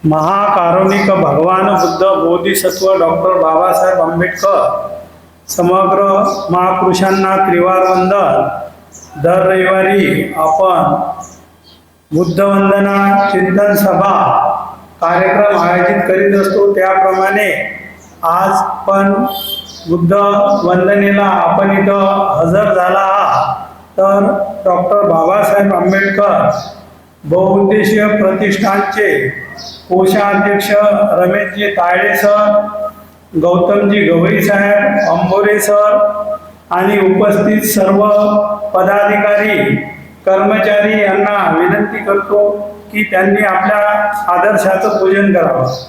महाकारुणिक भगवान बुद्ध बोधिसत्व डॉक्टर बाबासाहेब आंबेडकर समग्र महापुरुषांना त्रिवार वंदन। दर रविवारी आपण बुद्ध वंदना चिंतन सभा कार्यक्रम आयोजित करीत असतो। त्याप्रमाणे आज पण बुद्ध वंदनेला आपण इथं हजर झाला आहात। तर डॉक्टर बाबासाहेब आंबेडकर बहुउद्देशीय प्रतिष्ठानचे कोषाध्यक्ष रमेशजी तायडे सर, गौतमजी गवई साहेब, अंबोरे सर आणि उपस्थित सर्व पदाधिकारी कर्मचारी यांना विनंती करतो की त्यांनी आपल्या आदर्शाचं पूजन करावं।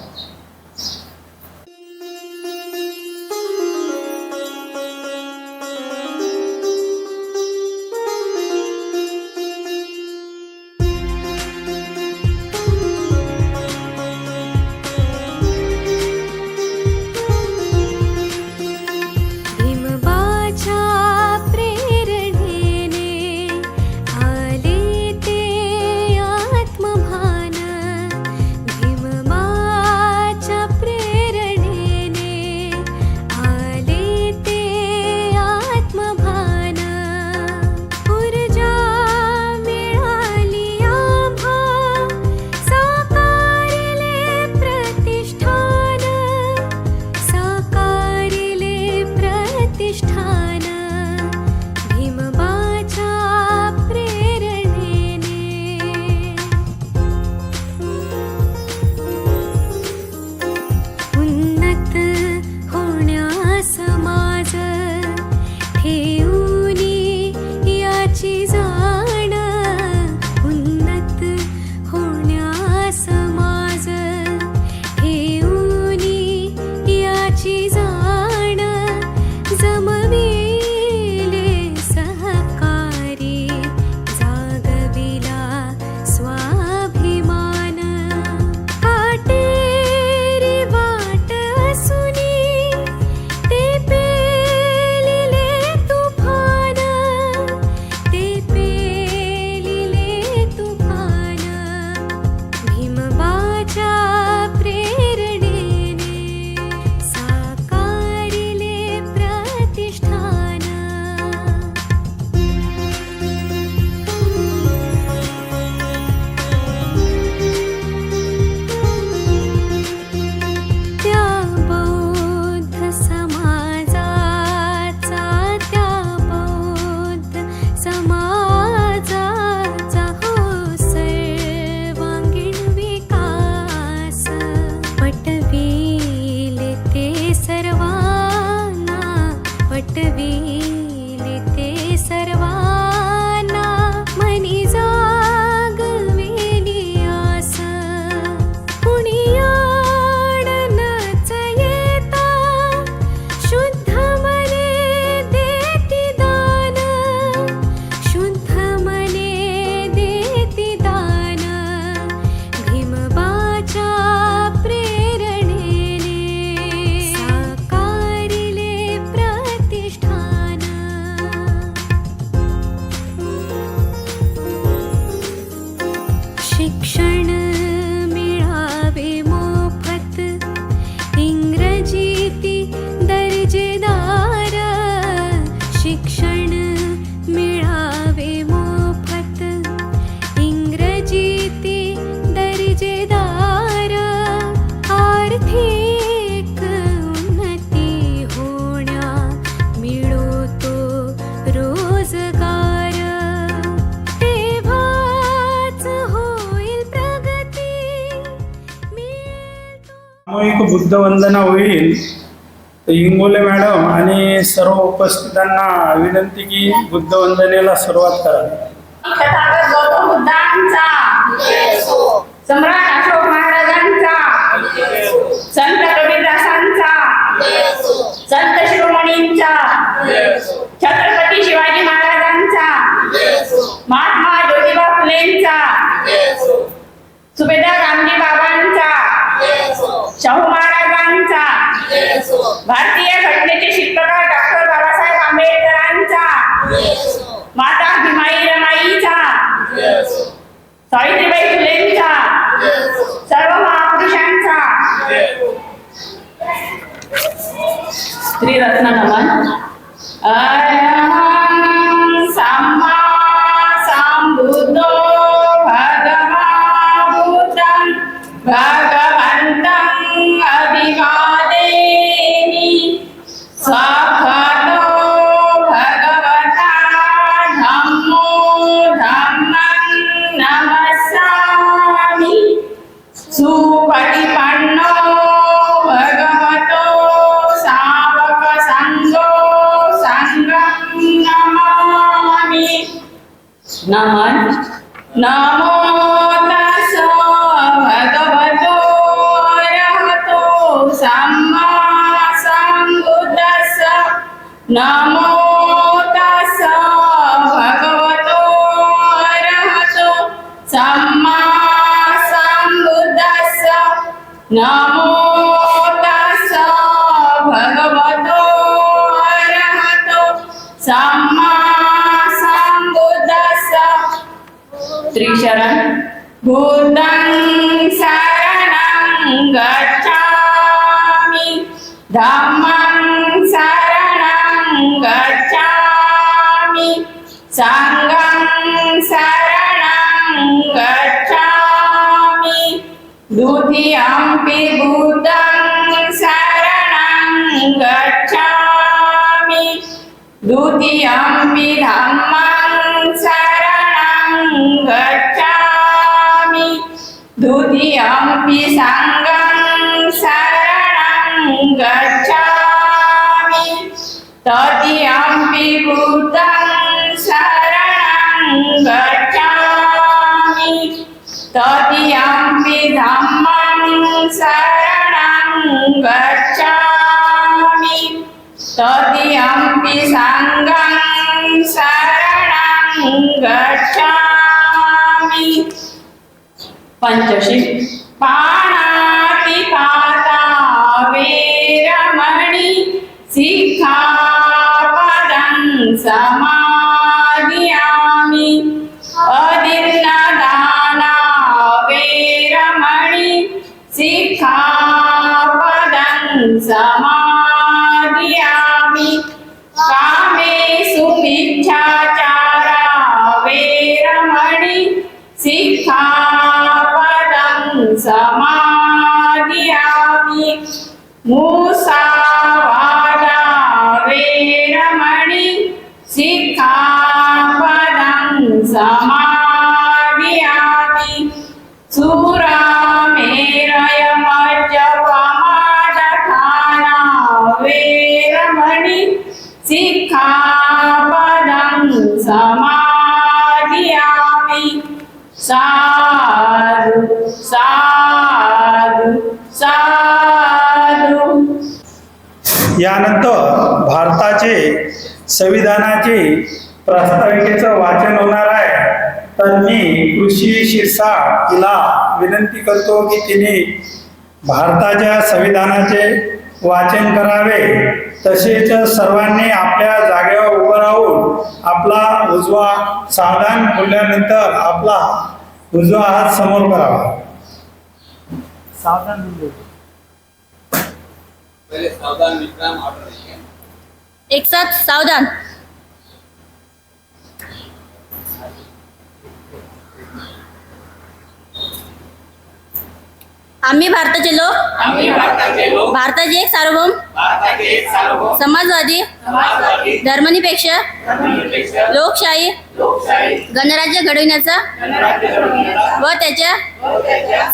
शिक्षण मिळावे मोफत, इंग्रजीती दर्जेदार। शिक्षण मिळावे मोफत, इंग्रजीती दर्जेदार। आर्थिक उन्नती होण्या मिळो तो रोजगार। सामूहिक बुद्ध वंदना होईल। तर इंगोले मॅडम आणि सर्व उपस्थितांना विनंती की बुद्ध वंदनेला सुरुवात करावी। तथागत गौतम बुद्धांचा, सम्राट अशोक महाराजांचा, संत कबीरदासांचा, संत शिरोमणींचा, छत्रपती शिवाजी महाराजांचा, महात्मा ज्योतिबा फुलेंचा, सुभेदार रामजी बाबांचा, शाहू महाराजांचा, भारतीय घटनेचे शिल्पकार डॉक्टर बाबासाहेब आंबेडकरांचा, माता भीमाई रमाईचा, सावित्रीबाई फुलेंचा, सर्व महापुरुष त्रिरत्न नमन. अरहं सम्मा सम्बुद्धो भगवान् भगवन्तं अभिवादेमि. स्वागतो भगवता धम्मो धम्मं नमस्सामि. सुपटिपन्नो भगवतो सावक संघो संघं नमामि. नमन. नमो तस्स भगवतो अरहतो सम्मा सम्बुद्धस्स. नमो तस्स भगवतो अरहतो सम्मा सम्बुद्धस्स. नमो तस्स भगवतो अरहतो सम्मा सम्बुद्धस्स. त्रिशरण. बुद्धं शरणं गच्छामि. धम्मं शरणं गच्छामि. संघं शरणं गच्छामि. द्वितीयंपि बुद्धं शरणं गच्छामि. द्वितीयंपि धम्मं शरणं गच्छामि. द्वितीयंपि संघं शरणं गच्छामि. तृतीयंपि बुद्धं शरणं गच्छामि. तृतीयंपि धम्मं शरणं गच्छामि. तृतीयंपि संघं शरणं गच्छामि. पंचशील. पाणातिपाता वेरमणि सिक्खापदं समादियामि. अदिन्नदाना वेरमणि सिक्खापदं समादियामि. कामेषु मिथ्याचारा वेरमणि सिक्खापदं समादियामि. मुसावादा वेरमणि सिक्खापदं समादियामि. सुरामेरयमज्जपमादठाना वेरमणि सिक्खापदं समादियामि. साधु साधु साधु. यानंतर भारताचे संविधानाचे प्रास्ताविकेचं वाचन होणार आहे. तर मी कृषी शिरसाट हिला विनंती करतो की तिने भारताच्या संविधानाचे वाचन करावे. तसेच सर्वांनी आपल्या जागेवर उभं राहून आपला उजवा सावधान बोलल्यानंतर आपला उजवा हात समोर करावा. सावधान पहले सावधान विश्राम ऑर्डर देंगे. एक साथ सावधान. आम्ही भारताचे लोक भारताचे एक सार्वभौम समाजवादी धर्मनिरपेक्ष लोकशाही गणराज्य घडविण्याचा व त्याच्या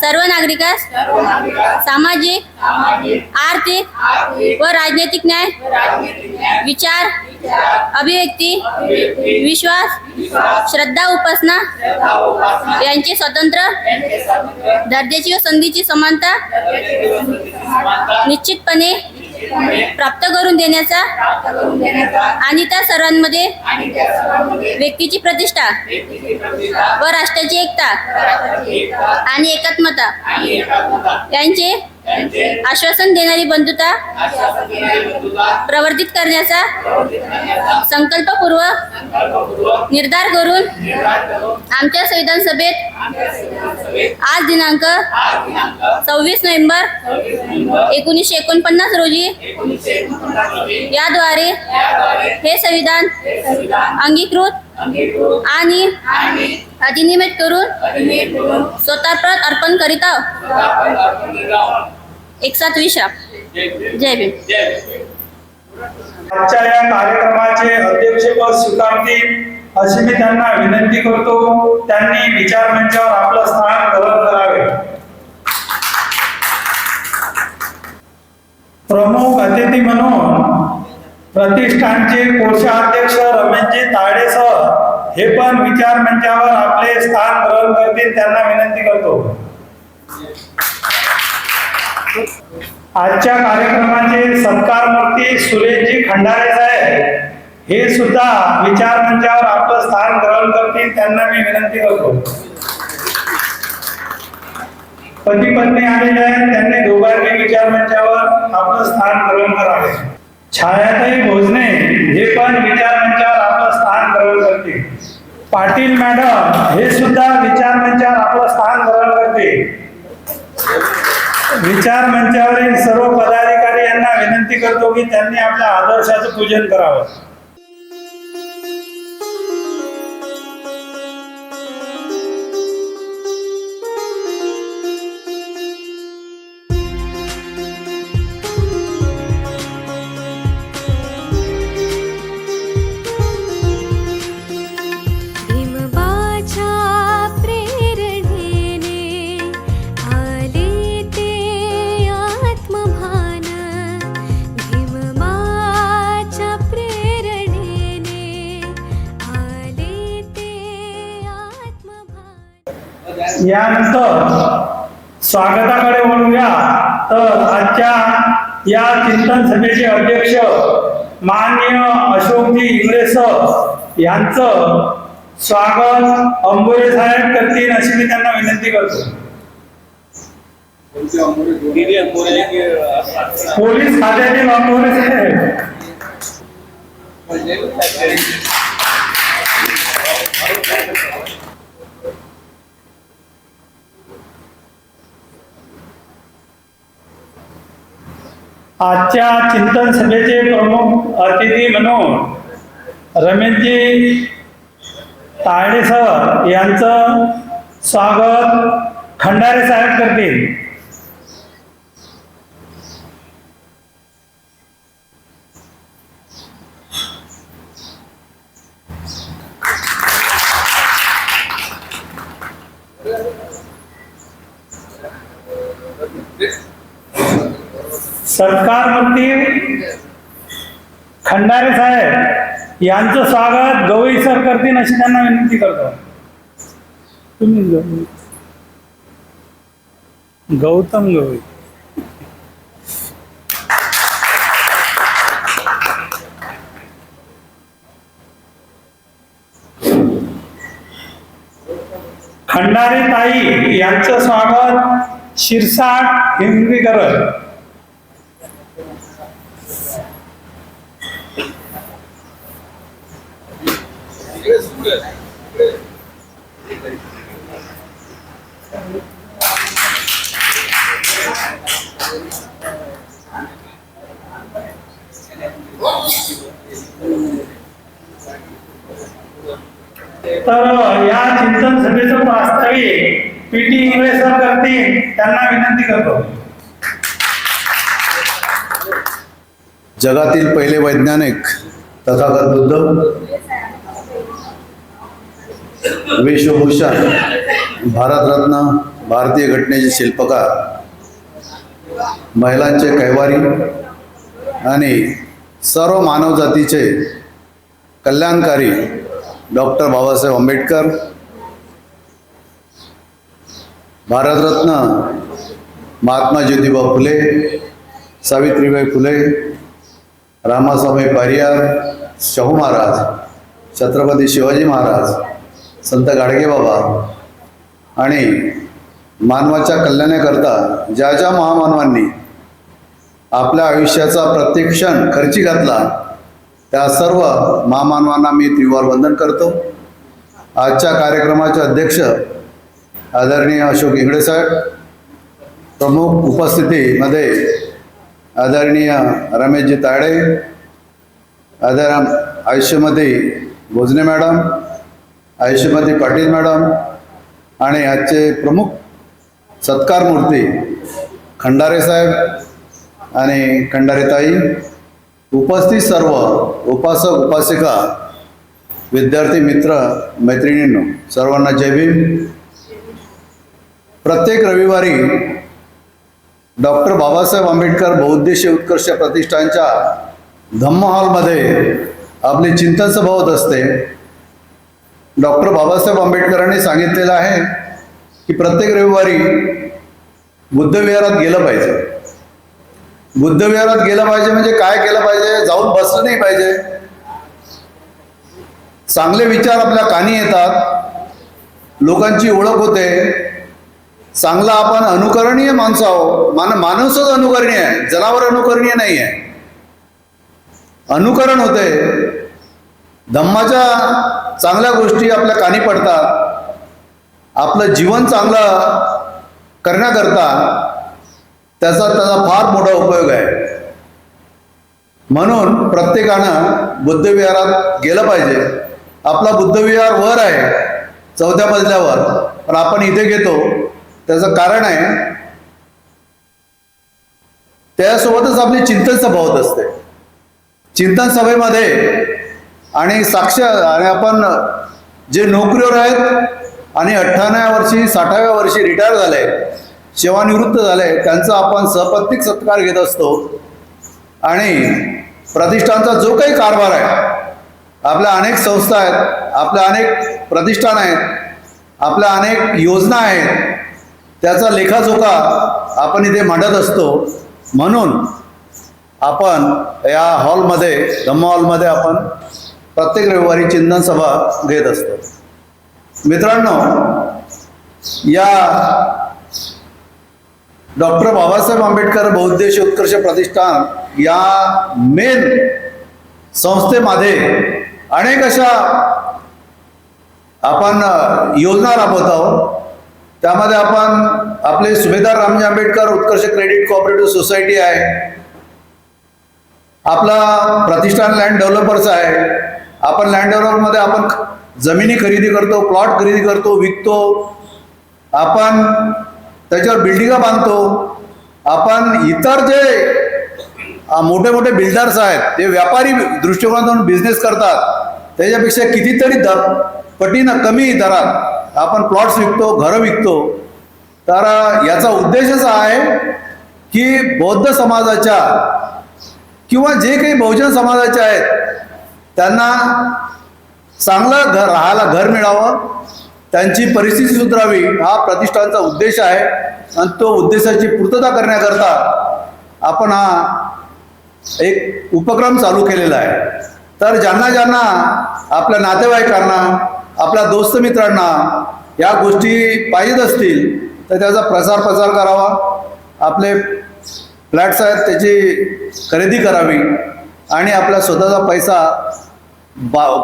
सर्व नागरिकास सामाजिक आर्थिक व राजनैतिक न्याय विचार अभिव्यक्ती विश्वास श्रद्धा उपासना यांची स्वतंत्र दर्जाची व संधीची समानता निश्चितपणे प्राप्त करून देण्याचा आणि त्या सर्वांमध्ये व्यक्तीची प्रतिष्ठा व राष्ट्राची एकता आणि एकात्मता यांचे आश्वासन देणारी बंधुता प्रवर्धित करण्याचा संकल्पपूर्वक निर्धार करून आमच्या संविधान सभेत आज दिनांक 26 नोव्हेंबर 1949 रोजी याद्वारे हे संविधान अंगीकृत आणि अधिनियमित करून स्वतःप्रत अर्पण करीत आहोत। एक साथ विशा जय भीम। आजच्या या कार्यक्रमाचे अध्यक्षपद स्वीकारतील अशी मी त्यांना विनंती करतो। त्यांनी विचार मंचावर आपलं स्थान ग्रहण करावे। प्रमुख अतिथी म्हणून प्रतिष्ठानचे कोषाध्यक्ष रमेशजी तायडेसर हे पण विचार मंचावर आपले स्थान ग्रहण करतील, त्यांना विनंती करतो। आजच्या कार्यक्रमाचे सत्कारमूर्ती सुरेशजी खंडारे साहेब हे सुद्धा विचार मंचावर आपलं स्थान ग्रहण करतील, त्यांना मी विनंती करतो। पती पत्नी आलेले आहेत, त्यांनी दोघांनी विचार मंचावर आपलं स्थान ग्रहण करावे। छायाताई भोजने हे पण विचार मंचावर आपलं स्थान ग्रहण करतील। पाटील मॅडम हे सुद्धा विचार मंचावर आपलं स्थान ग्रहण करतील। विचार मंचावरील सर्व पदाधिकारी यांना विनंती करतो की त्यांनी आपल्या आदर्शाचं पूजन करावं। भीमबाच्या प्रेरणेने आले ते आत्मभान। भीमबाच्या प्रेरणेने आले ते आत्मभान। यानंतर स्वागताकडे वळूया। तर आजच्या या चिंतन सभेचे अध्यक्ष माननीय अशोकजी इंगळे सर यांचं स्वागत अंबोरे साहेब करतील अशी मी त्यांना विनंती करतो। पोलीस खात्यातील अंबोरे साहेब आजच्या चिंतन सभेचे प्रमुख अतिथी म्हणून रमेशजी तायडे सर यांचं स्वागत खंडारे साहेब करतील। सत्कारमूर्ती खंडारे साहेब यांचं स्वागत गवई सर करतील अशी त्यांना विनंती करतो। तुम्ही गौतम गवई खंडारे ताई यांचं स्वागत शिरसाट हिंगवीकर। तर या चिंतन सभेचं प्रास्ताविक पीटी इंगळे सर करतील, त्यांना विनंती करतो। जगातील पहिले वैज्ञानिक तथागत बुद्ध, विश्वभूषण, भारतरत्न, भारतीय घटनेचे शिल्पकार, महिलांचे कैवारी आणि सर्व मानवजातीचे कल्याणकारी डॉक्टर बाबासाहेब आंबेडकर, भारतरत्न महात्मा ज्योतिबा फुले, सावित्रीबाई फुले, रामासाहेब पारियार, शाहू महाराज, छत्रपती शिवाजी महाराज, संत गाडगेबाबा आणि मानवाच्या कल्याणाकरता ज्या ज्या महामानवांनी आपल्या आयुष्याचा प्रत्येक क्षण खर्ची घातला त्या सर्व महामानवांना मी त्रिवार वंदन करतो। आजच्या कार्यक्रमाचे अध्यक्ष आदरणीय अशोक इंगळे साहेब, प्रमुख उपस्थितीमध्ये आदरणीय रमेशजी तायडे, आयुष्यमती भोजने मॅडम, आयुष्यमती पाटील मॅडम आणि आजचे प्रमुख सत्कार मूर्ती खंडारे साहेब आणि खंडारेताई, उपस्थित सर्व उपासक उपासिका, विद्यार्थी मित्र मैत्रिणींनो, सर्वांना जय भीम. प्रत्येक रविवारी डॉक्टर बाबासाहेब आंबेडकर बहुउद्देशीय उत्कर्ष प्रतिष्ठानच्या धम्म हॉलमध्ये आपली चिंतन सभा होत असते. डॉक्टर बाबासाहेब आंबेडकरांनी सांगितलेलं आहे की प्रत्येक रविवारी बुद्धविहारात गेलं पाहिजे. बुद्धविहारात गेलं पाहिजे म्हणजे काय केलं पाहिजे? जाऊन बसलं नाही पाहिजे. चांगले विचार आपल्या कानी येतात, लोकांची ओळख होते, चांगला आपण अनुकरणीय माणसं आहोत. माणूसच अनुकरणीय आहे, जनावर अनुकरणीय नाही आहे. अनुकरण होते, धम्माच्या चांगल्या गोष्टी आपल्या कानी पडतात. आपलं जीवन चांगलं करण्याकरता त्याचा फार मोठा उपयोग आहे. म्हणून प्रत्येकानं बुद्धविहारात गेलं पाहिजे. आपला बुद्धविहार वर आहे 4थ्या मजल्यावर, पण आपण इथे घेतो त्याचं कारण आहे त्यासोबतच आपली चिंतन सभा होत असते. चिंतन सभेमध्ये आणि आपण जे नोकरीवर आहेत आणि 98व्या वर्षी 60व्या वर्षी रिटायर झाले, सेवानिवृत्त झाले, त्यांचा आपण सपत्नीक सत्कार घेत असतो. आणि प्रतिष्ठानचा जो काही कारभार आहे, आपल्या अनेक संस्था आहेत, आपल्या अनेक प्रतिष्ठान आहेत, आपल्या अनेक योजना आहेत, त्याचा लेखाजोखा आपण इथे मांडत असतो. म्हणून आपण या हॉलमध्ये, धम्म हॉलमध्ये आपण प्रत्येक रविवारी चिंतन सभा घेत असतो. मित्रांनो, या डॉक्टर बाबासाहेब आंबेडकर बहुउद्देशीय उत्कर्ष प्रतिष्ठान या मेन संस्थेमध्ये अनेक अशा आपण योजना राबवत आहोत. त्यामध्ये आपण आपले सुभेदार रामजी आंबेडकर उत्कर्ष क्रेडिट कोऑपरेटिव्ह सोसायटी आहे, आपला प्रतिष्ठान लँड डेव्हलपर्स आहे. आपण लँड डेव्हलपरमध्ये आपण जमिनी खरेदी करतो, प्लॉट खरेदी करतो, विकतो, आपण त्याच्यावर बिल्डिंगा बांधतो. आपण इतर जे मोठे मोठे बिल्डर्स आहेत ते व्यापारी दृष्टिकोनातून बिझनेस करतात, त्याच्यापेक्षा कितीतरी पटीनं कमी दरात आपण प्लॉट्स विकतो, घरं विकतो. तर याचा उद्देशच आहे की बौद्ध समाजाच्या किंवा जे काही बहुजन समाजाचे आहेत त्यांना चांगलं राहायला घर मिळावं, त्यांची परिस्थिती सुधारावी, हा प्रतिष्ठानचा उद्देश आहे. आणि तो उद्देशाची पूर्तता करण्याकरता आपण हा एक उपक्रम चालू केलेला आहे. तर ज्यांना आपल्या नातेवाईकांना, आपल्या दोस्त मित्रांना या गोष्टी पाहिजेत असतील तर त्याचा प्रसार करावा. आपले फ्लॅट्स आहेत त्याची खरेदी करावी आणि आपला स्वतःचा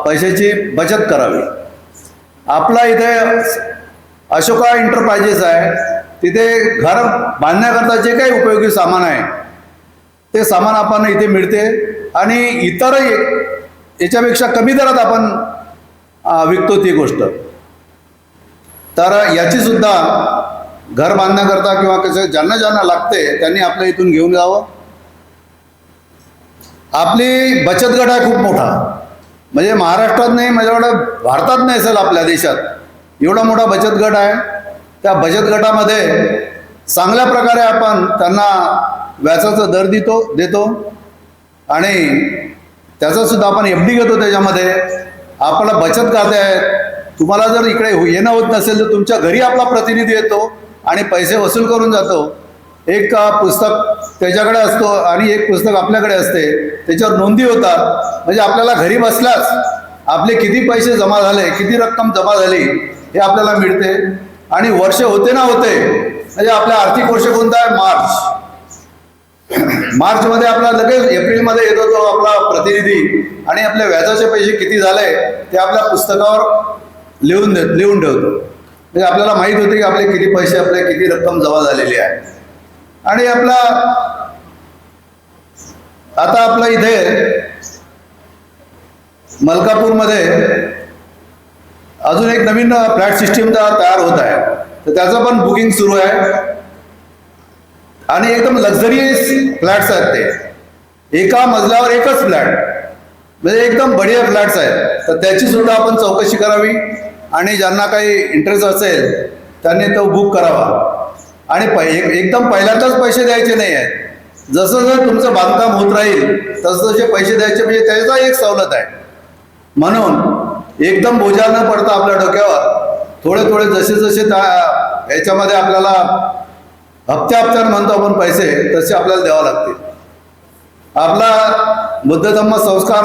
पैशाची बचत करावी. आपला इथे अशोका एंटरप्राइजेस आहे, तिथे घर बांधण्याकरता जे काही उपयोगी सामान आहे ते सामान आपण इथे मिळते आणि इतर याच्यापेक्षा कमी दरात आपण विकतो ती गोष्ट. तर याची सुद्धा घर बांधण्याकरता किंवा कसं ज्यांना लागते त्यांनी आपल्या इथून घेऊन जावं. आपली बचत गट आहे खूप मोठा, म्हणजे महाराष्ट्रात नाही, माझ्याकडं भारतात नाही असेल, आपल्या देशात एवढा मोठा बचत गट आहे. त्या बचत गटामध्ये चांगल्या प्रकारे आपण त्यांना व्याजाचा दर देतो आणि त्याचा सुद्धा आपण FD घेतो. त्याच्यामध्ये आपला बचत खाते आहे. तुम्हाला जर इकडे येणं होत नसेल तर तुमच्या घरी आपला प्रतिनिधी येतो आणि पैसे वसूल करून जातो. एक पुस्तक त्याच्याकडे असतो आणि एक पुस्तक आपल्याकडे असते, त्याच्यावर नोंदी होतात. म्हणजे आपल्याला घरी बसल्यास आपले किती पैसे जमा झाले, किती रक्कम जमा झाली हे आपल्याला मिळते. आणि वर्ष होते ना होते, म्हणजे आपला आर्थिक वर्ष कोणता आहे? मार्चमध्ये आपला लगेच एप्रिलमध्ये येतो तो आपला प्रतिनिधी आणि आपल्या व्याजाचे पैसे किती झाले ते आपल्या पुस्तकावर लिहून ठेवतो. म्हणजे आपल्याला माहीत होते की आपले किती पैसे, आपले किती रक्कम जमा झालेली आहे. आणि आपला आता आपल्या इथे मलकापूरमध्ये अजून एक नवीन फ्लॅट सिस्टीम तयार होत आहे, तर त्याचं पण बुकिंग सुरू आहे आणि एकदम लक्झरियस फ्लॅट्स आहेत ते, एका मजल्यावर एकच फ्लॅट, म्हणजे एकदम बढिया फ्लॅट्स आहेत. तर त्याची सुद्धा आपण चौकशी करावी आणि ज्यांना काही इंटरेस्ट असेल त्यांनी तो बुक करावा. आणि एकदम पहिल्यांदाच पैसे द्यायचे नाही आहेत, जसं जर तुमचं बांधकाम होत राहील तसं तसे पैसे द्यायचे, म्हणजे त्याचा एक सवलत आहे. म्हणून एकदम बोजा न पडता आपल्या डोक्यावर थोडे थोडे जसे जसे याच्यामध्ये आपल्याला हप्त्यानं म्हणतो आपण पैसे, तसे आपल्याला द्यावं लागतील. आपला बुद्धधम्म संस्कार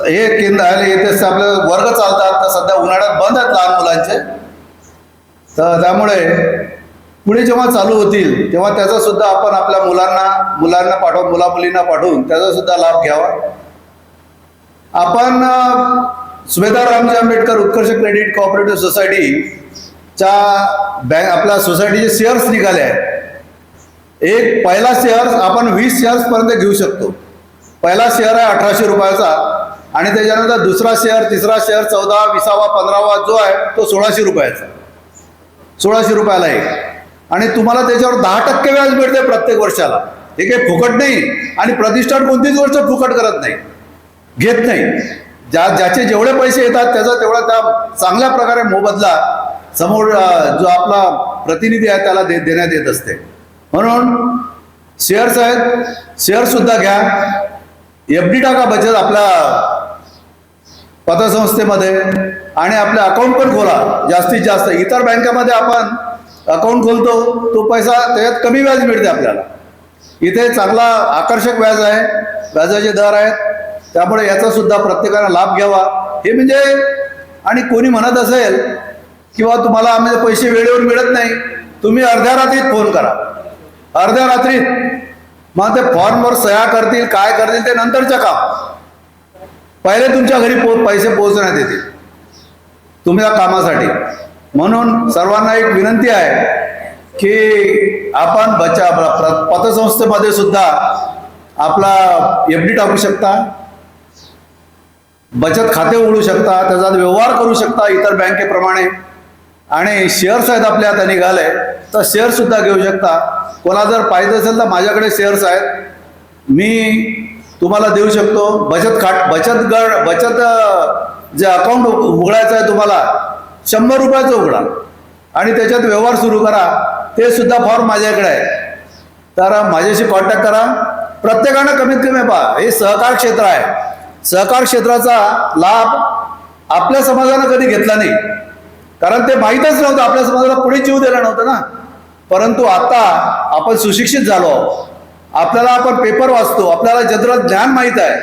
हे केंद्र आहे, येथे आपले वर्ग चालतात, तर सध्या उन्हाळ्यात बंद आहेत लहान मुलांचे, तर त्यामुळे पुढे जेव्हा चालू होतील तेव्हा त्याचा सुद्धा आपण आपल्या मुलांना पाठवून, मुलींना पाठवून त्याचा सुद्धा लाभ घ्यावा. आपण सुभेदार रामजी आंबेडकर उत्कर्ष क्रेडिट कोऑपरेटिव्ह सोसायटीच्या आपल्या सोसायटीचे शेअर्स निघाले आहेत. एक पहिला शेअर आपण 20 शेअर्स पर्यंत घेऊ शकतो. पहिला शेअर आहे 1800 रुपयाचा आणि त्याच्यानंतर दुसरा शेअर, तिसरा शेअर 14, 20, 15 जो आहे तो 1600 रुपयाचा, 1600 रुपयाला एक. आणि तुम्हाला त्याच्यावर 10% व्याज मिळते प्रत्येक वर्षाला. हे काही फुकट नाही आणि प्रतिष्ठान कोणतीच गोष्ट फुकट करत नाही, घेत नाही. ज्याचे जेवढे पैसे येतात त्याचा तेवढा त्या चांगल्या प्रकारे मोबदला समोर जो आपला प्रतिनिधी आहे त्याला देण्यात येत असते. म्हणून शेअर्स आहेत, शेअर सुद्धा घ्या. FD टाका बचत आपल्या पतसंस्थेमध्ये आणि आपले अकाउंट पण खोला जास्तीत जास्त. इतर बँकेमध्ये आपण अकाउंट खोलतो तो पैसा त्याच्यात कमी व्याज मिळते आपल्याला, इथे चांगला आकर्षक व्याज आहे, व्याजाचे दर आहेत. त्यामुळे याचा सुद्धा प्रत्येकाने लाभ घ्यावा. हे म्हणजे, आणि कोणी म्हणत असेल किंवा तुम्हाला आम्ही पैसे वेळेवर मिळत नाही, तुम्ही अर्ध्या रात्रीत फोन करा, अर्ध्या रात्रीत, मग ते फॉर्मवर सह्या करतील, काय करतील ते नंतरचं काम. पहिले तुमच्या घरी पैसे पोहोचण्यात येतील तुमच्या कामासाठी. म्हणून सर्वांना एक विनंती आहे की आपण पतसंस्थेमध्ये सुद्धा आपला FD टाकू शकता, बचत खाते उघडू शकता, त्याचा व्यवहार करू शकता इतर बँकेप्रमाणे. आणि शेअर्स आहेत आपल्या आता निघाले तर शेअर सुद्धा घेऊ शकता. कोणा जर पाहिजे असेल तर माझ्याकडे शेअर्स आहेत, मी तुम्हाला देऊ शकतो. बचत जे अकाउंट उघडायचं आहे तुम्हाला 100 रुपयाचं उघडा आणि त्याच्यात व्यवहार सुरू करा, ते सुद्धा फॉर्म माझ्याकडे आहे. तर माझ्याशी कॉन्टॅक्ट करा. प्रत्येकानं कमीत कमी पहा, हे सहकार क्षेत्र आहे, सहकार क्षेत्राचा लाभ आपल्या समाजानं कधी घेतला नाही, कारण ते माहीतच नव्हतं, आपल्या समाजाला पुढे जीव दिला नव्हतं ना. परंतु आता आपण सुशिक्षित झालो, आपल्याला आपण पेपर वाचतो, आपल्याला जत्र ज्ञान माहीत आहे,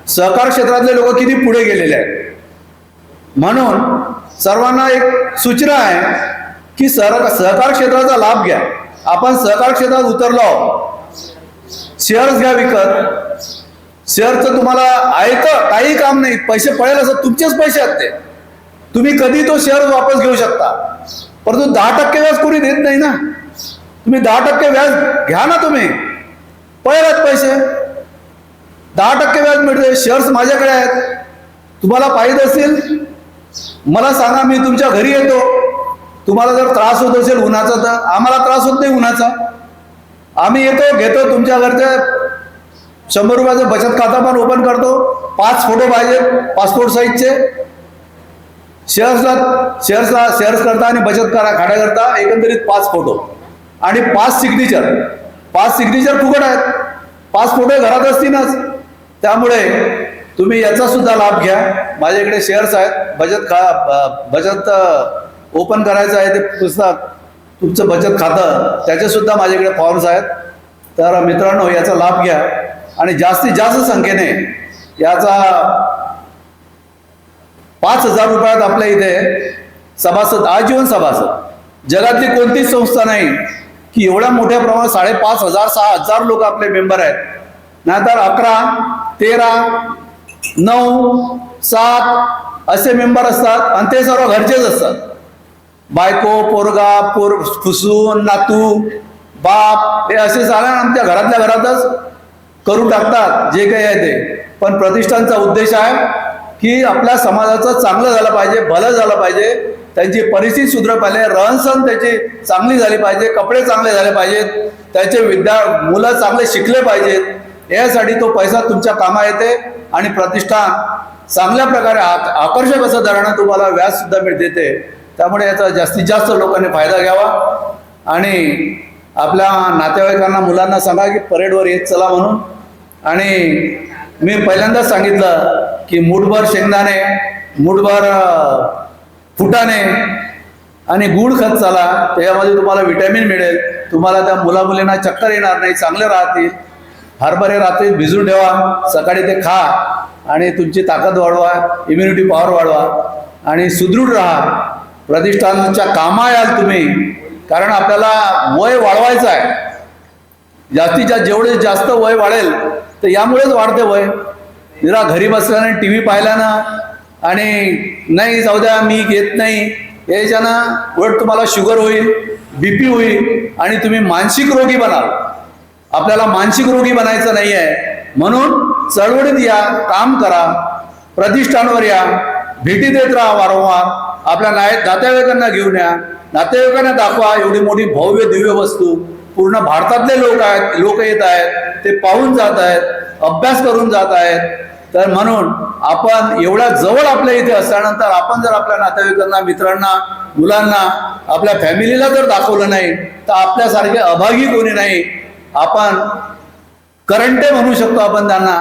सहकार क्षेत्रातले लोक किती पुढे गेलेले आहेत. म्हणून सर्वांना एक सूचना आहे की सहकार क्षेत्राचा लाभ घ्या. आपण सहकार क्षेत्रात उतरलो, शेअर्स घ्या विकत. शेअरचं तुम्हाला ऐकतं काही काम नाही, पैसे पडेल असं तुमचेच पैसे आहेत ते, तुम्ही कधी तो शेअर वापस घेऊ शकता. परंतु 10% व्याज कोणी देत नाही ना. तुम्ही 10% व्याज घ्या ना, तुम्ही पडेलच पैसे, 10% व्याज मिळते. शेअर्स माझ्याकडे आहेत, तुम्हाला पाहिजे असेल मला सांगा, मी तुमच्या घरी येतो. तुम्हाला जर त्रास होत असेल उन्हाचा तर आम्हाला त्रास होत नाही उन्हाचा, आम्ही येतो, घेतो तुमच्या घरच्या 100 रुपयाचं बचत खाता पण ओपन करतो. 5 फोटो पाहिजे पासपोर्ट साईजचे. शेअर्स करता आणि बचत खात्या करता एकंदरीत 5 फोटो आणि 5 सिग्नेचर. 5 सिग्नेचर फुकट आहेत, 5 फोटो घरात असतीलच. त्यामुळे तुम्ही याचा सुद्धा लाभ घ्या. माझ्याकडे शेअर्स आहेत, बचत ओपन करायचं आहे ते पुस्तक, तुमचं बचत खातं, त्याचे सुद्धा माझ्याकडे फॉर्म्स आहेत. तर मित्रांनो याचा लाभ घ्या आणि जास्तीत जास्त संख्येने याचा 5000 रुपयात आपल्या इथे सभासद, आजीवन सभासद. जगातली कोणतीच संस्था नाही की एवढ्या मोठ्या प्रमाणात 5500, 6000 लोक आपले मेंबर आहेत. नाहीतर 11, 13, 9, 7 असे मेंबर असतात आणि ते सर्व घरचेच असतात. बायको, पोरगा, फुसून, नातू बाप हे असे साधारण आमच्या घरातल्या घरातच करून टाकतात जे काही आहे ते. पण प्रतिष्ठानचा उद्देश आहे की आपल्या समाजाचं चांगलं झालं पाहिजे, भलं झालं पाहिजे, त्यांची परिस्थिती सुधारली पाहिजे, रहनसहन त्याची चांगली झाली पाहिजे, कपडे चांगले झाले पाहिजेत, त्याचे मुलं चांगले शिकले पाहिजेत. यासाठी तो पैसा तुमच्या कामा येते आणि प्रतिष्ठान चांगल्या प्रकारे आकर्षक असं दरानं तुम्हाला व्याज सुद्धा देते. त्यामुळे याचा जास्तीत जास्त लोकांनी फायदा घ्यावा आणि आपल्या नातेवाईकांना, मुलांना सांगा की परेडवर येत चला म्हणून. आणि मी पहिल्यांदाच सांगितलं की मूठभर शेंगदाणे, मूठभर फुटाणे आणि गुळ खात चला, त्याच्यामध्ये तुम्हाला विटॅमिन मिळेल, तुम्हाला त्या मुलामुलींना चक्कर येणार नाही, चांगले राहतील. हरभरे रात्री भिजून ठेवा, सकाळी ते खा आणि तुमची ताकद वाढवा, इम्युनिटी पॉवर वाढवा आणि सुदृढ राहा. प्रतिष्ठानच्या कामा याल तुम्ही, कारण आपल्याला वय वाढवायचं आहे. जास्तीत जास्त जेवढे जास्त वय वाढेल तर यामुळेच वाढते वय. जरा घरी बसल्याने टी व्ही पाहिल्यानं आणि नाही जाऊ द्या मी घेत नाही याच्यानं उलट तुम्हाला शुगर होईल, बीपी होईल आणि तुम्ही मानसिक रोगी बनाल. आपल्याला मानसिक रोगी बनायचं नाही आहे. म्हणून चळवळीत या, काम करा, प्रतिष्ठानवर या, भेटी देत राहा वारंवार. आपल्या नातेवाईकांना घेऊन या, नातेवाईकांना दाखवा एवढी मोठी भव्य दिव्य वस्तू. पूर्ण भारतातले लोक येत आहेत, ते पाहून जात आहेत, अभ्यास करून जात आहेत. तर म्हणून आपण एवढ्या जवळ आपल्या इथे असल्यानंतर आपण जर आपल्या नातेवाईकांना, मित्रांना, मुलांना, आपल्या फॅमिलीला जर दाखवलं नाही तर आपल्यासारखे अभागी कोणी नाही. आपण करंटे म्हणू शकतो, आपण त्यांना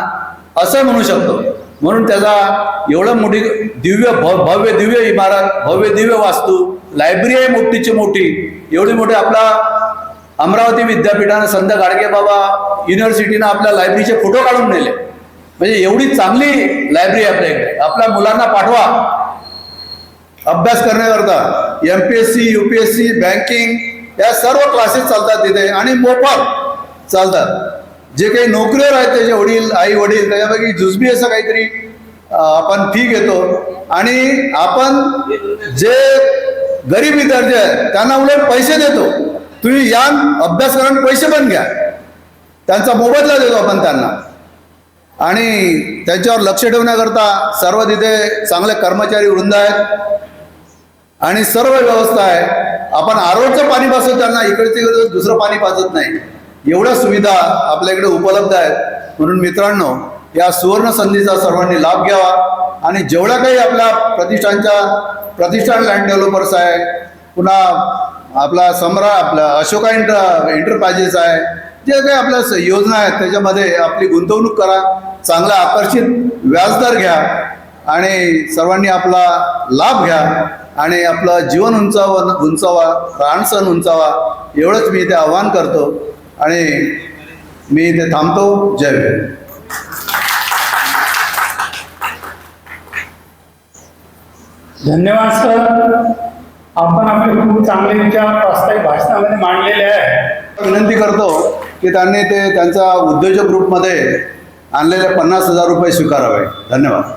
असं म्हणू शकतो. म्हणून त्याचा एवढं मोठी दिव्य भव्य दिव्य इमारत, भव्य दिव्य वास्तू, लायब्ररी आहे मोठीची मोठी, एवढी मोठी. आपला अमरावती विद्यापीठानं संत गाडगेबाबा युनिव्हर्सिटीनं आपल्या लायब्ररीचे फोटो काढून नेले. म्हणजे एवढी चांगली लायब्ररी आपल्या इकडे. आपल्या मुलांना पाठवा अभ्यास करण्याकरता. MPSC, UPSC, बँकिंग या सर्व क्लासेस चालतात तिथे आणि मोफत चालतात. जे काही नोकरीवर आहेत त्याचे वडील, आई वडील, त्याच्यापैकी जुजबी असं काहीतरी आपण फी घेतो. आणि आपण जे गरीब विद्यार्थी आहेत त्यांना उलट पैसे देतो. तुम्ही या, अभ्यास करून पैसे पण घ्या, त्यांचा मोबदला देतो आपण त्यांना. आणि त्यांच्यावर लक्ष ठेवण्याकरता सर्व तिथे चांगले कर्मचारी वृंद आहेत आणि सर्व व्यवस्था आहे. आपण आरोचं पाणी पाजतो त्यांना, इकडे तिकडे दुसरं पाणी पाजत नाही. एवढ्या सुविधा आपल्या इकडे उपलब्ध आहेत. म्हणून मित्रांनो, या सुवर्ण संधीचा सर्वांनी लाभ घ्यावा आणि जेवढ्या काही आपल्या प्रतिष्ठान लँड डेव्हलपर्स आहे, पुन्हा आपला आपला अशोका एंटरप्राइजेस आहे, जे काही आपल्या योजना आहेत त्याच्यामध्ये आपली गुंतवणूक करा, चांगला आकर्षित व्याजदर घ्या आणि सर्वांनी आपला लाभ घ्या आणि आपलं जीवन उंचावा, राहणसण उंचावा, एवढंच मी इथे आवाहन करतो आणि मी इथे थांबतो. जय भीम. धन्यवाद सर. आपण आपले खूप चांगले विचार प्रास्ताविक भाषणामध्ये मांडलेले आहे. विनंती करतो की त्यांनी ते त्यांच्या उद्योजक ग्रुपमध्ये आणलेले 50,000 रुपये स्वीकारावे. धन्यवाद.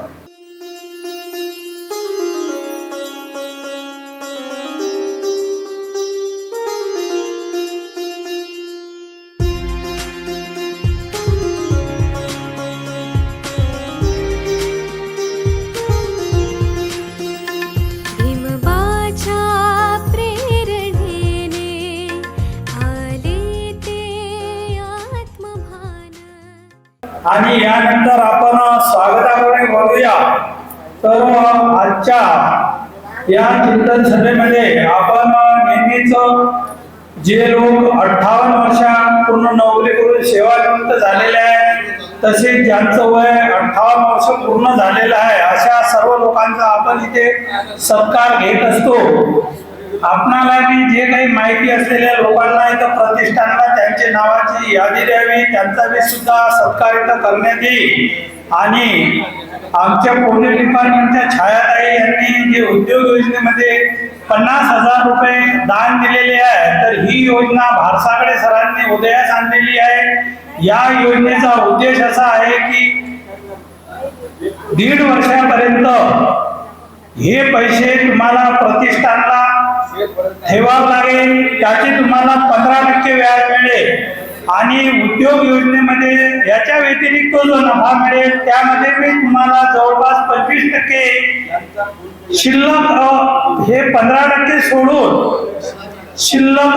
भीमबाच्या प्रेरणेने आले ते आत्मभान. आणि यानंतर आपण स्वागताकडे बोलूया. तर आजच्या या चिंतन सभेमध्ये आपण नेहमीच जे लोक 58 वर्षा पूर्ण नोकरी करून सेवानिवृत्त झालेले आहेत, तसेच ज्यांचं वय 58 वर्ष पूर्ण झालेलं आहे, अशा सर्व लोकांचा आपण इथे सत्कार घेत असतो. आपणाला बी जे काही माहिती असलेल्या लोकांना इथं प्रतिष्ठानला त्यांच्या नावाची यादी द्यावी, त्यांचा बी सुद्धा सत्कार इथं करण्यात येईल. आणि आमच्या पोलीस डिपार्टमेंटच्या छायाताई यांनी जे उद्योग योजनेमध्ये 50,000 रुपये दान दिलेले आहे, तर ही योजना भारसाकडे सरांनी उदयास आणलेली आहे. या योजनेचा उद्देश असा आहे की 1.5 वर्षापर्यंत हे पैसे तुम्हाला प्रतिष्ठानला ठेवावं लागेल, त्याची तुम्हाला 15% व्याज मिळेल आणि उद्योग योजनेमध्ये याच्या व्यतिरिक्त जो नफा मिळेल त्यामध्ये मी तुम्हाला जवळपास 25% शिल्लक हे 15% सोडून शिल्लक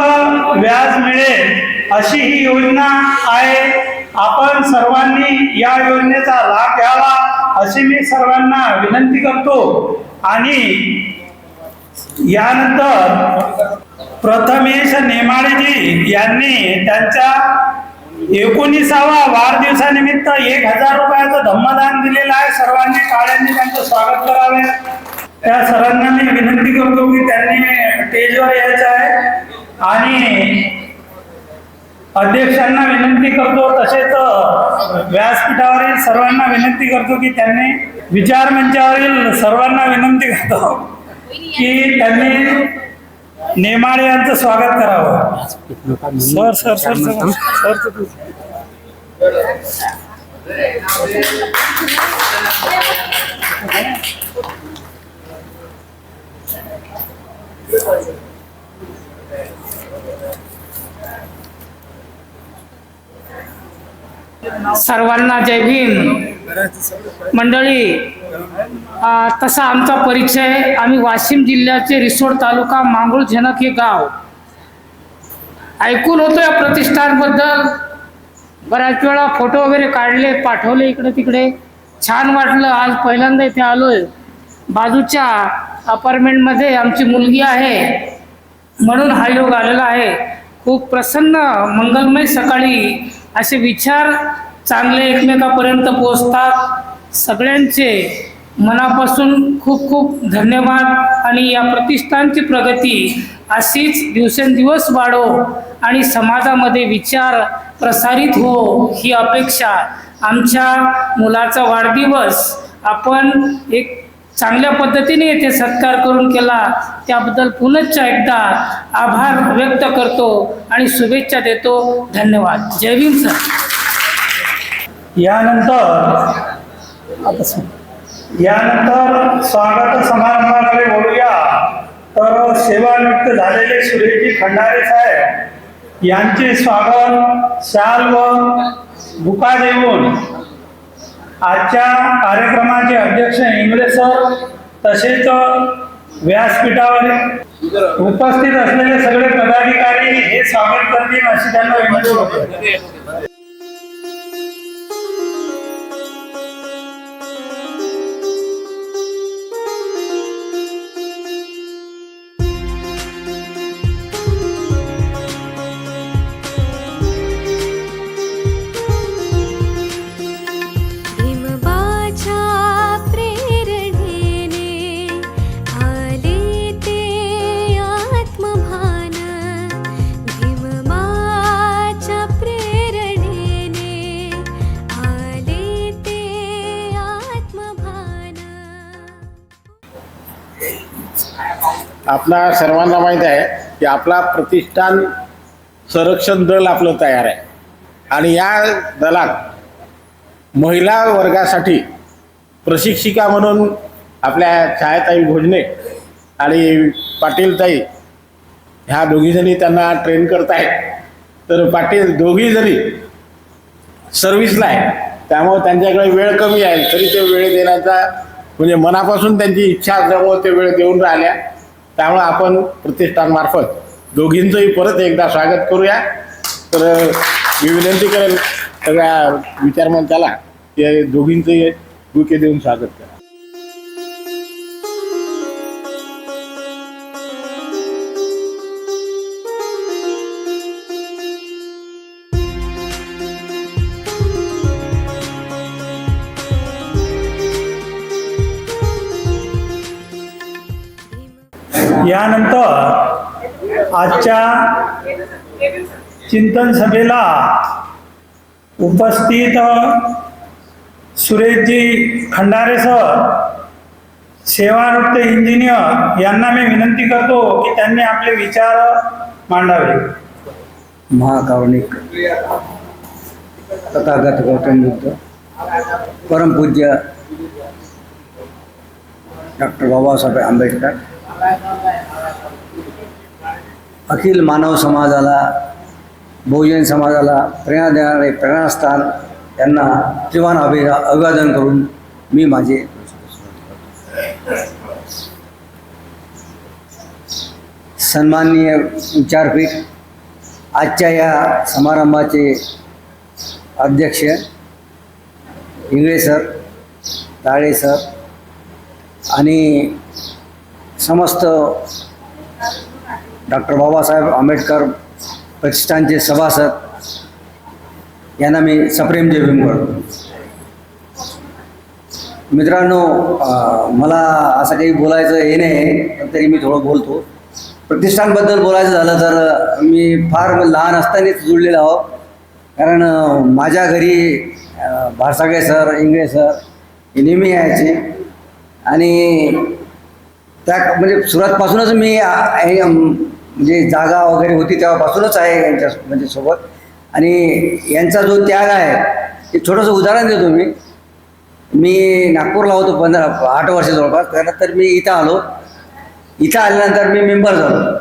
व्याज मिळेल अशी ही योजना आहे. आपण सर्वांनी या योजनेचा लाभ घ्यावा अशी मी सर्वांना विनंती करतो. आणि यानंतर प्रथमेश नेमाळेजी यांनी त्यांच्या 19व्या वाढदिवसानिमित्त 1000 रुपयाचं धम्मदान दिलेलं आहे. सर्वांनी टाळ्यांनी त्यांचं स्वागत करावे. त्या सर्वांना मी विनंती करतो की त्यांनी स्टेजवर यायचं आहे. आणि अध्यक्षांना विनंती करतो, तसेच व्यासपीठावरील सर्वांना विनंती करतो की त्यांनी विचार मंचावरील सर्वांना विनंती करतो की त्यांनी नेमाळे यांचं स्वागत करावं. Sir sir sir sir sir सर्वांना जय भीम. मंडळी, तसा आमचा परिचय, आम्ही वाशिम जिल्ह्याचे रिसोड तालुका मांगरूळ झनक हे गाव. ऐकून होतो या प्रतिष्ठानबद्दल, बऱ्याच वेळा फोटो वगैरे काढले, पाठवले इकडे तिकडे. छान वाटलं. आज पहिल्यांदा इथे आलोय. बाजूच्या अपार्टमेंटमध्ये आमची मुलगी आहे म्हणून हा योग आलेला आहे. खूप प्रसन्न मंगलमय सकाळी असे विचार चांगले एकमेकापर्यंत पोहोचतात. सगळ्यांचे मनापासून खूप खूप धन्यवाद. आणि या प्रतिष्ठानची प्रगती अशीच दिवसेंदिवस वाढो आणि समाजामध्ये विचार प्रसारित हो ही अपेक्षा. आमच्या मुलाचा वाढदिवस आपण एक चांगल्या पद्धतीने येथे सत्कार करून केला, त्याबद्दल पुनश्च एकदा आभार व्यक्त करतो आणि शुभेच्छा देतो. धन्यवाद. जय भीम सर. यानंतर स्वागत समारंभाकडे बोलूया. तर सेवानिवृत्त झालेले सुरेशजी खंडारे साहेब यांचे स्वागत शाल व बुका देऊन आजच्या कार्यक्रमाचे अध्यक्ष इंगळे सर तसेच व्यासपीठावर उपस्थित असलेले सगळे पदाधिकारी हे स्वागत करतील अशी त्यांना विनंती करतो. आपला सर्वांना माहीत आहे की आपला प्रतिष्ठान संरक्षण दल आपलं तयार आहे आणि या दलात महिला वर्गासाठी प्रशिक्षिका म्हणून आपल्या छायाताई भोजने आणि पाटीलताई ह्या दोघीजणी त्यांना ट्रेन करत आहेत. तर पाटील दोघीजणी सर्व्हिसला आहे, त्यामुळे त्यांच्याकडे वेळ कमी आहे, तरी ते वेळ देण्याचा म्हणजे मनापासून त्यांची इच्छा असल्यामुळे ते वेळ देऊन राहिल्या. त्यामुळे आपण प्रतिष्ठानमार्फत दोघींचंही परत एकदा स्वागत करूया. तर मी विनंती करेल सगळ्या विचारमंचाला की दोघींचंही बुके देऊन स्वागत करा. यानंतर आजच्या चिंतन सभेला उपस्थित सुरेशजी खंडारे सर सेवानिवृत्त इंजिनियर यांना मी विनंती करतो की त्यांनी आपले विचार मांडावे. महाकारुणिक तथागत गौतम बुद्ध परमपूज्य डॉक्टर बाबासाहेब आंबेडकर अखिल मानव समाजाला, बहुजन समाजाला प्रेरणा देणारे प्रेरणास्थान यांना त्रिवान अभिवादन करून मी माझे सन्माननीय विचारपीठ आजच्या या समारंभाचे अध्यक्ष इंगळे सर, ताळे सर आणि समस्त डॉक्टर बाबासाहेब आंबेडकर प्रतिष्ठानचे सभासद यांना मी सप्रेम जय भीम करतो. मित्रांनो, मला असं काही बोलायचं हे नाही, पण तरी मी थोडं बोलतो. प्रतिष्ठानबद्दल बोलायचं झालं तर मी फार लहान असतानाच जुळलेलो आहो. कारण माझ्या घरी भासागे सर, इंगळे सर हे नेहमी यायचे आणि त्या म्हणजे सुरुवातपासूनच मी म्हणजे जागा वगैरे होती तेव्हापासूनच आहे यांच्या म्हणजे सोबत. आणि यांचा जो त्याग आहे ते छोटंसं उदाहरण देतो मी नागपूरला होतो 8 वर्ष जवळपास. त्यानंतर मी इथं आलो. इथं आल्यानंतर मी मेंबर झालो.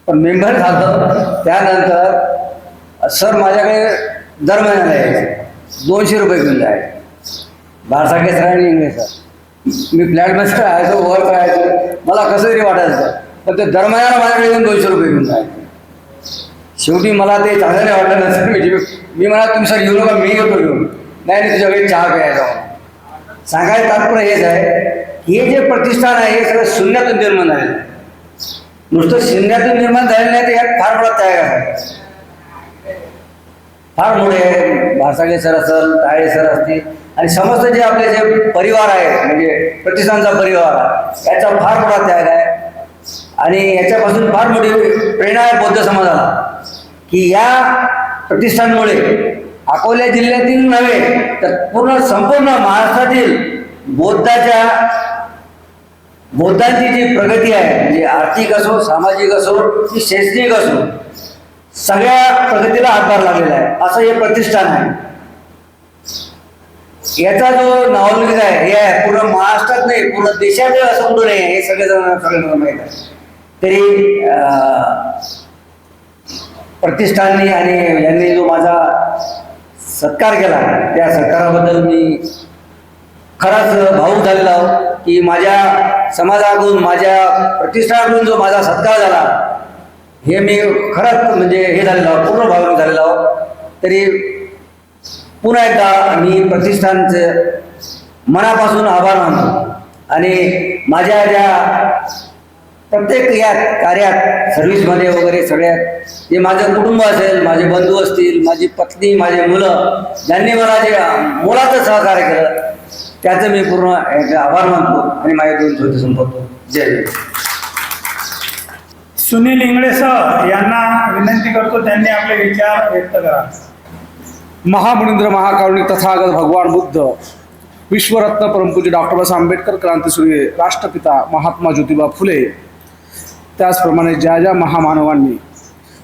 पण मेंबर झालो त्यानंतर सर माझ्याकडे दर महिन्याला यायचे, 200 रुपये घेऊन जायचे. भासागे सर आणि इंगळे सर. मी फ्लॅटमध्ये राहायचो, वर राहायचो, मला कसं तरी वाटायचं. पण ते दर महिन्याला माझ्याकडे येऊन 200 रुपये घेऊन जायचे. शेवटी मला ते चांगलं नाही वाटलं नसेल. मी म्हणा तुम्ही सर येऊ नका, मी येतो घेऊन. नाही तुझ्याकडे चहा प्यायचा. सांगायचं तात्पर्य हेच आहे, हे जे प्रतिष्ठान आहे हे सगळं शून्यातून निर्माण झालेलं आहे. नुसतं शून्यातून निर्माण झालेलं नाही, तर यात फार मोठा त्याग आहे. फार मोठे भासागे सर असेल, ताळे सर असतील आणि समस्त जे आपले जे परिवार आहे म्हणजे प्रतिष्ठानचा परिवार आहे याचा फार मोठा त्याग आहे. आणि याच्यापासून फार मोठी प्रेरणा आहे बौद्ध समाजाला की या प्रतिष्ठानमुळे अकोला जिल्ह्यातील नव्हे तर संपूर्ण महाराष्ट्रातील बौद्धांची जी प्रगती आहे म्हणजे आर्थिक असो, सामाजिक असो की शैक्षणिक असो, सगळ्या प्रगतीला हातभार लागलेला आहे. असं हे प्रतिष्ठान आहे. याचा जो नावलौकिक आहे हे आहे पूर्ण महाराष्ट्रात नाही, पूर्ण देशात असं कुठं नाही आहे. हे सगळ्यांना माहीत आहे. तरी प्रतिष्ठाननी आणि यांनी जो माझा सत्कार केला त्या सत्काराबद्दल मी खरंच भावूक झालेला आहोत की माझ्या समाजाकडून, माझ्या प्रतिष्ठानाकडून जो माझा सत्कार झाला हे मी खरंच म्हणजे हे झालेलं आहोत, पूर्ण भावनिक झालेलो आहोत. तरी पुन्हा एकदा मी प्रतिष्ठानचे मनापासून आभार मानतो आणि माझ्या ज्या प्रत्येक या कार्यात सर्व्हिसमध्ये वगैरे सगळ्यात जे माझं कुटुंब असेल, माझे बंधू असतील, माझी पत्नी, माझे मुलं ज्यांनी मला जे मोलाचं सहकार्य केलं त्याचं मी पूर्ण आभार मानतो आणि माझ्या 2 शब्द संपवतो. जय हिंद. सुनील इंगळे सर यांना विनंती करतो त्यांनी आपले विचार व्यक्त करा. महामुनींद्र महाकारुणिक तथागत भगवान बुद्ध, विश्वरत्न परमपूज्य डॉक्टर बाबासाहेब आंबेडकर, क्रांतीसूर्य राष्ट्रपिता महात्मा ज्योतिबा फुले, त्याचप्रमाणे ज्या ज्या महामानवांनी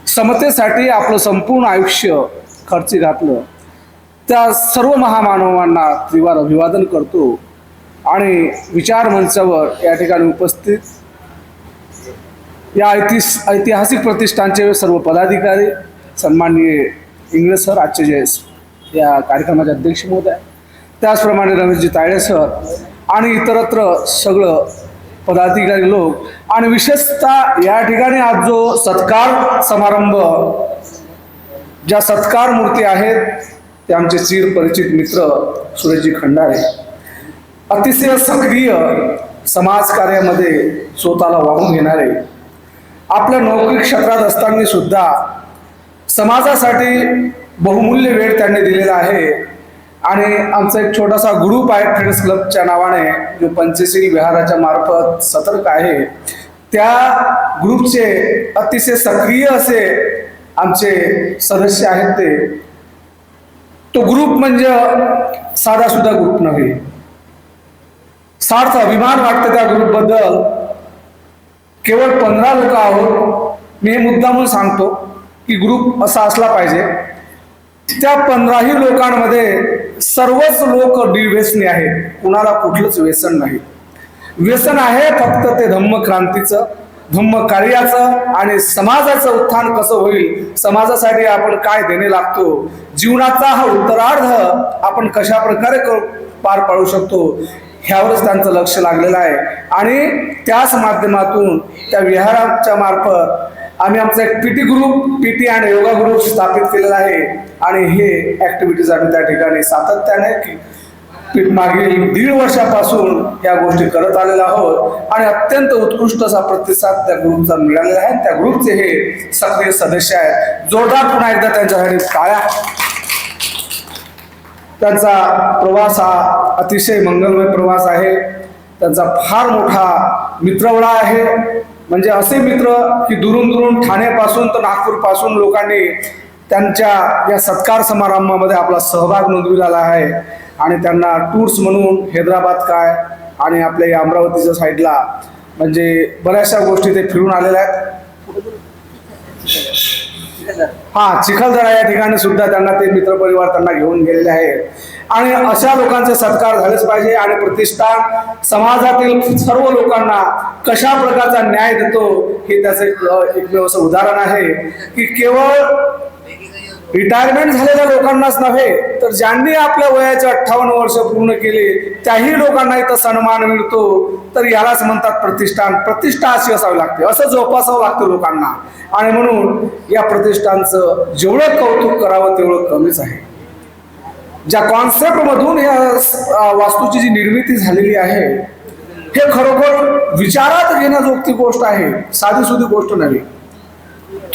समतेसाठी आपलं संपूर्ण आयुष्य खर्ची घातलं त्या सर्व महामानवांना त्रिवार अभिवादन करतो. आणि विचार मंचावर या ठिकाणी उपस्थित या ऐतिहासिक प्रतिष्ठानचे सर्व पदाधिकारी, सन्माननीय इंगळे सर आजचे जे या कार्यक्रमाचे अध्यक्ष महोदय, त्याचप्रमाणे रमेशजी ताळे सर आणि इतरत्र सगळं पदाधिकारी लोक आणि विशेषतः या ठिकाणी आज जो सत्कार समारंभ, ज्या सत्कार मूर्ती आहेत ते आमचे चिर परिचित मित्र सुरेशजी खंडारे, अतिशय सक्रिय समाजकार्यामध्ये स्वतःला वाहून घेणारे, आपल्या नोकरी क्षेत्रात असताना सुद्धा समाजासाठी बहुमूल्य वेळ त्यांनी दिलेला आहे. आणि आमचा एक छोटासा ग्रुप आहे फ्रेंड्स क्लबच्या नावाने जो पंचशील विहाराच्या मार्फत सतर्क आहे, त्या ग्रुपचे अतिशय सक्रिय असे आमचे सदस्य आहेत. तो ग्रुप म्हणजे साधा सुद्धा ग्रुप नव्हे, सार्थ अभिमान वाटतं त्या ग्रुपबद्दल. केवळ 15 लोक आहोत. मी हे मुद्दा म्हणून सांगतो की ग्रुप असा असला पाहिजे. त्या 15ही लोकांमध्ये सर्वच लोक निर्व्यसनी आहेत, कुणाला कुठलंच व्यसन नाही. व्यसन आहे फक्त ते धम्मक्रांतीचं धम्म कार्याचं आणि समाजाचं उत्थान कसं होईल, समाजासाठी आपण काय देणे लागतो, जीवनाचा हा उत्तरार्ध आपण कशा प्रकारे पार पाडू शकतो, ह्यावरच त्यांचं लक्ष लागलेलं आहे. आणि त्याच माध्यमातून त्या विहाराच्या मार्फत आम्ही आमचा एक पीटी ग्रुप, पीटी आणि योगा ग्रुप स्थापित केलेला आहे. आणि हे ऍक्टिव्हिटीज आम्ही त्या ठिकाणी सातत्याने मागील 1.5 वर्षापासून या गोष्टी करत आलेलो आहोत आणि अत्यंत उत्कृष्ट असा प्रतिसाद त्या ग्रुपचा मिळालेला आहे. त्या ग्रुपचे हे सक्रिय सदस्य आहेत. जोरदार पुन्हा एकदा त्यांच्यासाठी टाळ्या. त्यांचा प्रवास हा अतिशय मंगलमय प्रवास आहे. त्यांचा फार मोठा मित्रवळा आहे. म्हणजे असे मित्र की दुरून दुरून ठाण्यापासून तर नागपूरपासून लोकांनी त्यांच्या या सत्कार समारंभामध्ये आपला सहभाग नोंदविलेला आहे. आणि त्यांना टूर्स म्हणून हैदराबाद काय आणि आपल्या या अमरावतीच्या साईडला म्हणजे बऱ्याचशा गोष्टी ते फिरून आलेल्या आहेत. चिखलदरा या ठिकाणी सुद्धा त्यांना ते मित्रपरिवार त्यांना घेऊन गेलेले आहे. आणि अशा लोकांचे सत्कार झालेच पाहिजे. आणि प्रतिष्ठान समाजातील सर्व लोकांना कशा प्रकारचा न्याय देतो हे त्याचं एकमेव असं उदाहरण आहे की केवळ रिटायरमेंट झालेल्या लोकांनाच नव्हे तर ज्यांनी आपल्या वयाचे 58 वर्ष पूर्ण केले त्याही लोकांना इथं सन्मान मिळतो. तर यालाच म्हणतात प्रतिष्ठान. प्रतिष्ठा अशी असावी लागते, असं जोपासावं लागतं लोकांना. आणि म्हणून या प्रतिष्ठानचं जेवढं कौतुक करावं तेवढं कमीच आहे. ज्या कॉन्सेप्ट मधून या वास्तूची जी निर्मिती झालेली आहे हे खरोखर विचारात घेण्याजोगती गोष्ट आहे, साधीसुधी गोष्ट नव्हे.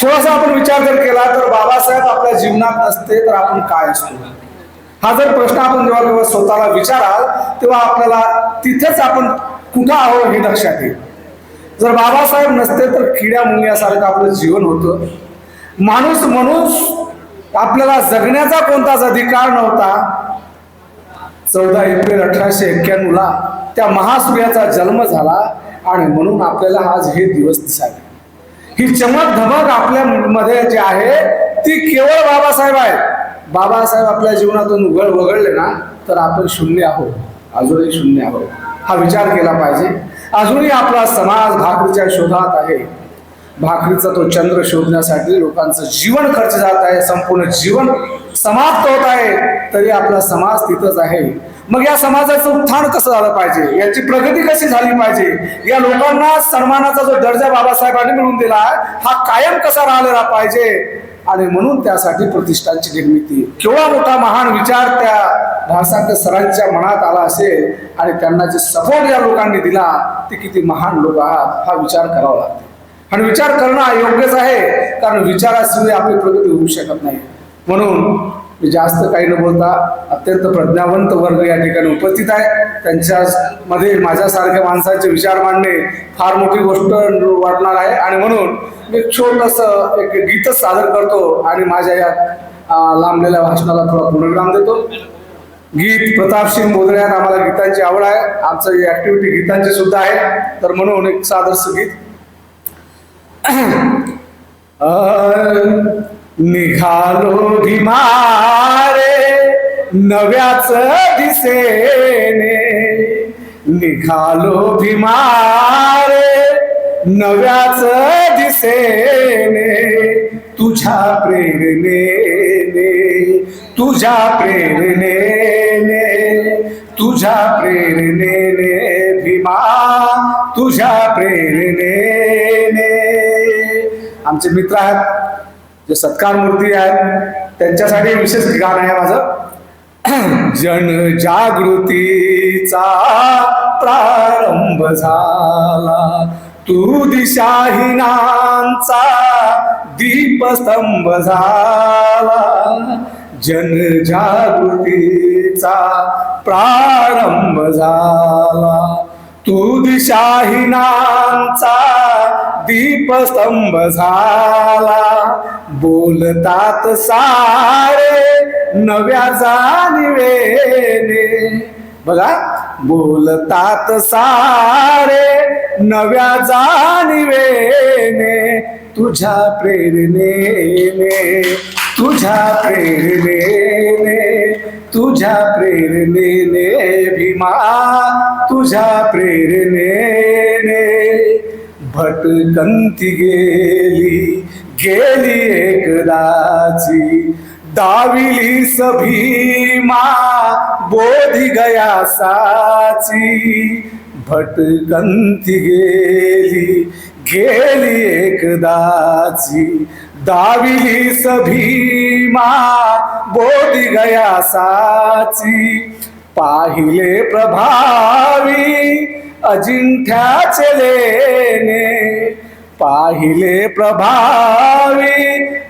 थोडासा आपण विचार जर केला तर बाबासाहेब आपल्या जीवनात नसते तर आपण काय असतो, हा जर प्रश्न आपण जेव्हा जेव्हा स्वतःला विचाराल तेव्हा आपल्याला तिथेच आपण कुठं आहोत हे लक्षात येईल. जर बाबासाहेब नसते तर किड्या मुंग्यासारखं आपलं जीवन होतं. माणूस आपल्याला जगण्याचा कोणताच अधिकार नव्हता. 14 एप्रिल 1891 ला त्या महासूर्याचा जन्म झाला आणि म्हणून आपल्याला आज हे दिवस दिसावे. ही चमक धमक आपल्या मध्ये जी आहे ती केवळ बाबासाहेब आहे. बाबासाहेब आपल्या जीवनातून वगळले ना तर आपण शून्य आहोत, अजूनही शून्य आहोत. हा विचार केला पाहिजे. अजूनही आपला समाज भाकरीच्या शोधात आहे. भाकरीचा तो चंद्र शोधण्यासाठी लोकांचं जीवन खर्च जात आहे, संपूर्ण जीवन समाप्त होत आहे, तरी आपला समाज तिथंच आहे. मग या समाजाचं उत्थान कसं झालं पाहिजे, याची प्रगती कशी झाली पाहिजे, या लोकांना सन्मानाचा जो दर्जा बाबासाहेबांनी मिळवून दिला हा कायम कसा राहिलेला पाहिजे. आणि म्हणून त्यासाठी प्रतिष्ठानची निर्मिती. केवढा मोठा महान विचार त्या भासांत सरांच्या मनात आला असेल आणि त्यांना जे सपोर्ट या लोकांनी दिला ते किती महान लोक आहात हा विचार करावा लागतो. आणि विचार करणं योग्यच आहे, कारण विचाराशिवाय आपली प्रगती होऊ शकत नाही. म्हणून मी जास्त काही न बोलता अत्यंत प्रज्ञावंत वर्ग या ठिकाणी उपस्थित आहे. त्यांच्यामध्ये माझ्यासारख्या माणसाचे विचार मांडणे फार मोठी गोष्ट वाटणार आहे. आणि म्हणून मी छोटंसं एक गीतच सादर करतो आणि माझ्या या लांबलेल्या भाषणाला थोडा पूर्णविराम देतो. गीत प्रतापसिंग बोधरे आहेत. आम्हाला गीतांची आवड आहे. आमचं ही ऍक्टिव्हिटी गीतांची सुद्धा आहे. तर म्हणून एक साधंसं गीत. निघालो भीमारे नव्याच दिसेने, निघालो भीमारे नव्याच दिसेने, तुझ्या प्रेरणेने, तुझ्या प्रेरणेने, तुझ्या प्रेरणेने भीमा, तुझ्या प्रेरणेने. आमचे मित्र आहेत जे सत्कार मूर्ती आहेत त्यांच्यासाठी विशेष गाणं आहे माझं. जनजागृतीचा प्रारंभ झाला, तू दिशाहीनांचा दीपस्तंभ झाला. जनजागृतीचा प्रारंभ झाला, तू दिशाहीनांचा दीपस्तंभ झाला. बोलतात सारे नव्या जाणिवेने, बघा बोलतात सारे नव्या जाणिवेने, तुझ्या प्रेरणेने, तुझ्या प्रेरणेने, तुझ्या प्रेरणेने भीमा, तुझ्या प्रेरणेने. भटकंती गेली गेली एकदाची, दाविली सभीमा बोधी गया साची. भटकंती गेली गेली एकदाची, दाविली सभीमा बोधी गया साची. पाहिले प्रभावी अजिंठ्याचे लेणे, पाहिले प्रभावी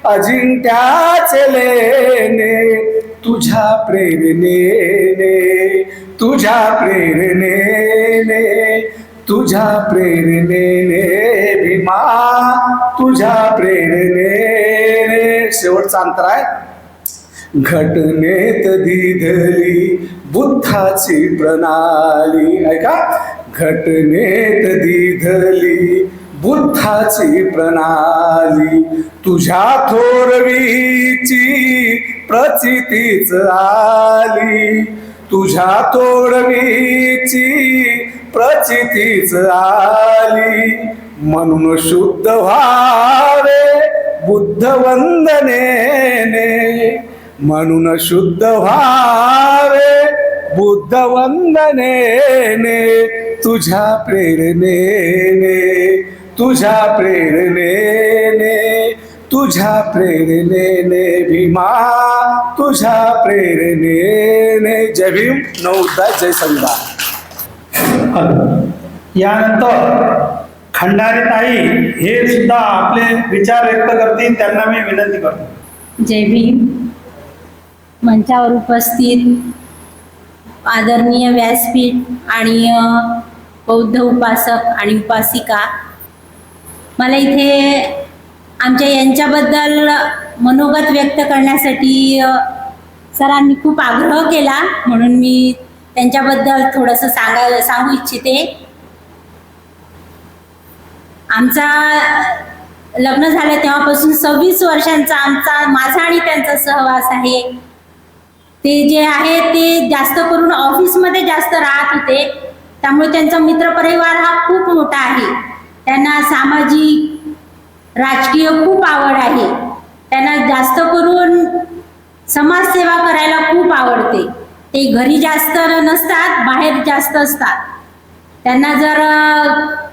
अजिंठ्याचे लेणे. तुझ्या प्रेरणेने तुझ्या प्रेरणेने तुझ्या प्रेरणेने भीमा तुझ्या प्रेरणेने. शेवटचा अंतर आहे. घटनेत दिधली बुद्धाची प्रणाली. ऐका, घटनेत दिधली बुद्धाची प्रणाली. तुझ्या थोरवीची प्रचितीच आली, तुझ्या थोरवीची प्रचितीच आली. म्हणून शुद्ध व्हावे बुद्ध वंदनेने, म्हणून शुद्ध व्हावे बुद्ध वंदनेने. तुझ्या प्रेरणेने तुझ्या प्रेरणेने तुझ्या प्रेरणेने भीमा तुझ्या प्रेरणेने. जय भीम, नवोद्धा, जय संविधान. यानंतर खंडारे ताई हे सुद्धा आपले विचार व्यक्त करतील, त्यांना मी विनंती करतो. जय भीम. मंचावर उपस्थित आदरणीय व्यासपीठ आणि बौद्ध उपासक आणि उपासिका, मला इथे आमच्या यांच्याबद्दल मनोगत व्यक्त करण्यासाठी सरांनी खूप आग्रह केला, म्हणून मी त्यांच्याबद्दल थोडंसं सांगू इच्छिते. आमचा लग्न झालं तेव्हापासून 26 वर्षांचा माझा आणि त्यांचा सहवास आहे. ते जे आहे ते जास्त करून ऑफिसमध्ये जास्त राहत होते, त्यामुळे त्यांचा मित्रपरिवार हा खूप मोठा आहे. त्यांना सामाजिक राजकीय खूप आवड आहे. त्यांना जास्त करून समाजसेवा करायला खूप आवडते. ते घरी जास्त नसतात, बाहेर जास्त असतात. त्यांना जर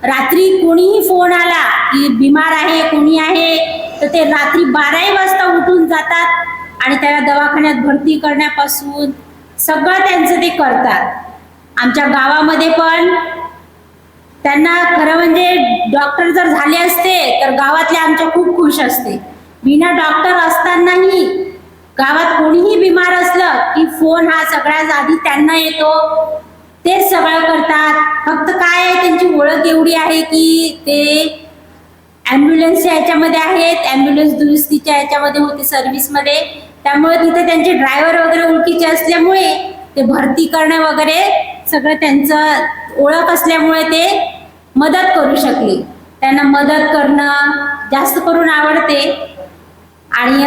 रात्री कोणीही फोन आला की बिमार आहे कोणी आहे, तर ते रात्री 12 वाजता उठून जातात आणि त्याला दवाखान्यात भरती करण्यापासून सगळं त्यांचं ते करतात. आमच्या गावामध्ये पण त्यांना खरं म्हणजे डॉक्टर जर झाले असते तर गावातले आमच्या खूप खुश असते. बिना डॉक्टर असतानाही गावात कोणीही बिमार असलं की फोन हा सगळ्यात आधी त्यांना येतो, तेच सगळं करतात. फक्त काय आहे, त्यांची ओळख एवढी आहे की ते ॲम्ब्युलन्सच्या याच्यामध्ये आहेत, ॲम्ब्युलन्स दुरुस्तीच्या याच्यामध्ये होते सर्व्हिसमध्ये, त्यामुळे तिथे त्यांचे ड्रायव्हर वगैरे ओळखीचे असल्यामुळे ते भरती करणं वगैरे सगळं त्यांचं ओळख असल्यामुळे ते मदत करू शकले. त्यांना मदत करणं जास्त करून आवडते आणि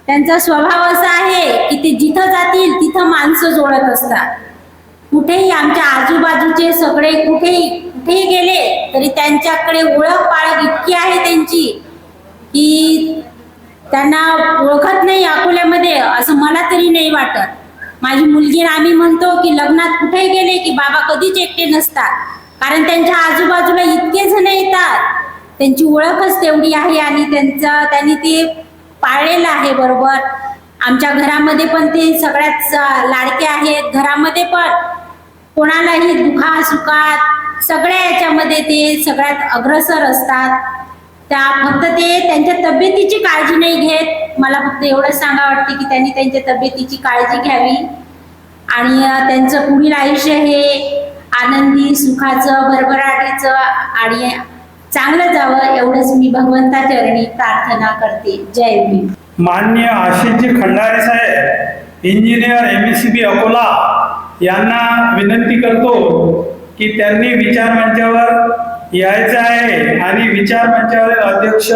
त्यांचा स्वभाव असा आहे की ते जिथं जातील तिथं माणसं जोडत असतात. कुठेही आमच्या आजूबाजूचे सगळे कुठेही गेले तरी त्यांच्याकडे ओळख पाळख इतकी आहे त्यांची की त्यांना ओळखत नाही अकोल्यामध्ये असं मला तरी नाही वाटत. माझी मुलगी आम्ही म्हणतो की लग्नात कुठे गेले की बाबा कधीच एकटे नसतात, कारण त्यांच्या आजूबाजूला इतके जण येतात, त्यांची ओळखच तेवढी आहे आणि त्यांनी ते पाळलेलं आहे बरोबर. आमच्या घरामध्ये पण ते सगळ्यात लाडके आहेत. घरामध्ये पण कोणालाही दुखा सुखात सगळ्या याच्यामध्ये ते सगळ्यात अग्रेसर असतात. फक्त ते त्यांच्या तब्येतीची काळजी नाही घेत. मला फक्त एवढंच सांगा वाटते की त्यांनी त्यांच्या तब्येतीची काळजी घ्यावी आणि त्यांचं पुढील आयुष्य हे आनंदी सुखाचं भरभराटीचं आणि चांगलं जावं एवढंच मी भगवंताचरणी प्रार्थना करते. जय भीम. माननीय आशिषजी खंडारे साहेब, इंजिनियर MSCB अकोला यांना विनंती करतो की त्यांनी विचार मंचावर यायचं आहे आणि विचार मंचावरील अध्यक्ष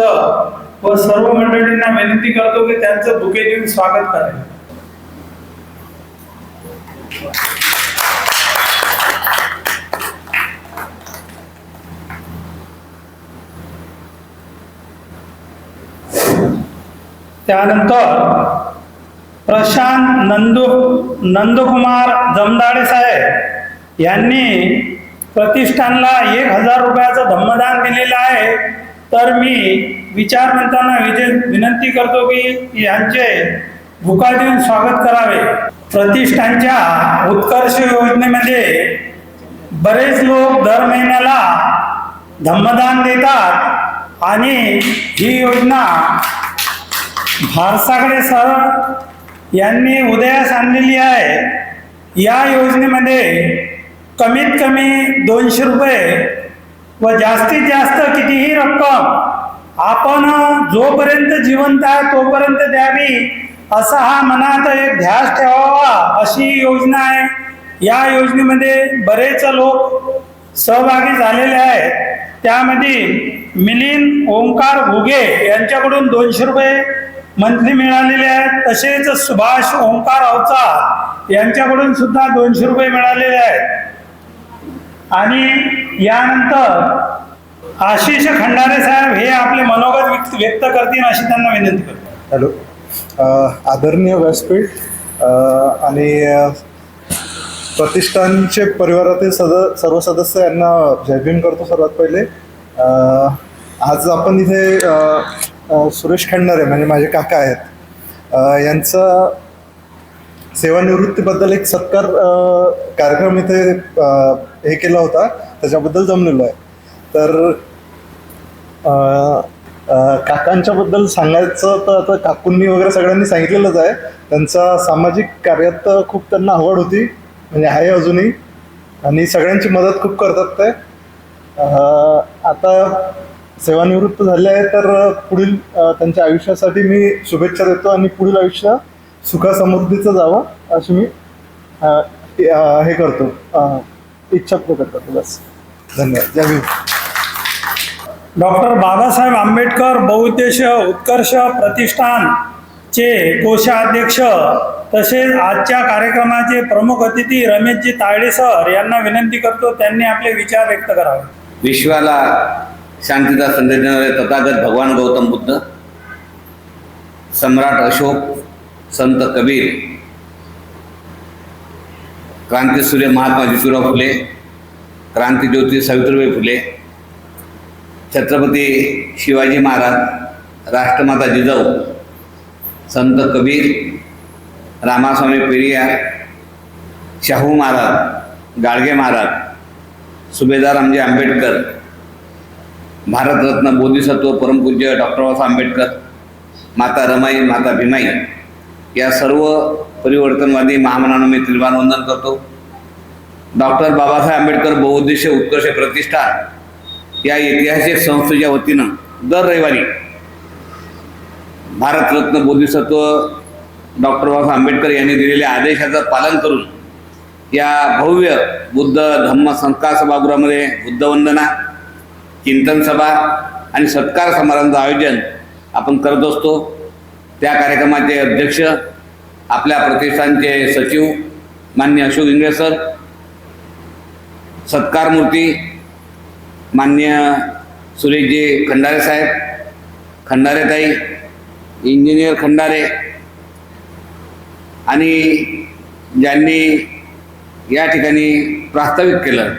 व सर्व मंडळींना विनंती करतो की त्यांचं बुके देऊन स्वागत करेल. त्यानंतर प्रशांत नंदकुमार जमदाडे साहेब यांनी प्रतिष्ठानला 1000 रुपयाचं धम्मदान दिलेलं आहे. तर मी विचारवंतांना विनंती करतो की यांचे बुकातील स्वागत करावे. प्रतिष्ठानच्या उत्कर्ष योजनेमध्ये बरेच लोक दर महिन्याला धम्मदान देतात आणि ही योजना भारसागडे सर यांनी उदयास आणलेली आहे. या योजनेमध्ये कमीत कमी 200 रुपये व जास्तीत जास्त कितीही रक्कम आपण जोपर्यंत जिवंत आहे तोपर्यंत द्यावी असा हा मनात एक ध्यास ठेवावा अशी योजना आहे. या योजनेमध्ये बरेच लोक सहभागी झालेले आहेत. त्यामध्ये मिलिंद ओंकार घुगे यांच्याकडून 200 रुपये मंथली मिळालेले आहेत. तसेच सुभाष ओंकार अवचार यांच्याकडून सुद्धा 200 रुपये मिळालेले आहेत. आणि यानंतर आशिष खंडारे साहेब हे आपले मनोगत व्यक्त करतील अशी त्यांना विनंती करतो. हॅलो, आदरणीय व्यासपीठ आणि प्रतिष्ठानचे परिवारातील सर्व सदस्य यांना जय भीम करतो. सर्वात पहिले आज आपण इथे सुरेश खंडारे म्हणजे माझे काका आहेत यांचा सेवानिवृत्तीबद्दल एक सत्कार कार्यक्रम इथे हे केला होता, त्याच्याबद्दल जमलेलो आहे. तर काकांच्याबद्दल सांगायचं तर आता काकूंनी वगैरे सगळ्यांनी सांगितलेलंच आहे. त्यांचा सामाजिक कार्यात खूप त्यांना आवड होती, म्हणजे आहे अजूनही, आणि सगळ्यांची मदत खूप करतात ते. आता सेवानिवृत्त झाले आहे तर पुढील त्यांच्या आयुष्यासाठी मी शुभेच्छा देतो आणि पुढील आयुष्य सुखासमृद्धीचं जावं अशी मी हे करतो, इच्छा प्रकट करतो. बस, धन्यवाद. जय भीम. डॉक्टर बाबासाहेब आंबेडकर बहुउद्देशीय उत्कर्ष प्रतिष्ठानचे कोषाध्यक्ष तसेच आजच्या कार्यक्रमाचे प्रमुख अतिथी रमेशजी तायडे सर यांना विनंती करतो त्यांनी आपले विचार व्यक्त करावे. विश्वाला शांतीचा संदेश देणारे तथागत भगवान गौतम बुद्ध, सम्राट अशोक, संत कबीर, क्रांतीसूर्य महात्मा ज्योतिराव फुले, क्रांतीज्योती सावित्रीबाई फुले, छत्रपती शिवाजी महाराज, राष्ट्रमाता जिजाऊ, संत कबीर, रामास्वामी पेरियार, शाहू महाराज, गाडगे महाराज, सुभेदार रामजी आंबेडकर, भारतरत्न बोधिसत्व परमपूज्य डॉक्टर बाबासाहेब आंबेडकर, माता रमाई, माता भीमाई या सर्व परिवर्तनवादी महामनांना मी त्रिवार वंदन करतो. डॉक्टर बाबासाहेब आंबेडकर बहुउद्देशीय उत्कर्ष प्रतिष्ठान या ऐतिहासिक संस्थेच्या वतीनं दर रविवारी भारतरत्न बोधिसत्व डॉक्टर बाबासाहेब आंबेडकर यांनी दिलेल्या आदेशाचं पालन करून या भव्य बुद्ध धम्म संस्कार सभागृहामध्ये बुद्धवंदना, चिंतन सभा आणि सत्कार समारंभाचं आयोजन आपण करत असतो. त्या कार्यक्रमाचे अध्यक्ष आपल्या प्रतिष्ठानचे सचिव माननीय अशोक इंगळे सर, सत्कारमूर्ती माननीय सुरेशजी खंडारे साहेब, खंडारेताई, इंजिनियर खंडारे आणि ज्यांनी या ठिकाणी प्रास्ताविक केलं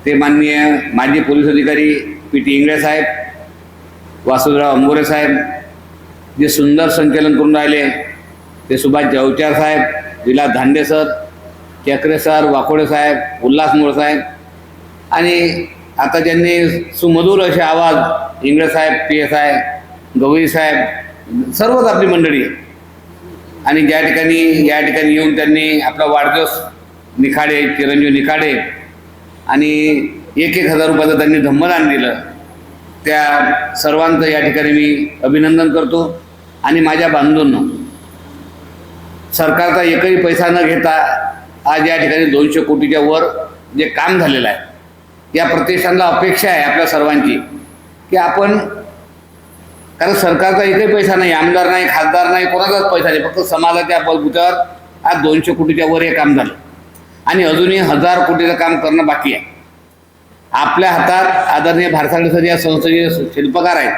ते माननीय माजी पोलीस अधिकारी पी टी इंगळे साहेब, वासुदेवराव अंबोरे साहेब, जे सुंदर संचलन करून राहिले ते सुभाष जवचार साहेब, विलास धांडे सर, चक्रे सर, वाकोडे साहेब, उल्हास मोळ साहेब आणि आता ज्यांनी सुमधुर असे आवाज इंगळे साहेब, PSI, गवई साहेब, सर्वच आपली मंडळी आणि या ठिकाणी येऊन त्यांनी आपला वाढदिवस निखाडे, चिरंजीव निखाडे आणि 1,000 रुपयाचं त्यांनी धम्मदान दिलं. त्या सर्वांचं या ठिकाणी मी अभिनंदन करतो. आणि माझ्या बांधूंनो, सरकारचा एकही पैसा न घेता आज या ठिकाणी 200 कोटीच्या वर जे काम झालेलं आहे, या प्रतिष्ठानला अपेक्षा आहे आपल्या सर्वांची की आपण, कारण सरकारचा एकही पैसा नाही, आमदार नाही, खासदार नाही, कोणाचाच पैसा नाही, फक्त समाजाच्या बलबुत्यावर आज 200 कोटीच्या वर हे काम झालं आणि अजूनही 1000 कोटीचं काम करणं बाकी आहे. आपल्या हातात आदरणीय भारसागडे सर या संस्थेचे शिल्पकार आहेत.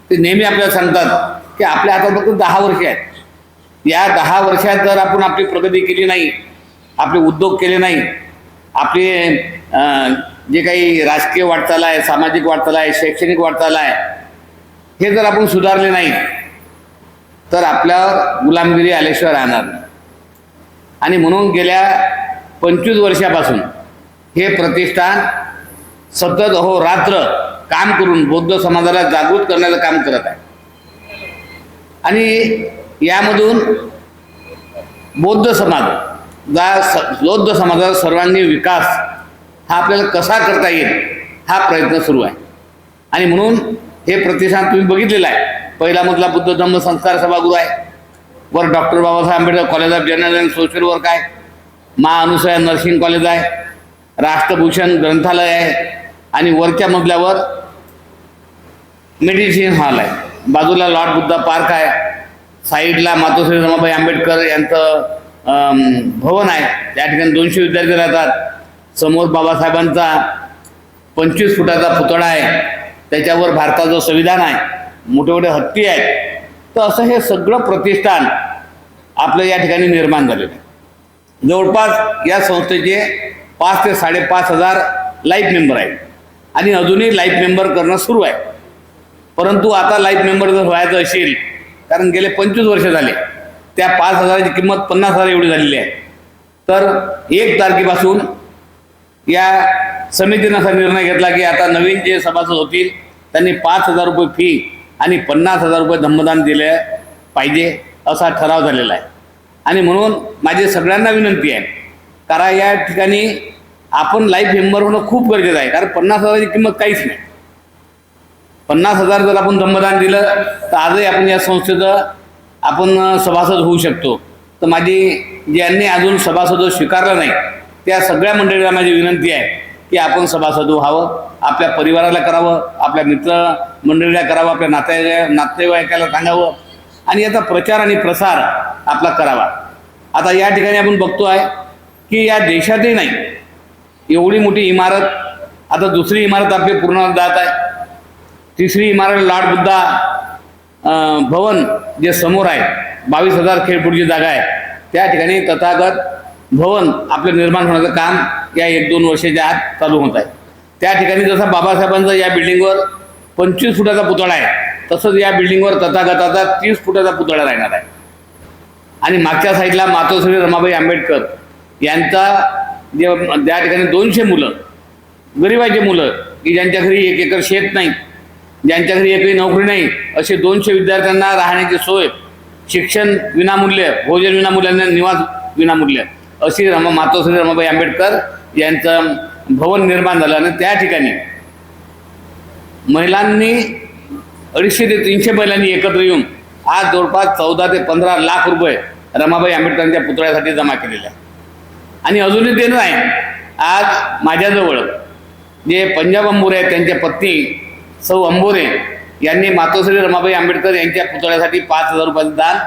ते नेहमी आपल्याला सांगतात की आपल्या हातात फक्त 10 वर्ष आहेत. या 10 वर्षात जर आपण आपली प्रगती केली नाही, आपले उद्योग केले नाही, आपले जे काही राजकीय वाटचाल आहे, सामाजिक वाटचाल आहे, शैक्षणिक वाटचाल आहे, हे जर आपण सुधारले नाही तर आपल्यावर गुलामगिरी आल्याशिवाय राहणार नाही. आणि म्हणून गेल्या 25 वर्षापासून हे प्रतिष्ठान सतत अहोरात्र काम करून बौद्ध समाजाला जागृत करण्याचं काम करत आहे. आणि यामधून बौद्ध समाजाचा सर्वांगीण विकास हा आपल्याला कसा करता येईल हा प्रयत्न सुरू आहे. आणि म्हणून हे प्रतिष्ठान तुम्ही बघितलेलं आहे. पहिला मधला बुद्ध धम्म संस्कार सभागृह आहे, वर doctor Babasaheb Ambedkar college of general and social work आहे, मा अनुसया नर्सिंग कॉलेज आहे, राष्ट्रभूषण ग्रंथालय आहे, आणि वरच्या मजल्यावर मेडिसिन हॉल आहे, बाजूला लॉर्ड बुद्धा पार्क आहे, साईडला मातोश्री रमाबाई आंबेडकर यांचं भवन आहे, त्या ठिकाणी 200 विद्यार्थी राहतात. समोर बाबासाहेबांचा 25 फुटाचा पुतळा आहे, त्याच्यावर भारताचं संविधान आहे, मोठे मोठे हत्ती आहेत. तर असं हे सगळं प्रतिष्ठान आपलं या ठिकाणी निर्माण झालेलं आहे. जवळपास या संस्थेचे 5 ते 5,500 लाईफ मेंबर आहेत आणि अजूनही लाईफ मेंबर करणं सुरू आहे. परंतु आता लाईफ मेंबर जर व्हायचं असेल, कारण गेले 25 वर्ष झाले, त्या 5,000ची किंमत 50,000 एवढी झालेली आहे. तर 1 तारखेपासून या समितीनं असा निर्णय घेतला की आता नवीन जे सभासद होतील त्यांनी 5,000 रुपये फी आणि 50,000 रुपये धम्मदान दिले पाहिजे असा ठराव झालेला आहे. आणि म्हणून माझी सगळ्यांना विनंती आहे, कारण या ठिकाणी आपण लाईफ मेंबर होणं खूप गरजेचं आहे. कारण 50,000ची किंमत काहीच नाही. 50,000 जर आपण धम्मदान दिलं तर आजही आपण या संस्थेचं आपण सभासद होऊ शकतो. तर माझी ज्यांनी अजून सभासद स्वीकारलं नाही त्या सगळ्या मंडळीला माझी विनंती आहे की आपण सभासद व्हावं, आपल्या परिवाराला करावं, आपल्या मित्र मंडळीला करावं, आपल्या नातेवाईकाला सांगावं आणि याचा प्रचार आणि प्रसार आपला करावा. आता या ठिकाणी आपण बघतो आहे की या देशातही नाही एवढी मोठी इमारत, आता दुसरी इमारत आपली पूर्ण जात आहे. तिसरी इमारत लॉर्ड बुद्धा भवन जे समोर आहे, 22,000 खेळफुटची जागा आहे, त्या ठिकाणी तथागत भवन आपलं निर्माण होण्याचं काम या 1-2 वर्षाच्या आत चालू होत आहे. त्या ठिकाणी जसा बाबासाहेबांचा या बिल्डिंगवर 25 फुटाचा पुतळा आहे, तसंच या बिल्डिंगवर तथागताचा 30 फुटाचा पुतळा राहणार आहे. आणि मागच्या साईडला मातोश्री रमाबाई आंबेडकर यांचा जे त्या ठिकाणी 200 मुलं, गरिबाचे मुलं की ज्यांच्या घरी 1 एकर शेत नाही, ज्यांच्या घरी एकही नोकरी नाही, असे 200 विद्यार्थ्यांना राहण्याची सोय, शिक्षण विनामूल्य, भोजन विनामूल्य, निवास विनामूल्य अशी मातोश्री रमाबाई आंबेडकर यांचं भवन निर्माण झालं. आणि त्या ठिकाणी महिलांनी 250 ते 300 महिलांनी एकत्र येऊन आज जवळपास 14 ते 15 लाख रुपये रमाबाई आंबेडकरांच्या पुतळ्यासाठी जमा केलेले आहे. आणि अजूनही ते नाही, आज माझ्याजवळ जे पंजाब अंबोरे आहेत त्यांच्या पत्नी सौ अंबोरे यांनी मातोश्री रमाबाई आंबेडकर यांच्या पुतळ्यासाठी 5,000 रुपयाचं दान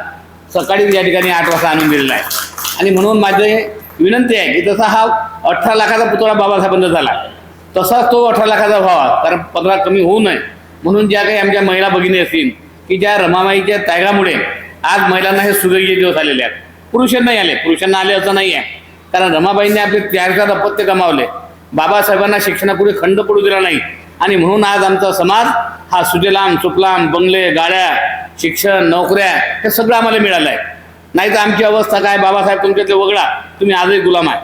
सकाळी या ठिकाणी 8 वाजता आणून दिलेलं आहे. आणि म्हणून माझी विनंती आहे की तसा हा 18 लाखाचा पुतळा बाबासाहेबांचा झाला, तसाच तो 18 लाखाचा व्हावा, कारण 15 कमी होऊ नये. म्हणून ज्या काही आमच्या महिला भगिनी असतील की ज्या रमाबाईच्या त्यागामुळे आज महिलांना हे सुदैवी दिवस आलेले आहेत, पुरुषांनाही आले, पुरुषांना आले असं नाही आहे. कारण रमाबाईंनी आपले 4 अपत्य गमावले, बाबासाहेबांना शिक्षणापुढे खंड पडू दिला नाही. आणि म्हणून आज आमचा समाज हा सुजलाम सुफलाम, बंगले, गाड्या, शिक्षण, नोकऱ्या हे सगळं आम्हाला मिळालं आहे. नाही तर आमची अवस्था काय, बाबासाहेब तुमच्यातले वगळा, तुम्ही आजही गुलाम आहे,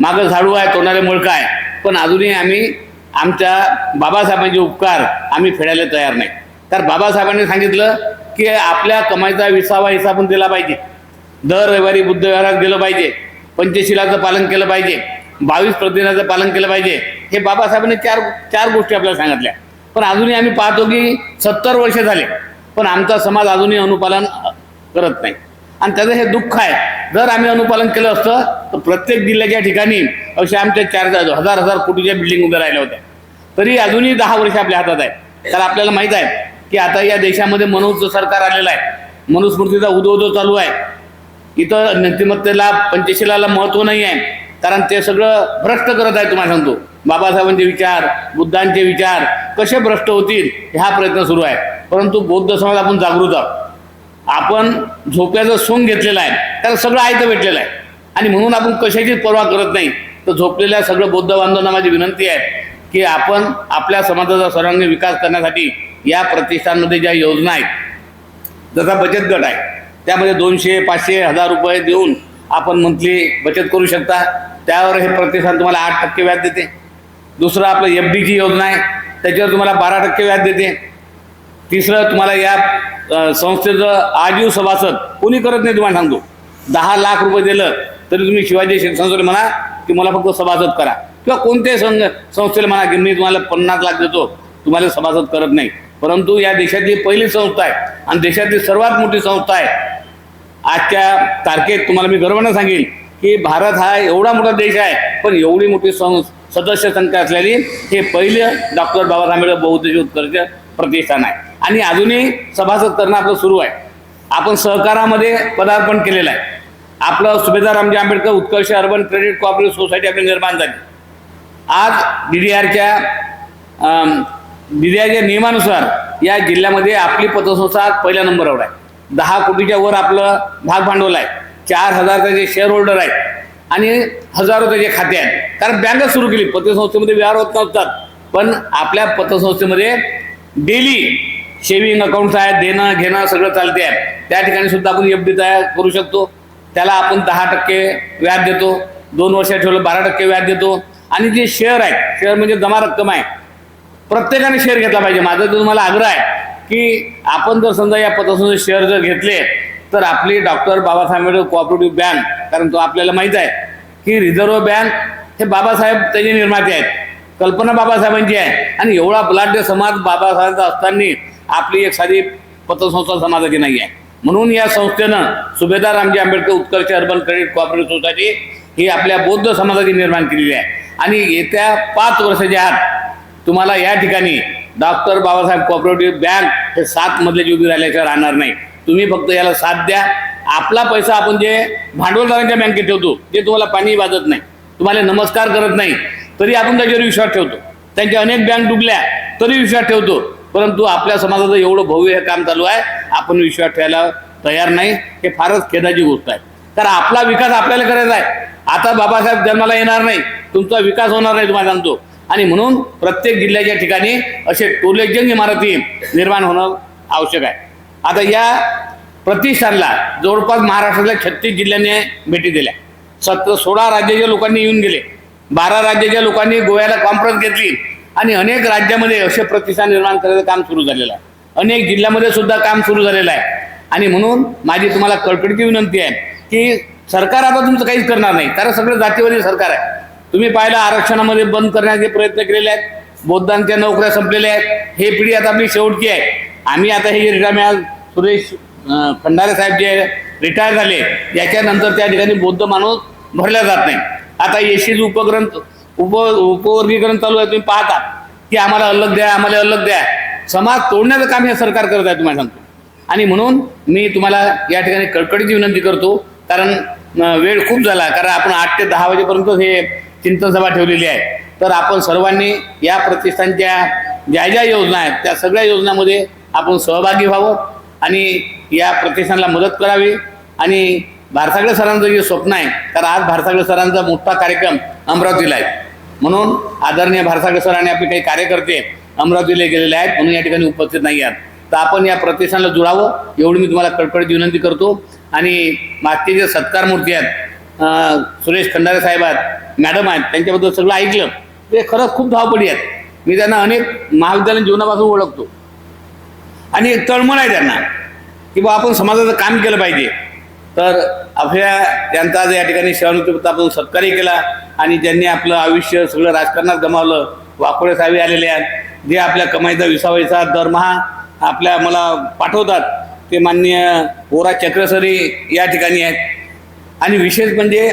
मागं झाडू आहे, तोंडाले मुळका आहे, पण अजूनही आम्ही आमच्या बाबासाहेबांचे उपकार आम्ही फेडायला तयार नाही. तर बाबासाहेबांनी सांगितलं की आपल्या कमाईचा 20वा हिस्सा आपण दिला पाहिजे, दर रविवारी बुद्ध विहारात गेलं पाहिजे, पंचशिलाचं पालन केलं पाहिजे, 22 प्रतिज्ञाचं पालन केलं पाहिजे. हे बाबासाहेबांनी चार गोष्टी आपल्याला सांगितल्या. पण अजूनही आम्ही पाहतो की 70 वर्ष झाले पण आमचा समाज अजूनही अनुपालन करत नाही. आणि त्याचं हे दुःख आहे. जर आम्ही अनुपालन केलं असतं तर प्रत्येक जिल्ह्याच्या ठिकाणी अशा आमच्या 4,000 कोटीच्या बिल्डिंग उभ्या राहिल्या होत्या. तरी अजूनही 10 वर्ष आपल्या हातात आहे. तर आपल्याला माहीत आहे की आता या देशामध्ये मनुचं सरकार आलेलं आहे, मनुस्मृतीचा उदो चालू आहे. इथं नीतिमत्तेला, पंचशिलाला महत्त्व नाही आहे, कारण ते सगळं भ्रष्ट करत आहे. तुम्हाला सांगतो, बाबासाहेबांचे विचार, बुद्धांचे विचार कसे भ्रष्ट होतील हा प्रयत्न सुरू आहे. परंतु बौद्ध समाज आपण जागृत आहोत. आपण झोप्याचं सोंग घेतलेलं आहे, त्याला सगळं आयतं भेटलेलं आहे आणि म्हणून आपण कशाचीच पर्वा करत नाही. तर झोपलेल्या सगळं बौद्ध बांधवांना माझी विनंती आहे की आपण आपल्या समाजाचा सर्वांगीण विकास करण्यासाठी या प्रतिष्ठानमध्ये ज्या योजना आहेत, जसा बचत गट आहे त्यामध्ये 200, 500, 1000 रुपये देऊन आपण मंथली बचत करू शकता. त्यावर हे प्रतिष्ठान तुम्हाला 8% व्याज देते. दुसरं आपलं FDची योजना आहे, त्याच्यावर तुम्हाला 12% व्याज देते. तिसरं तुम्हाला या संस्थेचं आजीव सभासद कोणी करत नाही. तुम्हाला सांगतो 10 लाख रुपये दिलं तरी तुम्ही शिवाजी शिक्षण संस्थेला म्हणा की मला फक्त सभासद करा, किंवा कोणत्याही संस्थेला म्हणा की मी तुम्हाला 50 लाख देतो, तुम्हाला सभासद करत नाही. परंतु या देशातली पहिली संस्था आहे आणि देशातली सर्वात मोठी संस्था आहे. आजच्या तारखेत तुम्हाला मी गर्वाने सांगेन की भारत हा एवढा मोठा देश आहे, पण एवढी मोठी सदस्य संख्या असलेली हे पहिलं डॉक्टर बाबासाहेब आंबेडकर बहुउद्देशीय उत्कर्ष प्रतिष्ठान आहे आणि अजूनही सभासद करणं आपलं सुरू आहे. आपण सहकारामध्ये पदार्पण केलेलं आहे. आपलं सुभेदार रामजी आंबेडकर उत्कर्ष अर्बन क्रेडिट कोऑपरेटिव्ह सोसायटी आपली निर्माण झाली. आज DDRच्या नियमानुसार या जिल्ह्यामध्ये आपली पतसंस्था पहिल्या नंबरवर आहे. 10 कोटीच्या वर आपलं भाग भांडवल आहे. 4000 त्याचे शेअर होल्डर आहेत आणि हजारो त्याचे खाते आहेत. कारण बँकच सुरू केली. पतसंस्थेमध्ये व्यवहार होत नसतात, पण आपल्या पतसंस्थेमध्ये डेली सेव्हिंग अकाउंट्स आहेत, देणं घेणं सगळं चालते आहे. त्या ठिकाणी सुद्धा आपण FD तयार करू शकतो. त्याला आपण 10% व्याज देतो. 2 वर्ष ठेवलं 12% व्याज देतो. आणि जे शेअर आहेत, शेअर म्हणजे जमा रक्कम आहे, प्रत्येकाने शेअर घेतला पाहिजे. माझा तर तुम्हाला आग्रह आहे की आपण जर समजा या पतसंस्थेचे शेअर जर घेतले तर आपली doctor Babasaheb Ambedkar cooperative bank, कारण तो आपल्याला माहीत आहे की रिझर्व्ह बँक हे बाबासाहेब त्याचे निर्माते आहेत, कल्पना बाबासाहेबांची आहे आणि एवढा बलाढ्य समाज बाबासाहेबांचा असताना आपली एक साधी पतसंस्था समाजाची नाही आहे. म्हणून या संस्थेनं सुभेदार रामजी आंबेडकर उत्कर्ष अर्बन क्रेडिट कोऑपरेटिव्ह सोसायटी ही आपल्या बौद्ध समाजाची निर्माण केलेली आहे आणि येत्या 5 वर्षाच्या आत तुम्हाला या ठिकाणी डॉक्टर बाबासाहेब कोऑपरेटिव्ह बँक हे 7 मजल्याची उभी राहिल्याशिवाय राहणार नाही. तुम्ही फक्त याला साथ द्या. आपला पैसा आपण जे भांडवलदारांच्या बँकेत ठेवतो, जे तुम्हाला पाणी वाजत नाही, तुम्हाला नमस्कार करत नाही, तरी आपण त्याच्यावर विश्वास ठेवतो. त्यांच्या अनेक बँक डुबल्या तरी विश्वास ठेवतो. परंतु आपल्या समाजाचं एवढं भव्य हे काम चालू आहे, आपण विश्वास ठेवायला तयार नाही. हे फारच खेदाची गोष्ट आहे. कारण आपला विकास आपल्याला करायचा आहे. आता बाबासाहेब जन्माला येणार नाही, तुमचा विकास होणार नाही तुम्हाला सांगतो. आणि म्हणून प्रत्येक जिल्ह्याच्या ठिकाणी असे टोलेजंग इमारती निर्माण होणं आवश्यक आहे. आता या प्रतिष्ठानला जवळपास महाराष्ट्रातल्या 36 जिल्ह्यांनी भेटी दिल्या. 16 राज्याच्या लोकांनी येऊन गेले. 12 राज्याच्या लोकांनी गोव्याला कॉन्फरन्स घेतली आणि अनेक राज्यामध्ये असे प्रतिष्ठान निर्माण करायचं काम सुरू झालेलं आहे. अनेक जिल्ह्यामध्ये सुद्धा काम सुरू झालेलं आहे. आणि म्हणून माझी तुम्हाला कळकळीची विनंती आहे की सरकार आता तुमचं काहीच करणार नाही, कारण सगळं जातीवादी सरकार आहे. तुम्ही पाहिलं आरक्षणामध्ये बंद करण्याचे प्रयत्न केलेले आहेत. बौद्धांच्या नोकऱ्या संपलेल्या आहेत. हे पिढी आता आपली शेवटची आहे. आम्ही आता हे रिटायरमेंट सुरेश खंडारे साहेब जे रिटायर झाले याच्यानंतर त्या ठिकाणी बौद्ध माणूस भरला जात नाही. आता एसीचं उपवर्गीकरण चालू आहे. तुम्ही पाहता की आम्हाला अलग द्या, आम्हाला अलग द्या. समाज तोडण्याचं काम हे सरकार करत आहे तुम्हाला सांगतो. आणि म्हणून मी तुम्हाला या ठिकाणी कळकळीची विनंती करतो, कारण वेळ खूप झाला. कारण आपण 8 ते 10 वाजेपर्यंत हे चिंतन सभा ठेवलेली आहे. तर आपण सर्वांनी या प्रतिष्ठानच्या ज्या ज्या योजना आहेत त्या सगळ्या योजनांमध्ये आपण सहभागी व्हावं आणि या प्रतिष्ठानाला मदत करावी. आणि भारसागळे सरांचं जे स्वप्न आहे, कारण आज भारसागळे सरांचा मोठा कार्यक्रम अमरावतीला आहे. म्हणून आदरणीय भारसागळे सरांनी आपले काही कार्यकर्ते अमरावतीला गेलेले आहेत, म्हणून या ठिकाणी उपस्थित नाही आहेत. तर आपण या प्रतिष्ठानाला जुळावं एवढी मी तुम्हाला कळकळीची विनंती करतो. आणि मागचे जे सत्कार मूर्ती आहेत, सुरेश खंडारे साहेब आहेत, मॅडम आहेत, त्यांच्याबद्दल सगळं ऐकलं. ते खरंच खूप धावपडी आहेत. मी त्यांना अनेक महाविद्यालयीन जीवनापासून ओळखतो आणि तळमळ आहे त्यांना की बा आपण समाजाचं काम केलं पाहिजे. तर आपल्या त्यांचा या ठिकाणी सेवानिवृत्तीपत्र आपण सत्कारही केला आणि ज्यांनी आपलं आयुष्य सगळं राजकारणात गमावलं, वाकोडे साहेब आलेले आहेत, जे आपल्या कमाईचा 20 दरमहा आपल्या मला पाठवतात, ते माननीय ओरा चक्रसरी या ठिकाणी आहेत. आणि विशेष म्हणजे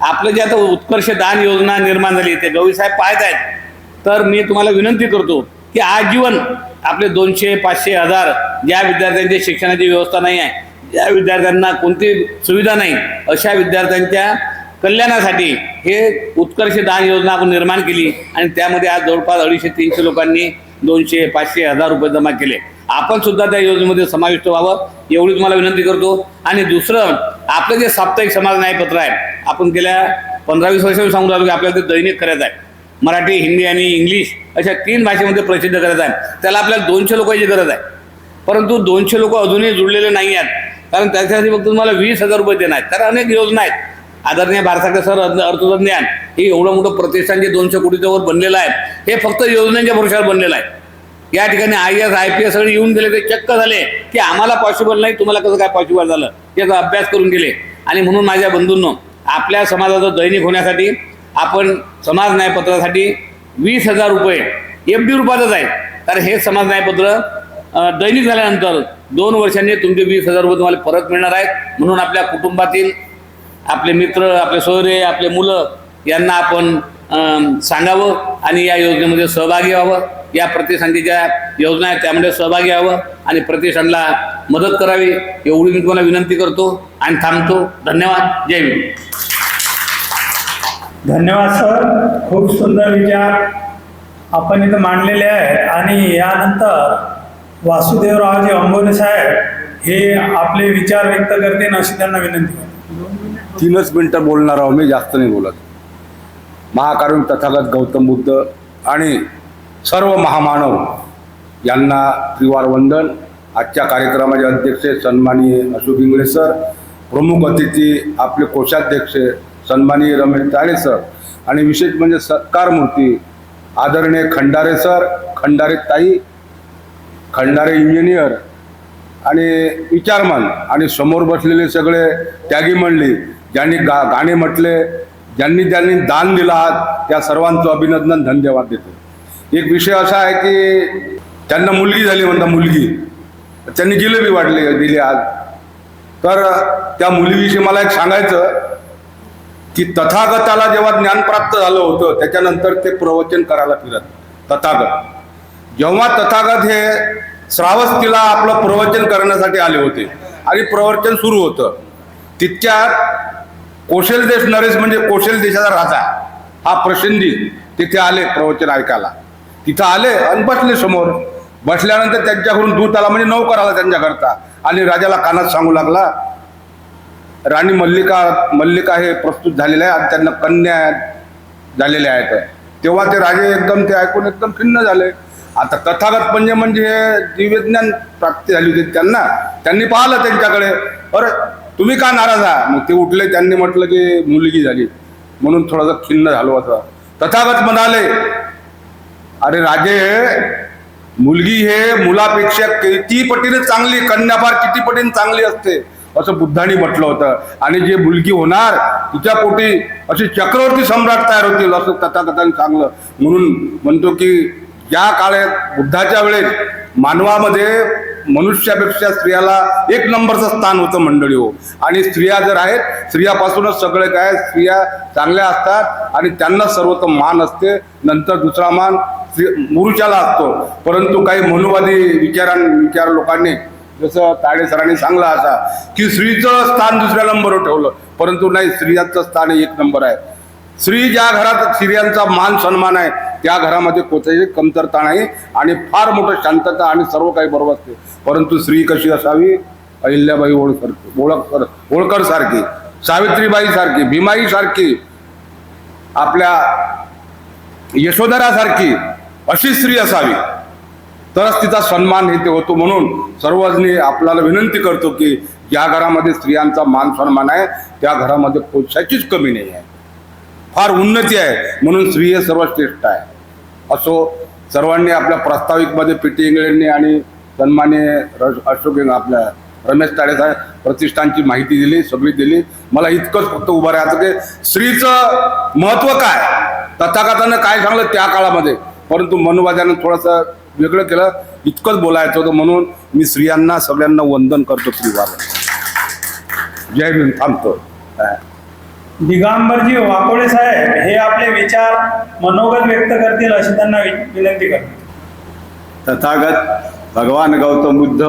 आपलं जे आता उत्कर्ष दान योजना निर्माण झाली ते गवळी साहेब पाहत आहेत. तर मी तुम्हाला विनंती करतो की आजीवन आपले 200, 500, 1000 ज्या विद्यार्थ्यांच्या शिक्षणाची व्यवस्था नाही आहे, ज्या विद्यार्थ्यांना कोणती सुविधा नाही, अशा विद्यार्थ्यांच्या कल्याणासाठी हे उत्कर्ष दान योजना आपण निर्माण केली. आणि त्यामध्ये आज जवळपास 250-300 लोकांनी 200, 500, 1000 रुपये जमा केले. आपण सुद्धा त्या योजनेमध्ये समाविष्ट व्हावं एवढी तुम्हाला विनंती करतो. आणि दुसरं, आपलं जे साप्ताहिक समाज न्यायपत्र आहे, आपण गेल्या 15-20 वर्षांपासून सांगून राहिलो की आपल्याला ते दैनिक करायचं आहे. मराठी, हिंदी आणि इंग्लिश अशा 3 भाषेमध्ये प्रसिद्ध करायचं आहे. त्याला आपल्याला 200 लोकांची गरज आहे, परंतु 200 लोक अजूनही जुळलेले नाही आहेत. कारण त्याच्यासाठी फक्त तुम्हाला 20,000 रुपये देणार आहेत. कारण अनेक योजना आहेत. आदरणीय बारसाकर सर अर्थतज्ञ हे एवढं मोठं प्रतिष्ठान जे 200 कोटीच्या वर बनलेलं आहे, हे फक्त योजनांच्या भरोशावर बनलेलं आहे. या ठिकाणी IAS IPS सगळे येऊन गेले, ते चक्क झाले की आम्हाला पॉसिबल नाही, तुम्हाला कसं काय पॉसिबल झालं याचा अभ्यास करून गेले. आणि म्हणून माझ्या बंधूंनो, आपल्या समाजाचं दैनिक होण्यासाठी आपण समाज न्यायपत्रासाठी 20,000 रुपये FD रूपातच आहे. कारण हे समाज न्यायपत्र दैनिक झाल्यानंतर 2 वर्षांनी तुमचे 20,000 रुपये तुम्हाला परत मिळणार आहेत. म्हणून आपल्या कुटुंबातील आपले मित्र, आपले सोयरे, आपले मुलं यांना आपण सांगावं आणि या योजनेमध्ये सहभागी व्हावं. या प्रतिष्ठानची ज्या योजना आहेत त्यामध्ये सहभागी व्हावं आणि प्रतिष्ठानला मदत करावी एवढी मी तुम्हाला विनंती करतो आणि थांबतो. धन्यवाद. जय भीम. धन्यवाद सर, खूप सुंदर विचार आपण इथं मांडलेले आहेत. आणि यानंतर वासुदेवरावजी अंबोरे साहेब हे आपले विचार व्यक्त करतील अशी त्यांना विनंती करतो. 3 मिनिटं बोलणार आहोत मी, जास्त नाही बोलत. महाकारुण्य तथागत गौतम बुद्ध आणि सर्व महामानव यांना त्रिवार वंदन. आजच्या कार्यक्रमाचे अध्यक्ष सन्माननीय अशोक इंगळे सर, प्रमुख अतिथी आपले कोषाध्यक्ष सन्माननीय रमेश ताळे सर, आणि विशेष म्हणजे सत्कारमूर्ती आदरणीय खंडारे सर, खंडारे ताई, खंडारे इंजिनियर आणि विचारमान, आणि समोर बसलेले सगळे त्यागी मंडळी, ज्यांनी गाणे म्हटले, ज्यांनी दान दिलं आहात, त्या सर्वांचं अभिनंदन, धन्यवाद देतो. एक विषय असा आहे की त्यांना मुलगी झाली म्हणता, मुलगी त्यांनी जिलेबी दिली आज. तर त्या मुलीविषयी मला एक सांगायचं की तथागताला जेव्हा ज्ञान प्राप्त झालं होतं त्याच्यानंतर ते प्रवचन करायला फिरत. जेव्हा तथागत हे श्रावस्तीला आपलं प्रवचन करण्यासाठी आले होते आणि प्रवचन सुरू होतं, तितक्यात कोशल देश नरेश म्हणजे कोशल देशाचा राजा हा प्रसिद्धी तिथे आले प्रवचन ऐकायला. तिथं आले आणि बसले समोर. बसल्यानंतर त्यांच्याकडून दूत आला, म्हणजे नौकर आला त्यांच्याकरता, आणि राजाला कानात सांगू लागला, राणी मल्लिका हे प्रस्तुत झालेले आहे आणि त्यांना कन्या झालेले आहेत. तेव्हा ते राजे ते ऐकून एकदम खिन्न झाले. आता तथागत म्हणजे हे दिव्यज्ञान प्राप्ती झाली होती त्यांनी पाहिलं त्यांच्याकडे, अरे तुम्ही का नाराज आहात? मग ते उठले, त्यांनी म्हटलं की मुलगी झाली म्हणून थोडंसं खिन्न झालो असं. तथागत म्हणाले, अरे राजे, मुलगी हे मुलापेक्षा किती पटीने चांगली, कन्या फार किती पटीने चांगली असते असं बुद्धांनी म्हटलं होतं. आणि जे मुलगी होणार तिच्या पोटी असे चक्रवर्ती सम्राट तयार होतील असं तथागतांनी सांगलं. म्हणून म्हणतो की ज्या काळात बुद्धाच्या वेळेस मानवामध्ये मनुष्यापेक्षा स्त्रियाला 1 नंबरचं स्थान होतं मंडळी हो. आणि स्त्रिया जर आहेत, स्त्रियापासूनच सगळे काय, स्त्रिया चांगल्या असतात आणि त्यांना सर्वोत्तम मान असते. नंतर दुसरा मान पुरुषाला असतो. परंतु काही मनुवादी विचार लोकांनी, जसं ताडे सरांनी सांगला असा की स्त्रीचं स्थान दुसऱ्या नंबरवर ठेवलं, परंतु नाही, स्त्रियांचं स्थान 1 नंबर आहे. स्त्री ज्या घरात स्त्रियांचा मान सन्मान आहे त्या घरामध्ये कोणतीही कमतरता नाही आणि फार मोठं शांतता आणि सर्व काही बरोबर असते. परंतु स्त्री कशी असावी? अहिल्याबाई होळकर सारखी, सावित्रीबाई सारखी, भीमाई सारखी, आपल्या यशोधरा सारखी अशी स्त्री असावी, तरच तिचा सन्मान हे ते होतो. म्हणून सर्वजणी आपल्याला विनंती करतो की ज्या घरामध्ये स्त्रियांचा मान सन्मान आहे त्या घरामध्ये पैशाचीच कमी नाही आहे, फार उन्नती आहे. म्हणून स्त्री हे सर्वश्रेष्ठ आहे. असो, सर्वांनी आपल्या प्रास्ताविकमध्ये PT इंगळेंनी आणि सन्मान्य अशोक आपल्या रमेश ताळे साहेब प्रतिष्ठानची माहिती दिली, सगळी दिली. मला इतकंच फक्त उभं राहायचं की स्त्रीचं महत्त्व काय, तथागतानं काय सांगलं त्या काळामध्ये, परंतु मनुवाद्यानं थोडंसं वेगळं केलं, इतकंच बोलायचं होतं. म्हणून मी स्त्रियांना सगळ्यांना वंदन करतो त्रिवार. जय भीम. थांबतो. दिगंबरजी वाकोडे साहेब हे आपले विचार मनोगत व्यक्त करतील अशी त्यांना विनंती करतो. तथागत भगवान गौतम बुद्ध,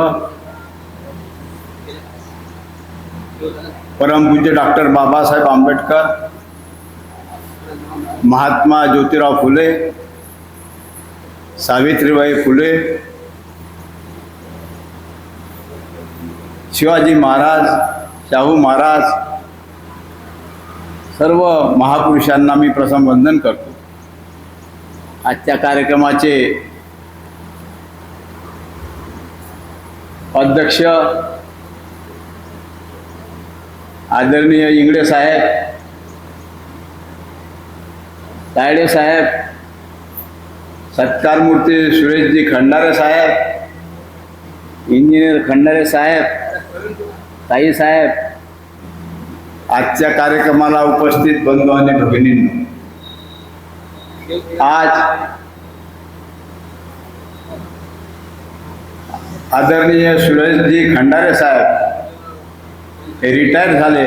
परमपूज्य डॉक्टर बाबासाहेब आंबेडकर, महात्मा ज्योतिराव फुले, सावित्रीबाई फुले, शिवाजी महाराज, शाहू महाराज, सर्व महापुरुषांना मी प्रथम वंदन करतो. आजच्या कार्यक्रमाचे अध्यक्ष आदरणीय इंगळे साहेब, तायडे साहेब, सत्कारमूर्ती सुरेशजी खंडारे साहेब, इंजिनियर खंडारे साहेब, ताई साहेब, आजच्या कार्यक्रमाला उपस्थित बंधू आणि भगिनींनो, आज आदरणीय सुरेशजी खंडारे साहेब हे रिटायर झाले.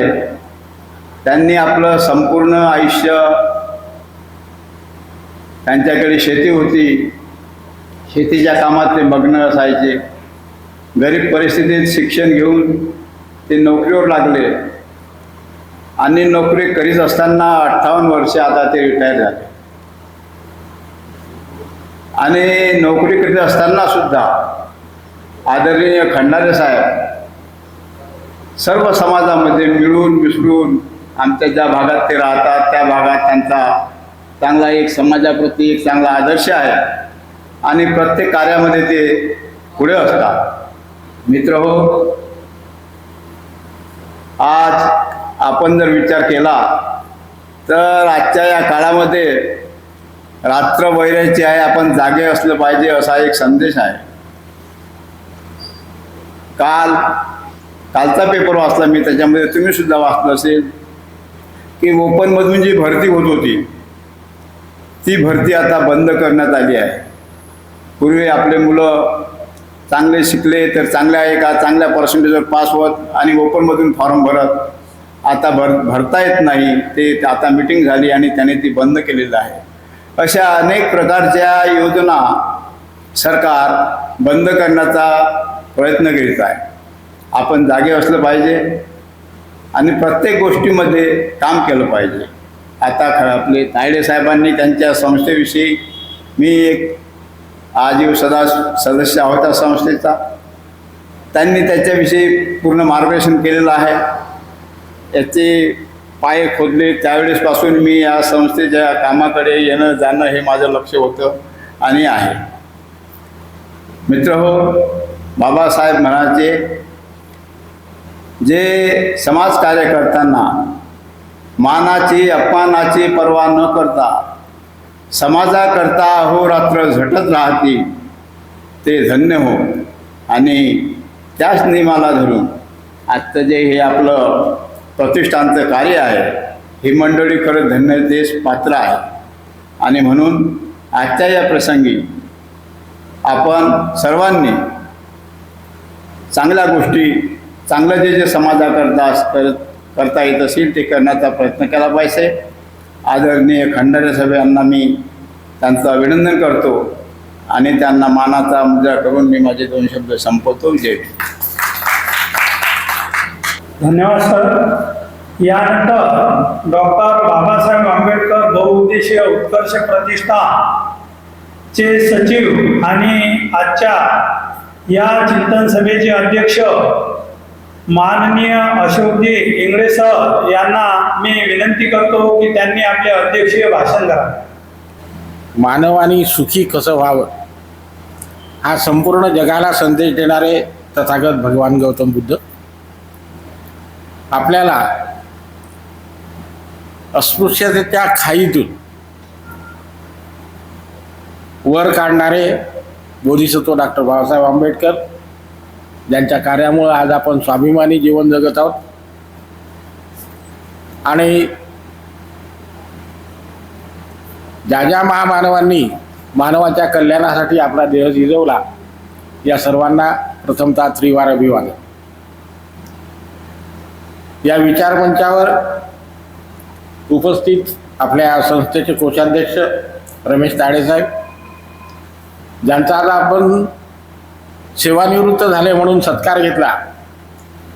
त्यांनी आपलं संपूर्ण आयुष्य, त्यांच्याकडे शेती होती, शेतीच्या कामात ते मग्न असायचे. गरीब परिस्थितीत शिक्षण घेऊन ते नोकरीवर लागले आणि नोकरी करीत असताना 58 वर्षे आता ते रिटायर झाले. आणि नोकरी करीत असताना सुद्धा आदरणीय खंडारे साहेब सर्व समाजामध्ये मिळून मिसळून आमच्या ज्या भागात ते राहतात त्या भागात त्यांचा चांगला एक समाजाप्रती एक चांगला आदर्श आहे आणि प्रत्येक कार्यामध्ये ते पुढे असतात. मित्रहो, आज आपण जर विचार केला तर आजच्या या काळामध्ये रात्र वैराची आहे, आपण जागे असलं पाहिजे असा एक संदेश आहे. कालचा पेपर वाचला मी, त्याच्यामध्ये तुम्ही सुद्धा वाचलं असेल की ओपनमधून जी भरती होत होती ती भरती आता बंद करण्यात आली आहे. पूर्वी आपले मुलं चांगले शिकले तर चांगल्या पर्सेंटेजवर पास होत आणि ओपनमधून फॉर्म भरत, आता भरता येत नाही. ते आता मीटिंग झाली आणि त्याने ती बंद केलेली आहे. अशा अनेक प्रकारच्या योजना सरकार बंद करण्याचा प्रयत्न करीत आहे. आपण जागे असलं पाहिजे आणि प्रत्येक गोष्टीमध्ये काम केलं पाहिजे. आता आपले तायडे साहेबांनी त्यांच्या संस्थेविषयी, मी एक आजीव सदस्य होता संस्थेचा, त्यांनी त्याच्याविषयी पूर्ण मार्गदर्शन केलेलं आहे. याचे पाय खोदले त्यावेळेसपासून मी या संस्थेच्या कामाकडे येणं जाणं हे माझं लक्ष होतं आणि आहे. मित्रहो, बाबासाहेब म्हणायचे, जे समाजकार्य करताना मानाची अपमानाची पर्वा न करता समाजाकरता अहोरात्र झटत राहतील ते धन्य हो. आणि त्याच नियमाला धरून आजचं जे हे आपलं प्रतिष्ठानचं कार्य आहे ही मंडळी खरं धन्य देश पात्र आहे. आणि म्हणून आजच्या या प्रसंगी आपण सर्वांनी चांगल्या गोष्टी, चांगलं जे समाजाकरता करता येत असेल ते करण्याचा प्रयत्न केला पाहिजे. आदरणीय खंडारे साहेब यांना मी त्यांचं अभिनंदन करतो आणि त्यांना मानाचा मुद्रा करून मी माझे 2 शब्द संपवतो. जय. धन्यवाद सर. यानंतर डॉक्टर बाबासाहेब आंबेडकर बहुउद्देशीय उत्कर्ष प्रतिष्ठानचे सचिव आणि आजच्या या चिंतन सभेचे अध्यक्ष माननीय अशोकजी इंगळे सर यांना मी विनंती करतो की त्यांनी आपले अध्यक्षीय भाषण करावे. मानवाने सुखी कसं व्हावं हा संपूर्ण जगाला संदेश देणारे तथागत भगवान गौतम बुद्ध आपल्याला अस्पृश्यतेच्या खाईतून वर काढणारे बोधिसत्व डॉक्टर बाबासाहेब आंबेडकर, ज्यांच्या कार्यामुळे आज आपण स्वाभिमानी जीवन जगत आहोत. आणि ज्या महामानवांनी मानवाच्या कल्याणासाठी आपला देह झिजवला या सर्वांना प्रथमतः त्रिवार अभिवादन. या विचारमंचावर उपस्थित आपल्या संस्थेचे कोषाध्यक्ष रमेश तायडे साहेब, ज्यांचा आज आपण सेवानिवृत्त झाले म्हणून सत्कार घेतला,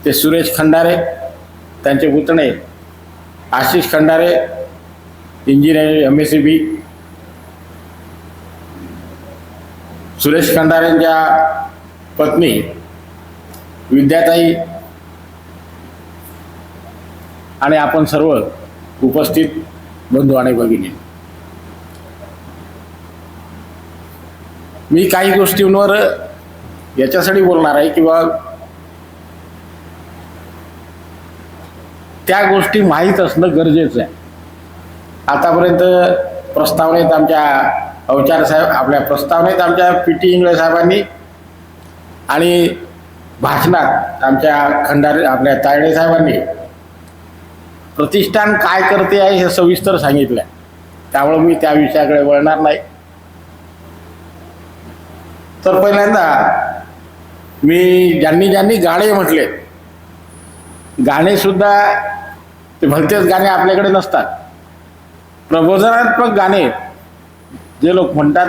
ते सुरेश खंडारे, त्यांचे पुतणे आशिष खंडारे, इंजिनियर MSc, सुरेश खंडारेंच्या पत्नी विद्याताई आणि आपण सर्व उपस्थित बंधू आणि भगिनी, मी काही गोष्टींवर याच्यासाठी बोलणार आहे किंवा त्या गोष्टी माहीत असणं गरजेचं आहे. आतापर्यंत प्रस्तावनेत आमच्या अवचार साहेब, आपल्या प्रस्तावनेत आमच्या पी.टी. इंगळे साहेबांनी आणि भाषणात आमच्या खंडारे आपल्या तायडे साहेबांनी प्रतिष्ठान काय करते आहे हे सविस्तर सांगितलं आहे. त्यामुळे मी त्या विषयाकडे वळणार नाही. तर पहिल्यांदा मी ज्यांनी गाणे म्हटले, गाणे सुद्धा ते भलतेच गाणे आपल्याकडे नसतात. प्रबोधनात्मक गाणे जे लोक म्हणतात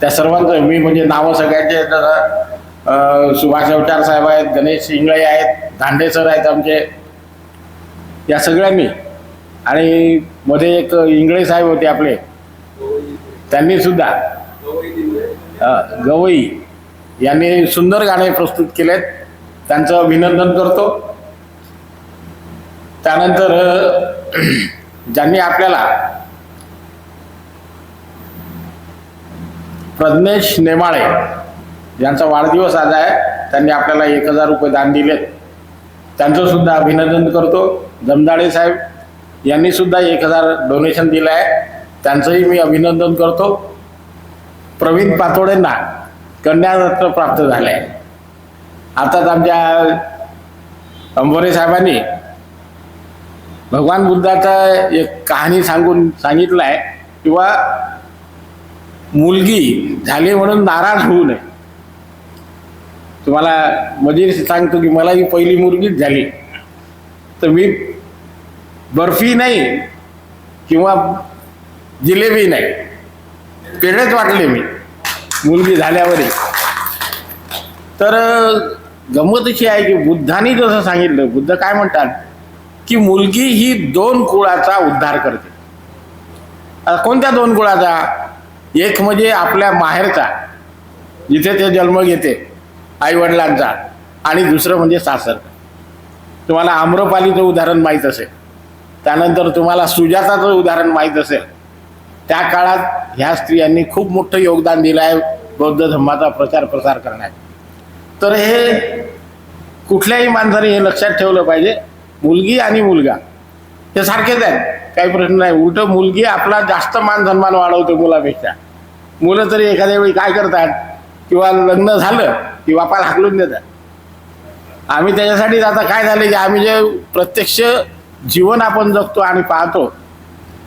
त्या सर्वांचं मी म्हणजे नावं सगळ्यांचे, सुभाष अवचार साहेब आहेत, गणेश इंगळे आहेत, धांडे सर आहेत आमचे, या सगळ्यांनी, आणि मध्ये एक इंगळे साहेब होते आपले, त्यांनी सुद्धा, गवई यांनी सुंदर गाणे प्रस्तुत केलेत, त्यांचं अभिनंदन करतो. त्यानंतर ज्यांनी आपल्याला प्रज्ञेश नेमाळे यांचा वाढदिवस आज आहे, त्यांनी आपल्याला 1000 रुपये दान दिलेत, त्यांचं सुद्धा अभिनंदन करतो. जमदाडे साहेब यांनी सुद्धा 1000 डोनेशन दिलं आहे, त्यांचंही मी अभिनंदन करतो. प्रवीण पातोडेंना कन्यारत्न प्राप्त झाले आहे. आताच आमच्या अंबोरे साहेबांनी भगवान बुद्धाचा एक कहाणी सांगितलं आहे किंवा मुलगी झाली म्हणून नाराज होऊ नये. तुम्हाला मजेर सांगतो की मला ही पहिली मुलगीच झाली, तर मी बर्फी नाही किंवा जिलेबी नाही, पेढेच वाटले मी मुलगी झाल्यावरही. तर गंमत अशी आहे की बुद्धांनी जसं सांगितलं, बुद्ध काय म्हणतात की मुलगी ही 2 कुळाचा उद्धार करते. कोणत्या 2 कुळाचा? एक म्हणजे आपल्या माहेरचा, जिथे ते जन्म घेते आईवडिलांचा, आणि दुसरं म्हणजे सासर. तुम्हाला आम्रपालीचं उदाहरण माहीत असेल, त्यानंतर तुम्हाला सुजाताचं उदाहरण माहीत असेल. त्या काळात ह्या स्त्रियांनी खूप मोठं योगदान दिलं आहे बौद्ध धर्माचा प्रसार करण्यात. तर हे कुठल्याही माणसाने हे लक्षात ठेवलं पाहिजे, मुलगी आणि मुलगा हे सारखेच आहेत, काही प्रश्न नाही. उलट मुलगी आपला जास्त मान सन्मान वाढवते मुलापेक्षा. मुलं तरी एखाद्या वेळी काय करतात, किंवा लग्न झालं की बापाला हाकलून देतात. आम्ही त्याच्यासाठीच आता काय झालं की आम्ही जे प्रत्यक्ष जीवन आपण जगतो आणि पाहतो,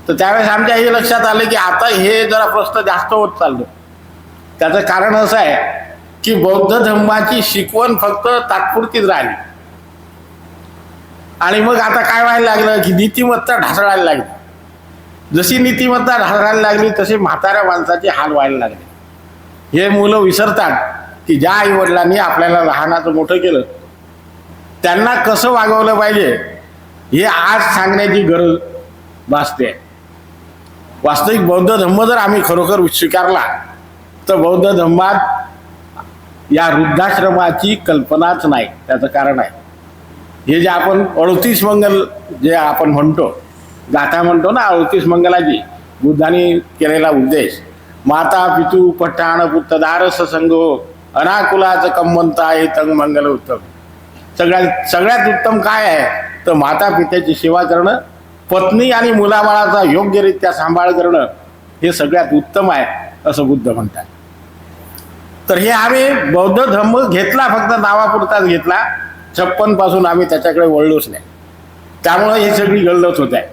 तर त्यावेळेस आमच्या हे लक्षात आलं की आता हे जरा प्रश्न जास्त होत चाललो. त्याचं कारण असं आहे की बौद्ध धर्माची शिकवण फक्त तात्पुरतीच राहिली, आणि मग आता काय व्हायला लागलं की नीतिमत्ता ढासळायला लागली. जशी नीतिमत्ता ढासळायला लागली तसे म्हाताऱ्या माणसाचे हाल व्हायला लागले. हे मुलं विसरतात की ज्या आईवडिलांनी आपल्याला लहानाचं मोठं केलं त्यांना कसं वागवलं पाहिजे हे आज सांगण्याची गरज भासते. वास्तविक बौद्ध धर्म जर आम्ही खरोखर स्वीकारला तर बौद्ध धर्मात या वृद्धाश्रमाची कल्पनाच नाही. त्याचं कारण आहे हे जे आपण 38 मंगल जे आपण म्हणतो, गाथा म्हणतो ना, 38 मंगलाची बुद्धांनी केलेला उद्देश, माता पितू पठाण पुत्रदार ससंगो अनाकुलाचं कम्मंता हे तंग मंगल उत्तम. सगळ्यात उत्तम काय आहे तर माता पित्याची सेवा करणं, पत्नी आणि मुलाबाळाचा योग्यरित्या सांभाळ करणं हे सगळ्यात उत्तम आहे असं बुद्ध म्हणतात. तर हे आम्ही बौद्ध धर्म घेतला, फक्त नावापुरताच घेतला. 56 पासून आम्ही त्याच्याकडे वळलोच नाही. त्यामुळे ही सगळी गल्लत होत आहे.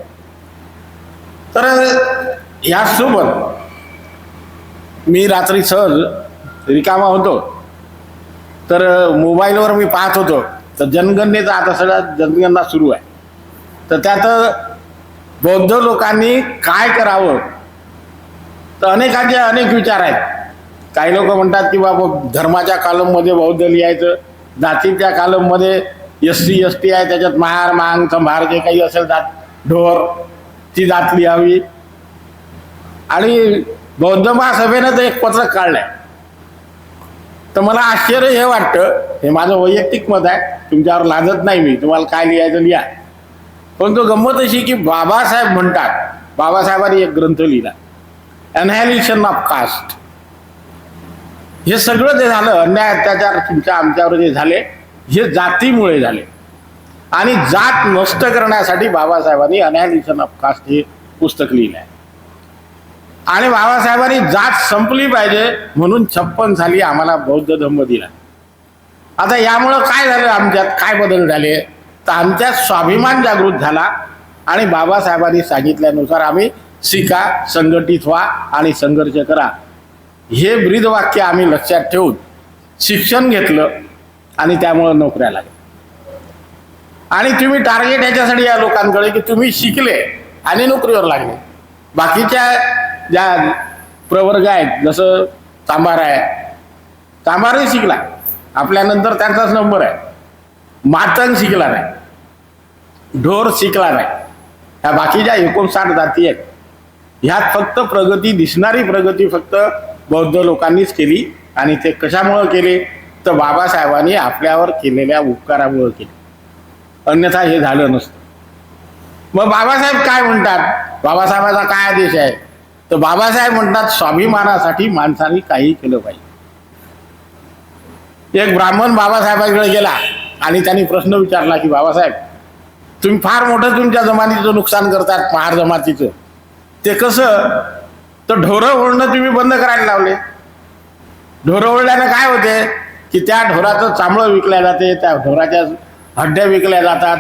तर यासोबत मी रात्री सहज रिकामा होतो, तर मोबाईलवर मी पाहत होतो, तर जनगणनेचा आता सगळ्या जनगणना सुरू आहे. तर त्यात बौद्ध लोकांनी काय करावं, तर अनेकांचे अनेक विचार आहेत. काही लोक म्हणतात की बाबा धर्माच्या कॉलममध्ये बौद्ध लिहायचं, जातीच्या कॉलममध्ये SC ST आहे, त्याच्यात महार मांग संभार जे काही असेल जात ढोर ती जात लिहावी. आणि बौद्ध महासभेनं तर एक पत्रक काढलंय. तर मला आश्चर्य हे वाटतं, हे माझं वैयक्तिक मत आहे, तुमच्यावर लादत नाही मी, तुम्हाला काय लिहायचं लिहा, परंतु गंमत अशी की बाबासाहेब म्हणतात, बाबासाहेबांनी एक ग्रंथ लिहिला, अनहॅलिशन ऑफ कास्ट. हे सगळं जे झालं, अन्याय अत्याचार तुमच्या आमच्यावर जे झाले, हे जातीमुळे झाले. आणि जात नष्ट करण्यासाठी बाबासाहेबांनी अनहॅलिशन ऑफ कास्ट हे पुस्तक लिहिलं आहे. आणि बाबासाहेबांनी जात संपली पाहिजे म्हणून 56 साली आम्हाला बौद्ध धम्म दिला. आता यामुळं काय झालं, आमच्यात काय बदल झाले, तर आमच्यात स्वाभिमान जागृत झाला. आणि बाबासाहेबांनी सांगितल्यानुसार आम्ही शिका, संघटित व्हा आणि संघर्ष करा, हे ब्रीदवाक्य आम्ही लक्षात ठेवून शिक्षण घेतलं आणि त्यामुळं नोकऱ्या लागल्या. आणि तुम्ही टार्गेट याच्यासाठी या लोकांकडे की तुम्ही शिकले आणि नोकरीवर लागले. बाकीच्या ज्या प्रवर्ग आहेत, जसं चांभार आहे, चांभारही शिकला, आपल्यानंतर त्यांचाच नंबर आहे. मातंग शिकला नाही, ढोर शिकला नाही. ह्या बाकीच्या 59 जाती आहेत, ह्यात फक्त प्रगती, दिसणारी प्रगती फक्त बौद्ध लोकांनीच केली. आणि ते कशामुळं केले, तर बाबासाहेबांनी आपल्यावर केलेल्या उपकारामुळं केले, अन्यथा हे झालं नसतं. मग बाबासाहेब काय म्हणतात, बाबासाहेबाचा काय आदेश आहे, तर बाबासाहेब म्हणतात स्वाभिमानासाठी माणसाने काही केलं पाहिजे. एक ब्राह्मण बाबासाहेबांकडे गेला आणि त्यांनी प्रश्न विचारला की बाबासाहेब, तुम्ही फार मोठं तुमच्या जमातीचं नुकसान करतात, महार जमातीचं, ते कसं, तर ढोरं ओढणं तुम्ही बंद करायला लावले. ढोरं ओढल्यानं काय होते की त्या ढोराचं चामडं विकल्या जाते, त्या ढोराच्या हड्ड्या विकल्या जातात.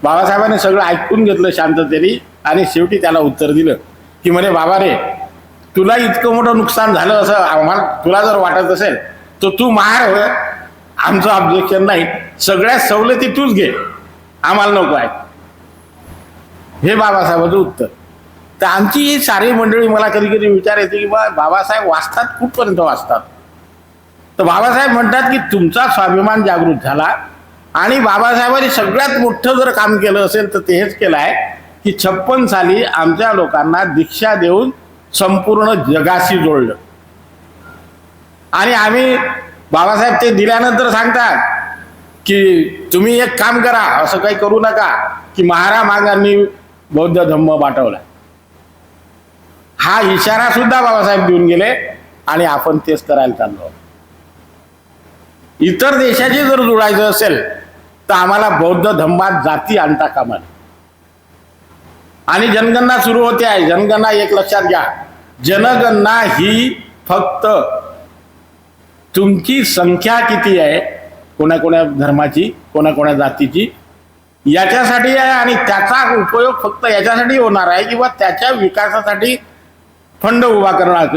बाबासाहेबांनी सगळं ऐकून घेतलं शांततेने आणि शेवटी त्याला उत्तर दिलं की म्हणे, बाबा रे, तुला इतकं मोठं नुकसान झालं असं आम्हाला तुला जर वाटत असेल तर तू महार होय, आमचं ऑब्जेक्शन नाही, सगळ्या सवलती तूच घे, आम्हाला नको आहे. हे बाबासाहेबांचं उत्तर. तर आमची ही सारी मंडळी मला कधी कधी विचार येते की बाबासाहेब वाचतात, कुठपर्यंत वाचतात. तर बाबासाहेब म्हणतात की तुमचा स्वाभिमान जागृत झाला. आणि बाबासाहेबांनी सगळ्यात मोठं जर काम केलं असेल तर ते हेच केलं आहे की 56 साली आमच्या लोकांना दीक्षा देऊन संपूर्ण जगाशी जोडलं. आणि आम्ही, बाबासाहेब ते दिल्यानंतर सांगतात की तुम्ही एक काम करा, असं काही करू नका की महारा मागांनी बौद्ध धम्म पाठवला. हा इशारा सुद्धा बाबासाहेब देऊन गेले आणि आपण तेच करायला चाललो. इतर देशाशी जर जुळायचं असेल तर आम्हाला बौद्ध धम्मात जाती आणता कामा नये. आणि जनगणना सुरू होते आहे. जनगणना एक लक्षात घ्या, जनगणना ही फक्त तुमची संख्या किती आहे, कोणा धर्माची, कोणा जातीची, याच्यासाठी आहे. आणि त्याचा उपयोग फक्त याच्यासाठी होणार आहे किंवा त्याच्या विकासासाठी फंड उभा करणार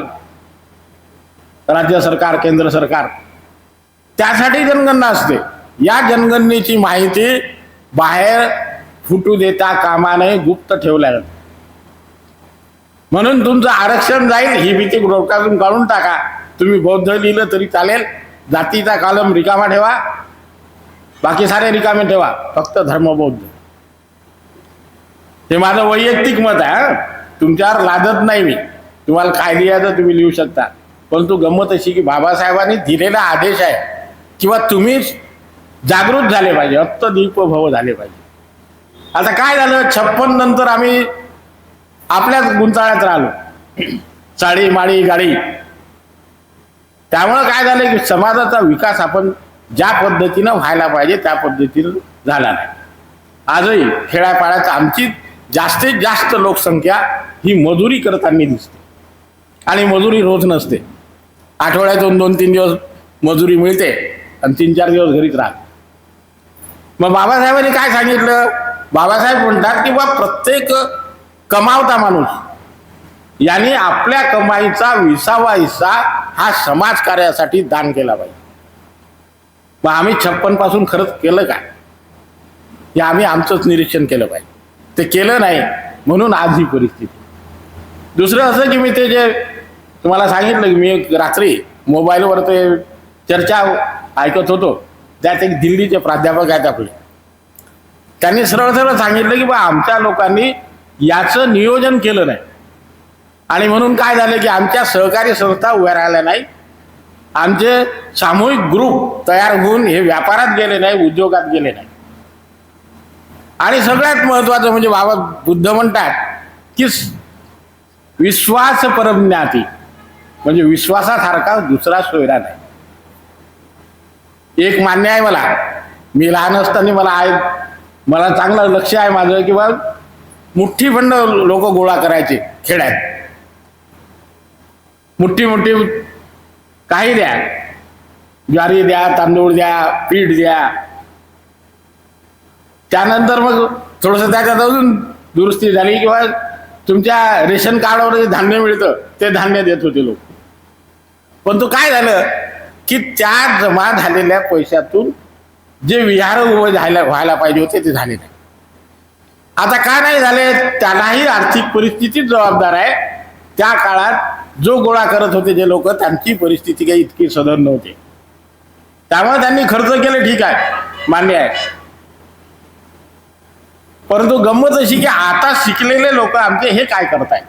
राज्य सरकार, केंद्र सरकार, त्यासाठी जनगणना असते. या जनगणनेची माहिती बाहेर फुटू देता कामा नये, गुप्त ठेवल्या जाते. म्हणून तुमचं आरक्षण जाईल ही भीती डोक्यातून काढून टाका. तुम्ही बौद्ध लिहिलं तरी चालेल, जातीचा कॉलम रिकामा ठेवा, बाकी सारे रिकामे ठेवा, फक्त धर्म बौद्ध. हे माझं वैयक्तिक मत आहे, तुमच्यावर लादत नाही मी. तुम्हाला काय लिहायचं तुम्ही लिहू शकता. परंतु गंमत अशी की बाबासाहेबांनी दिलेला आदेश आहे किंवा तुम्ही जागृत झाले पाहिजे, अत्तदीप भव झाले पाहिजे. आता काय झालं, 56 नंतर आम्ही आपल्याच गुंताळ्यात राहिलो, साडी माळी गाडी. त्यामुळं काय झालं की समाजाचा विकास आपण ज्या पद्धतीनं व्हायला पाहिजे त्या पद्धतीनं झाला नाही. आजही खेड्यापाड्यात आमची जास्तीत जास्त लोकसंख्या ही मजुरी करताना दिसते. आणि मजुरी रोज नसते, आठवड्यातून 2-3 दिवस मजुरी मिळते आणि 3-4 दिवस घरीच राहते. मग बाबासाहेबांनी काय सांगितलं, बाबासाहेब म्हणतात की बा प्रत्येक कमावता माणूस यांनी आपल्या कमाईचा 20वा हिस्सा हा समाजकार्यासाठी दान केला पाहिजे. मग आम्ही 56 पासून खरंच केलं काय, हे आम्ही आमचंच निरीक्षण केलं पाहिजे. ते केलं नाही म्हणून आज ही परिस्थिती. दुसरं असं की मी ते जे तुम्हाला सांगितलं की मी रात्री मोबाईलवर ते चर्चा ऐकत होतो, त्यात एक दिल्लीचे प्राध्यापक आहेत आपले, त्यांनी सरळ सरळ सांगितलं की बा आमच्या लोकांनी याचं नियोजन केलं नाही. आणि म्हणून काय झालं की आमच्या सहकारी संस्था उभ्या राहिल्या नाही, आमचे सामूहिक ग्रुप तयार होऊन हे व्यापारात गेले नाही, उद्योगात गेले नाही. आणि सगळ्यात महत्वाचं म्हणजे बाबा बुद्ध म्हणतात की विश्वास परमज्ञाती, म्हणजे विश्वासासारखा दुसरा सोयरा नाही. एक मान्य आहे मला, मी लहान असताना मला चांगलं लक्ष आहे माझं, किंवा मुठ्ठी फंड लोक गोळा करायचे खेड्यात. मुठ्ठी काही द्या, ज्वारी द्या, तांदूळ द्या, पीठ द्या. त्यानंतर मग थोडंसं त्याच्यात अजून दुरुस्ती झाली, किंवा तुमच्या रेशन कार्डवर जे धान्य मिळतं ते धान्य देत होते लोक. पण तो काय झालं की त्या जमा झालेल्या पैशातून जे विहार उभे व्हायला पाहिजे होते ते झाले नाही. आता का नाही झाले, त्यालाही आर्थिक परिस्थितीच जबाबदार आहे. त्या काळात जो गोळा करत होते जे लोक, त्यांची परिस्थिती काही इतकी सधन नव्हती, त्यामुळे त्यांनी खर्च केले, ठीक आहे, मान्य आहे. परंतु गंमत अशी की आता शिकलेले लोक आमचे हे काय करतायत,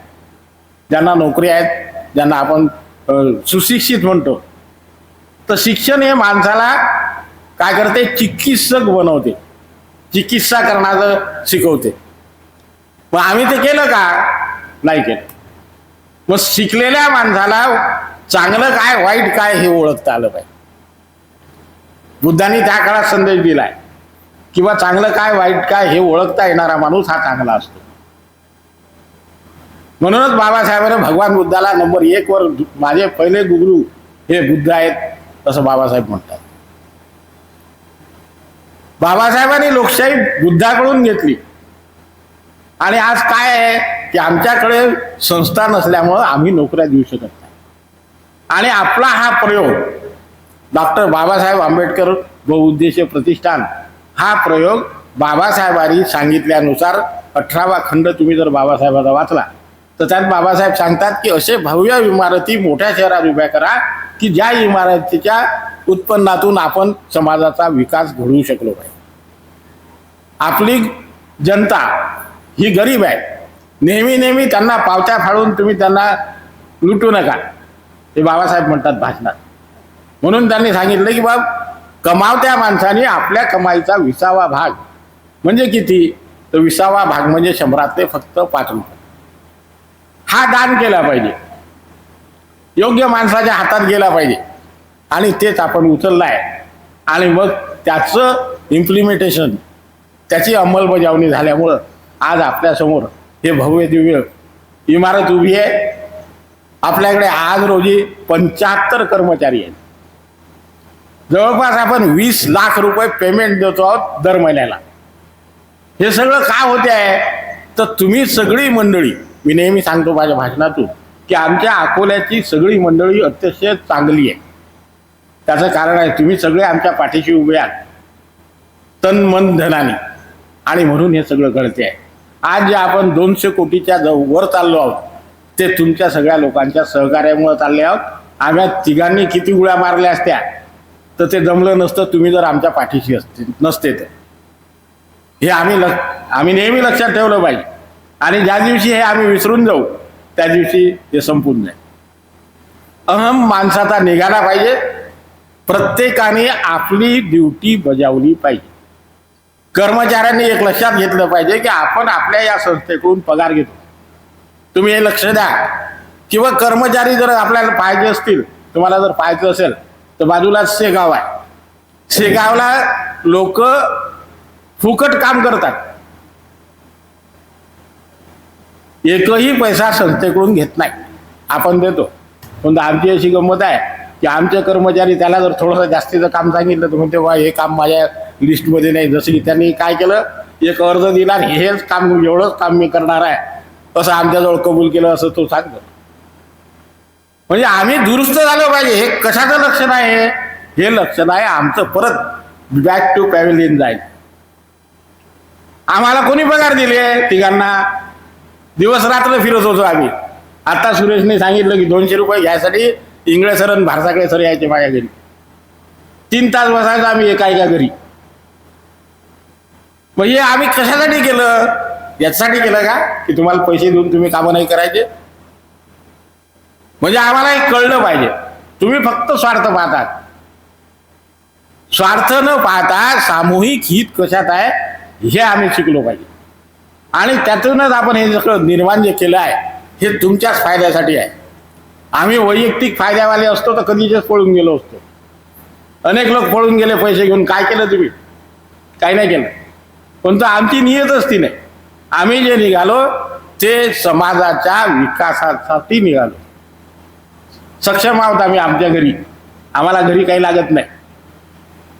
ज्यांना नोकरी आहेत, ज्यांना आपण सुशिक्षित म्हणतो, तर शिक्षण हे माणसाला काय करते, चिकित्सक बनवते, चिकित्सा करण्याचं शिकवते. मग आम्ही ते केलं का, नाही केलं. मग शिकलेल्या माणसाला चांगलं काय वाईट काय हे ओळखता आलं पाहिजे. बुद्धांनी त्या काळात संदेश दिलाय किंवा चांगलं काय वाईट काय हे ओळखता येणारा माणूस हा चांगला असतो. म्हणूनच बाबासाहेबांनी भगवान बुद्धाला नंबर 1 वर, माझे पहिले गुरु हे बुद्ध आहेत असं बाबासाहेब म्हणतात. बाबासाहेबांनी लोकशाही बुद्धाकडून घेतली. आणि आज काय आहे की आमच्याकडे संस्था नसल्यामुळं आम्ही नोकऱ्या देऊ शकत नाही. आणि आपला हा प्रयोग डॉक्टर बाबासाहेब आंबेडकर बहुउद्देशीय प्रतिष्ठान, हा प्रयोग बाबासाहेबांनी सांगितल्यानुसार 18वा खंड तुम्ही जर बाबासाहेबांचा वाचला तर त्यात बाबासाहेब सांगतात की असे भव्य इमारती मोठ्या शहरात उभ्या करा की ज्या इमारतीच्या उत्पन्नातून आपण समाजाचा विकास घडवू शकलो पाहिजे. आपली जनता ही गरीब आहे, नेहमी त्यांना पावत्या फाडून तुम्ही त्यांना लुटू नका, हे बाबासाहेब म्हणतात भाषणात. म्हणून त्यांनी सांगितलं की बाब कमावत्या माणसाने आपल्या कमाईचा 20वा भाग म्हणजे किती, तर 20वा भाग म्हणजे 100 फक्त 5 रुपये हा दान केला पाहिजे, योग्य माणसाच्या हातात गेला पाहिजे. आणि तेच आपण उचललं आहे. आणि मग त्याचं इम्प्लिमेंटेशन, त्याची अंमलबजावणी झाल्यामुळं आज आपल्यासमोर हे भव्य दिव्य इमारत उभी आहे. आपल्याकडे आज रोजी 75 कर्मचारी आहेत. जवळपास आपण 20 लाख रुपये पेमेंट देतो आहोत दर महिन्याला. हे सगळं का होते आहे, तर तुम्ही सगळी मंडळी, मी नेहमी सांगतो माझ्या भाषणातून की आमच्या अकोल्याची सगळी मंडळी अतिशय चांगली आहे. त्याचं कारण आहे तुम्ही सगळे आमच्या पाठीशी उभे आहात तन मन धनाने, आणि म्हणून हे सगळं घडते आहे. आज जे आपण 200 कोटीच्या वर चाललो आहोत ते तुमच्या सगळ्या लोकांच्या सहकार्यामुळे चालले आहोत. आम्ही तिघांनी किती उड्या मारल्या असत्या तर ते जमलं नसतं, तुम्ही जर आमच्या पाठीशी नसते तर. हे आम्ही नेहमी लक्षात ठेवलं पाहिजे. आणि ज्या दिवशी हे आम्ही विसरून जाऊ त्या दिवशी हे संपून जाईल. अहम माणसाचा निघाला पाहिजे. प्रत्येकाने आपली ड्युटी बजावली पाहिजे. कर्मचाऱ्यांनी एक लक्षात घेतलं पाहिजे की आपण आपल्या या संस्थेकडून पगार घेतो, तुम्ही हे लक्ष द्या. किंवा कर्मचारी जर आपल्याला पाहिजे असतील, तुम्हाला जर पाहायचं असेल तर बाजूलाच शेगाव आहे. शेगावला लोक फुकट काम करतात, एकही पैसा संस्थेकडून घेत नाही, आपण देतो. पण आमची अशी गंमत आहे की आमचे कर्मचारी त्याला जर थोडंसं जास्तीचं काम सांगितलं तर म्हणते वा हे काम माझ्या लिस्टमध्ये नाही. जसं की त्यांनी काय केलं, एक अर्ज दिला आणि हेच काम, एवढंच काम मी करणार आहे असं आमच्याजवळ कबूल केलं असं तो सांगतो. म्हणजे आम्ही दुरुस्त झालो पाहिजे. हे कशाचं लक्षण आहे, हे लक्षण आहे आमचं परत बॅक टू पॅव्हिलियन जाईल. आम्हाला कोणी पगार दिले, तिघांना दिवस रात्र फिरत होतो आम्ही. आता सुरेशने सांगितलं की 200 रुपये घ्यायसाठी इंगळे सर आणि भारसाकडे सर यायचे माझ्या घरी. 3 तास बसायचं आम्ही एका घरी. म्हणजे आम्ही कशासाठी केलं, याच्यासाठी केलं का की तुम्हाला पैसे देऊन तुम्ही कामं नाही करायचे. म्हणजे आम्हाला हे कळलं पाहिजे, तुम्ही फक्त स्वार्थ पाहतात. स्वार्थ न पाहता सामूहिक हित कशात आहे हे आम्ही शिकलो पाहिजे. आणि त्यातूनच आपण हे सगळं निर्माण जे केलं आहे हे तुमच्याच फायद्यासाठी आहे. आम्ही वैयक्तिक फायद्यावाले असतो तर कधीच पळून गेलो असतो. अनेक लोक पळून गेले पैसे घेऊन. काय केलं तुम्ही? काही नाही केलं. पण आमची नियतच ती नाही. आम्ही जे निघालो ते समाजाच्या विकासासाठी निघालो. सक्षम आहोत आम्ही आमच्या घरी. आम्हाला घरी काही लागत नाही.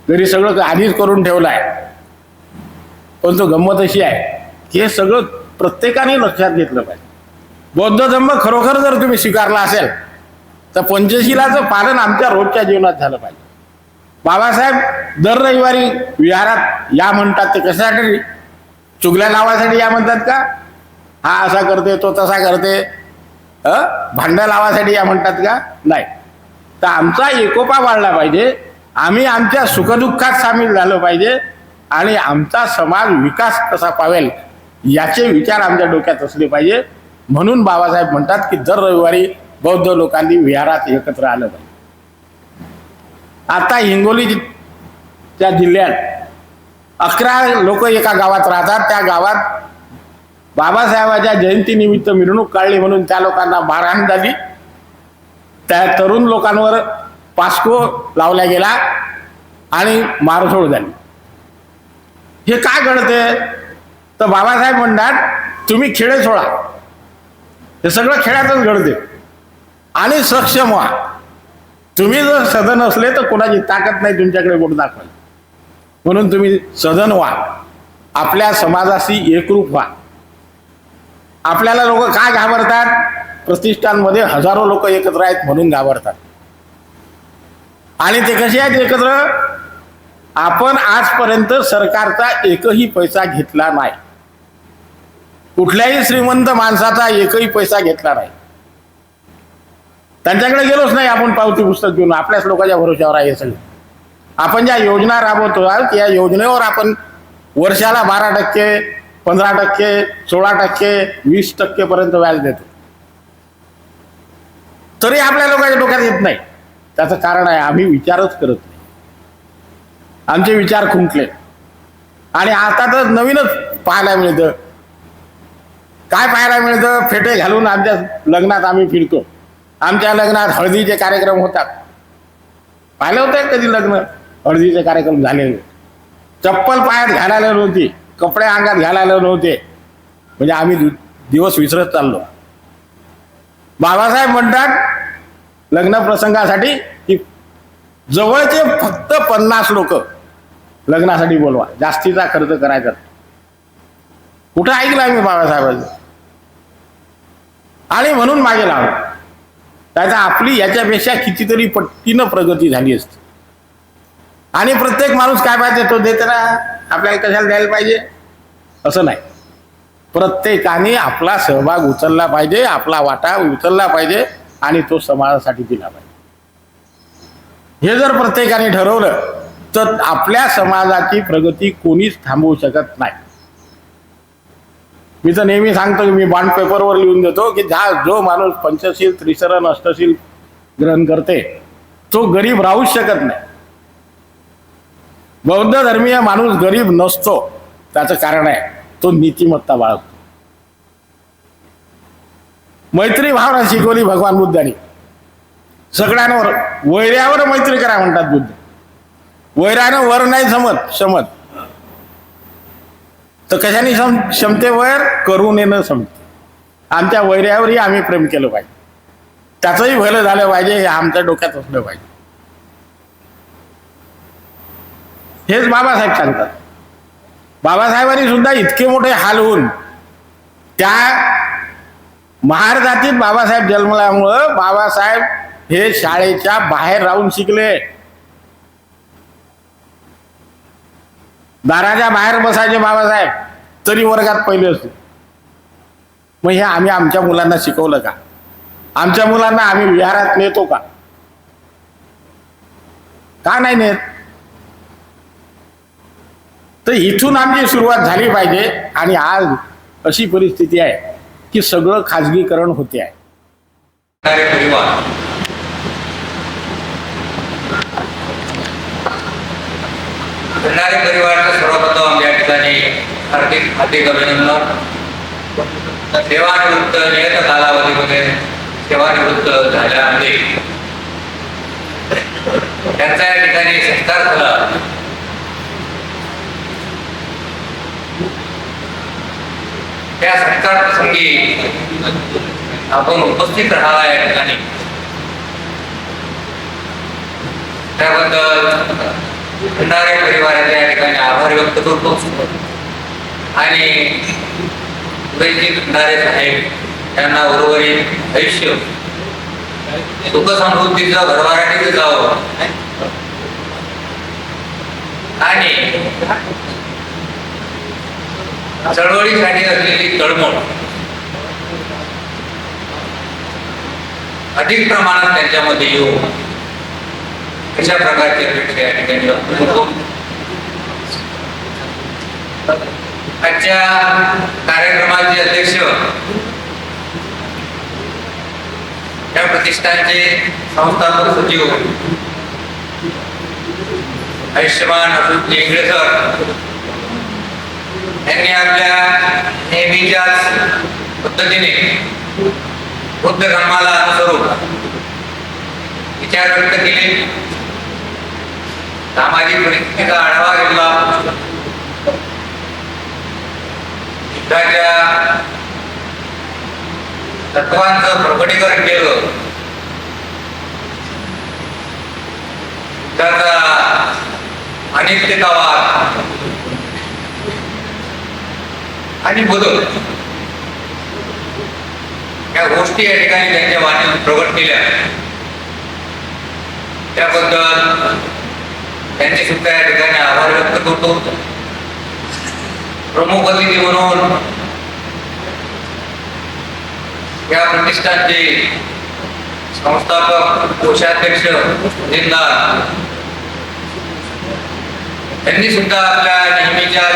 घरी सगळं आधीच करून ठेवलं आहे. पण तो गंमत अशी आहे की हे सगळं प्रत्येकाने लक्षात घेतलं पाहिजे. बौद्ध धर्म खरोखर जर तुम्ही स्वीकारला असेल तर पंचशिलाचं पालन आमच्या रोजच्या जीवनात झालं पाहिजे. बाबासाहेब दर रविवारी विहारात या म्हणतात ते कशासाठी? चुगल्या लावासाठी या म्हणतात का? हा असा करते तो तसा करते, भांडं लावासाठी या म्हणतात का? नाही. तर आमचा एकोपा वाढला पाहिजे. आम्ही आमच्या सुखदुःखात सामील झालं पाहिजे आणि आमचा समाज विकास कसा पावेल याचे विचार आमच्या डोक्यात असले पाहिजे. म्हणून बाबासाहेब म्हणतात की दर रविवारी बौद्ध लोकांनी विहारात एकत्र आलं पाहिजे. आता हिंगोलीच्या जिल्ह्यात 11 लोक एका गावात राहतात. त्या गावात बाबासाहेबांच्या जयंतीनिमित्त मिरवणूक काढली म्हणून त्या लोकांना मारहाण झाली. त्या तरुण लोकांवर पास्को लावला गेला आणि मारझोड झाली. हे काय घडते? तर बाबासाहेब म्हणतात तुम्ही खेडे सोडा. हे सगळं खेड्यातच घडते. आणि सक्षम व्हा. तुम्ही जर सधन असले तर कोणाची ताकद नाही तुमच्याकडे बोट दाखवायला. म्हणून तुम्ही सधन व्हा. आपल्या समाजाशी एकरूप व्हा. आपल्याला लोक काय घाबरतात? प्रतिष्ठानमध्ये हजारो लोक एकत्र आहेत म्हणून घाबरतात. आणि ते कसे आहेत एकत्र? आपण आजपर्यंत सरकारचा एकही पैसा घेतला नाही. कुठल्याही श्रीमंत माणसाचा एकही पैसा घेतला नाही. त्यांच्याकडे गेलोच नाही आपण पावती पुस्तक घेऊन. आपल्याच लोकांच्या भरोश्यावर आहे हे सगळं. आपण ज्या योजना राबवतो त्या योजनेवर आपण वर्षाला 12%, 15%, 16%, 20% पर्यंत व्याज देतो. तरी आपल्या लोकांच्या डोक्यात येत नाही. त्याचं कारण आहे आम्ही विचारच करत नाही. आमचे विचार खुंटले. आणि आता तर नवीनच पाहायला मिळतं. काय पाहायला मिळतं? फेटे घालून आमच्या लग्नात आम्ही फिरतो. आमच्या लग्नात हळदीचे कार्यक्रम होतात. पाहिलं होतं कधी लग्न? हळदीचे कार्यक्रम झालेले. चप्पल पायात घालायला नव्हती, कपडे अंगात घालायला नव्हते. म्हणजे आम्ही दिवस विसरत चाललो. बाबासाहेब म्हणतात लग्न प्रसंगासाठी की जवळचे फक्त 50 लोक लग्नासाठी बोलवा. जास्तीचा खर्च करायचा. कुठं ऐकलं आम्ही बाबासाहेबांचं? आणि म्हणून मागे लावलं. त्याचा आपली याच्यापेक्षा कितीतरी पट्टीनं प्रगती झाली असते. आणि प्रत्येक माणूस काय पाहिजे तो देत ना. आपल्याला कशाला द्यायला पाहिजे असं नाही. प्रत्येकाने आपला सहभाग उचलला पाहिजे, आपला वाटा उचलला पाहिजे आणि तो समाजासाठी दिला पाहिजे. हे जर प्रत्येकाने ठरवलं तर आपल्या समाजाची प्रगती कोणीच थांबवू शकत नाही. मी तर नेहमी सांगतो की मी बॉन्ड पेपरवर लिहून देतो की जो माणूस पंचशील, त्रिशरण, अष्टशील ग्रहण करते तो गरीब राहूच शकत नाही. बौद्ध धर्मीय माणूस गरीब नसतो. त्याचं कारण आहे तो नीतिमत्ता बाळगतो. मैत्री भावना शिकवली भगवान बुद्धांनी. सगळ्यांवर वैर्यावर मैत्री करा म्हणतात बुद्ध. वैरानं वर नाही शमत. तर कशाने क्षमते वैर? करुणेनं क्षमते. आमच्या वैर्यावरही आम्ही प्रेम केलं पाहिजे. त्याचंही भलं झालं पाहिजे हे आमच्या डोक्यात असलं पाहिजे. हेच बाबासाहेब सांगतात. बाबासाहेबांनी सुद्धा इतके मोठे हाल होऊन त्या महार जातीत बाबासाहेब जन्मल्यामुळं बाबासाहेब हे शाळेच्या बाहेर राहून शिकले. दाराच्या बाहेर बसायचे बाबासाहेब तरी वर्गात पहिले असते. मग हे आम्ही आमच्या मुलांना शिकवलं का? आमच्या मुलांना आम्ही विहारात नेतो का? का नाही नेत? तर इथून आमची सुरुवात झाली पाहिजे. आणि आज अशी परिस्थिती आहे की सगळं खाजगीकरण होते आहे. भंडारी परिवाराचं सर्वप्रथम या ठिकाणी हार्दिक अभिनंदन. सेवानिवृत्त नियत कालावधीमध्ये सेवानिवृत्त झाल्यामध्ये त्यांचा या ठिकाणी सत्कार झाला. त्या सत्कार प्रसंगी आपण उपस्थित राहावा या ठिकाणी, त्याबद्दल भंडारे परिवाराच्या या ठिकाणी आभार व्यक्त करतो. आणि उदयजी भंडारे साहेब यांना उर्वरित आयुष्य सुख समृद्धीचं भरभराटीचं जावं आणि चळवळीसाठी असलेली तळमळ अधिक प्रमाणात त्यांच्यामध्ये येऊ अशा प्रकारची अपेक्षा या ठिकाणी व्यक्त करतो. आजच्या कार्यक्रमाचे अध्यक्ष या प्रतिष्ठानचे संस्थापक सचिव आयुष्यमान अशोक इंगळे सर यांनी आपल्या नेहमीच्याच पद्धतीने बुद्ध धर्माला अनुसरून विचार व्यक्त केले, सामाजिक परिस्थितीचा आढावा घेतला, युद्धाच्या तत्वांचं प्रकटीकरण केलं, युद्धाचा अनिश्चिततावाद आणि बदल या गोष्टी या ठिकाणी त्यांच्या वाणीतून प्रगट केल्या. त्याबद्दल त्यांचे सुद्धा या ठिकाणी आभार व्यक्त करतो. प्रमुख अतिथी म्हणून या प्रतिष्ठानचे संस्थापक कोषाध्यक्ष जिंदाल त्यांनी सुद्धा आपल्या नेहमीच्या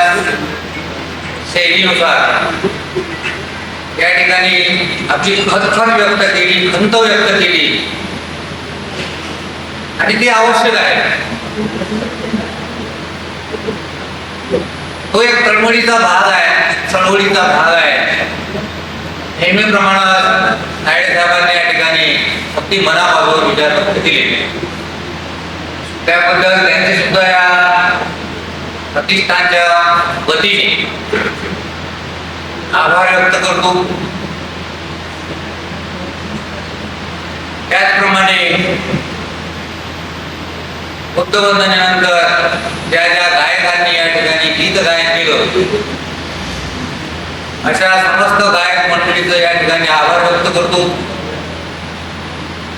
शैलीनुसार या ठिकाणी आपली खतखत व्यक्त केली, खंत व्यक्त केली आणि ते आवश्यक आहे. तो एक तळमळीचा भाग आहे, चळवळीचा भाग आहे. नेहमीप्रमाणे नायडे साहेबांनी या ठिकाणी अगदी मनापासून विचार व्यक्त केले. त्याबद्दल त्यांचे सुद्धा या प्रतिष्ठानच्या वतीने आभार व्यक्त करतो. त्याचप्रमाणे बुद्धवंदनेनंतर ज्या ज्या गायकांनी या ठिकाणी गीत गायन केलं अशा समस्त गायक मंडळीचं या ठिकाणी आभार व्यक्त करतो.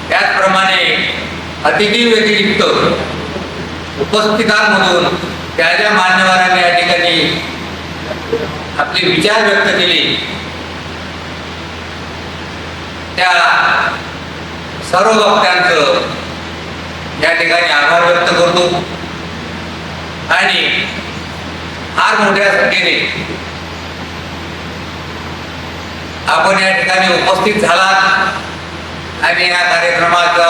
त्याचप्रमाणे अतिथी व्यतिरिक्त उपस्थितांमधून त्या ज्या मान्यवरांनी या ठिकाणी आपले विचार व्यक्त केले त्या सर्व वक्त्यांचं या ठिकाणी आभार व्यक्त करतो. आणि फार मोठ्या संख्येने आपण या ठिकाणी उपस्थित झालात आणि या कार्यक्रमाचा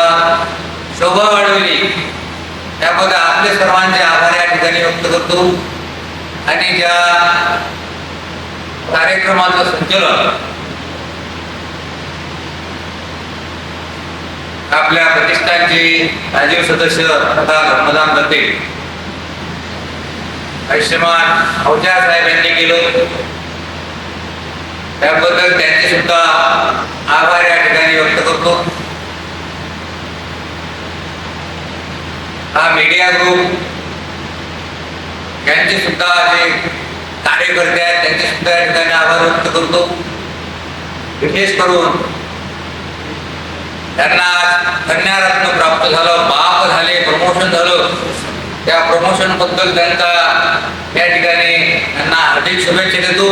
शोभा वाढवली त्याबद्दल आपले सर्वांचे आभार या ठिकाणी व्यक्त करतो. आणि ज्या कार्यक्रमाचं संचालन आपल्या प्रतिष्ठानचे राजीव सदस्य तथा धर्मदान करते आयुष्यमान अवजार साहेब यांनी केलं, त्याबद्दल त्यांचे सुद्धा आभार या ठिकाणी व्यक्त करतो. हा मीडिया ग्रुप यांचे सुद्धा जे कार्यकर्ते आहेत त्यांचे सुद्धा या ठिकाणी आभार व्यक्त करतो. विशेष करून त्यांना कन्यारत्न प्राप्त झालं, बाप झाले, प्रमोशन झालं, त्या प्रमोशन बद्दल त्यांचा या ठिकाणी त्यांना हार्दिक शुभेच्छा देतो.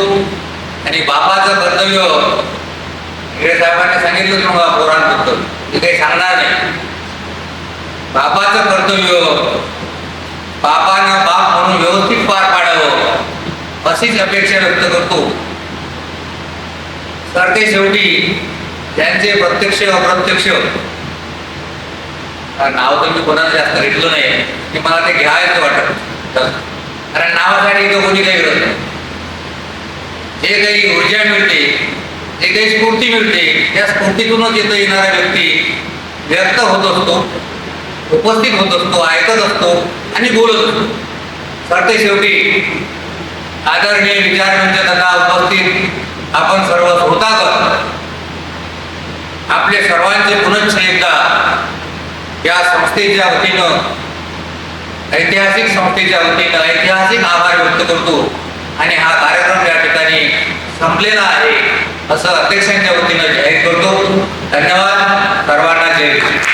आणि बापाचं कर्तव्य इंगळे साहेबांनी सांगितलं नव्हा पोरांबद्दल, मी काही सांगणार नाही. बापाचं कर्तव्य बापानं बाप म्हणून व्यवस्थित पार पाडावं अशीच अपेक्षा व्यक्त करतो. तर ते शेवटी त्यांचे प्रत्यक्ष अप्रत्यक्ष नाव तर मी कोणाला जास्त घेतलं नाही की मला ते घ्यायचं वाटत, कारण नावासाठी तो कोणी काही करत नाही. जे काही ऊर्जा मिळते, जे काही स्फूर्ती मिळते, त्या स्फूर्तीतूनच इथं येणारा व्यक्ती व्यक्त होत असतो, उपस्थित होत असतो, ऐकत असतो आणि बोलत असतो. सरते शेवटी आदरणीय विचारमंच तथा उपस्थित आपण सर्व श्रोतागण आपले सर्वांचे पुनश्च एकदा या संस्थेच्या वतीनं, ऐतिहासिक संस्थेच्या वतीनं ऐतिहासिक आभार व्यक्त करतो आणि हा कार्यक्रम या ठिकाणी संपलेला आहे असं अध्यक्षांच्या वतीनं जाहीर करतो. धन्यवाद. सर्वांना जय हिंद.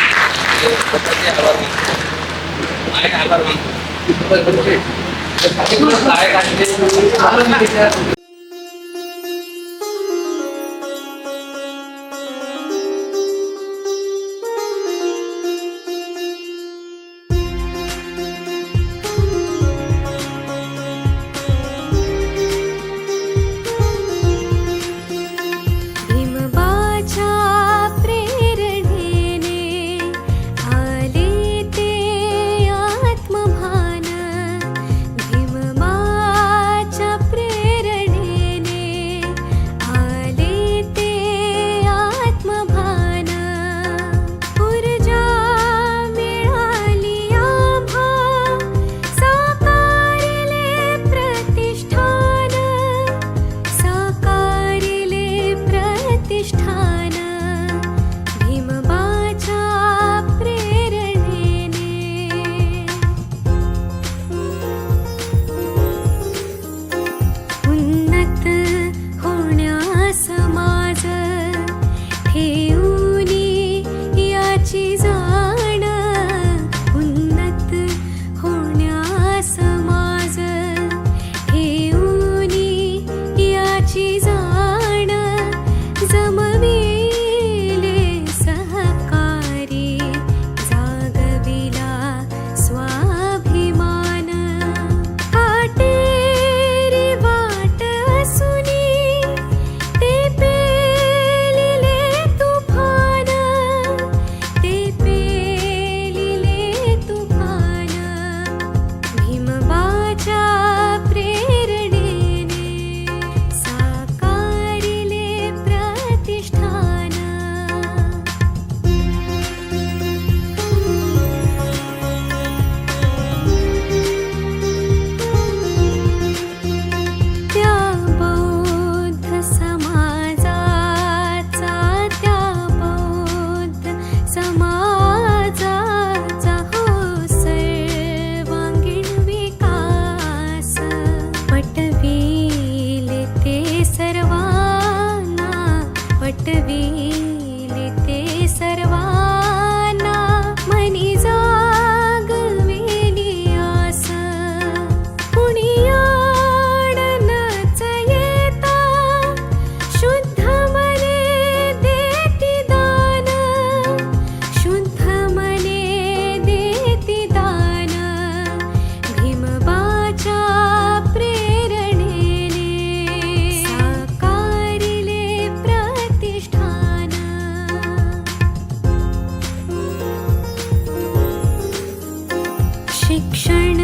शिक्षण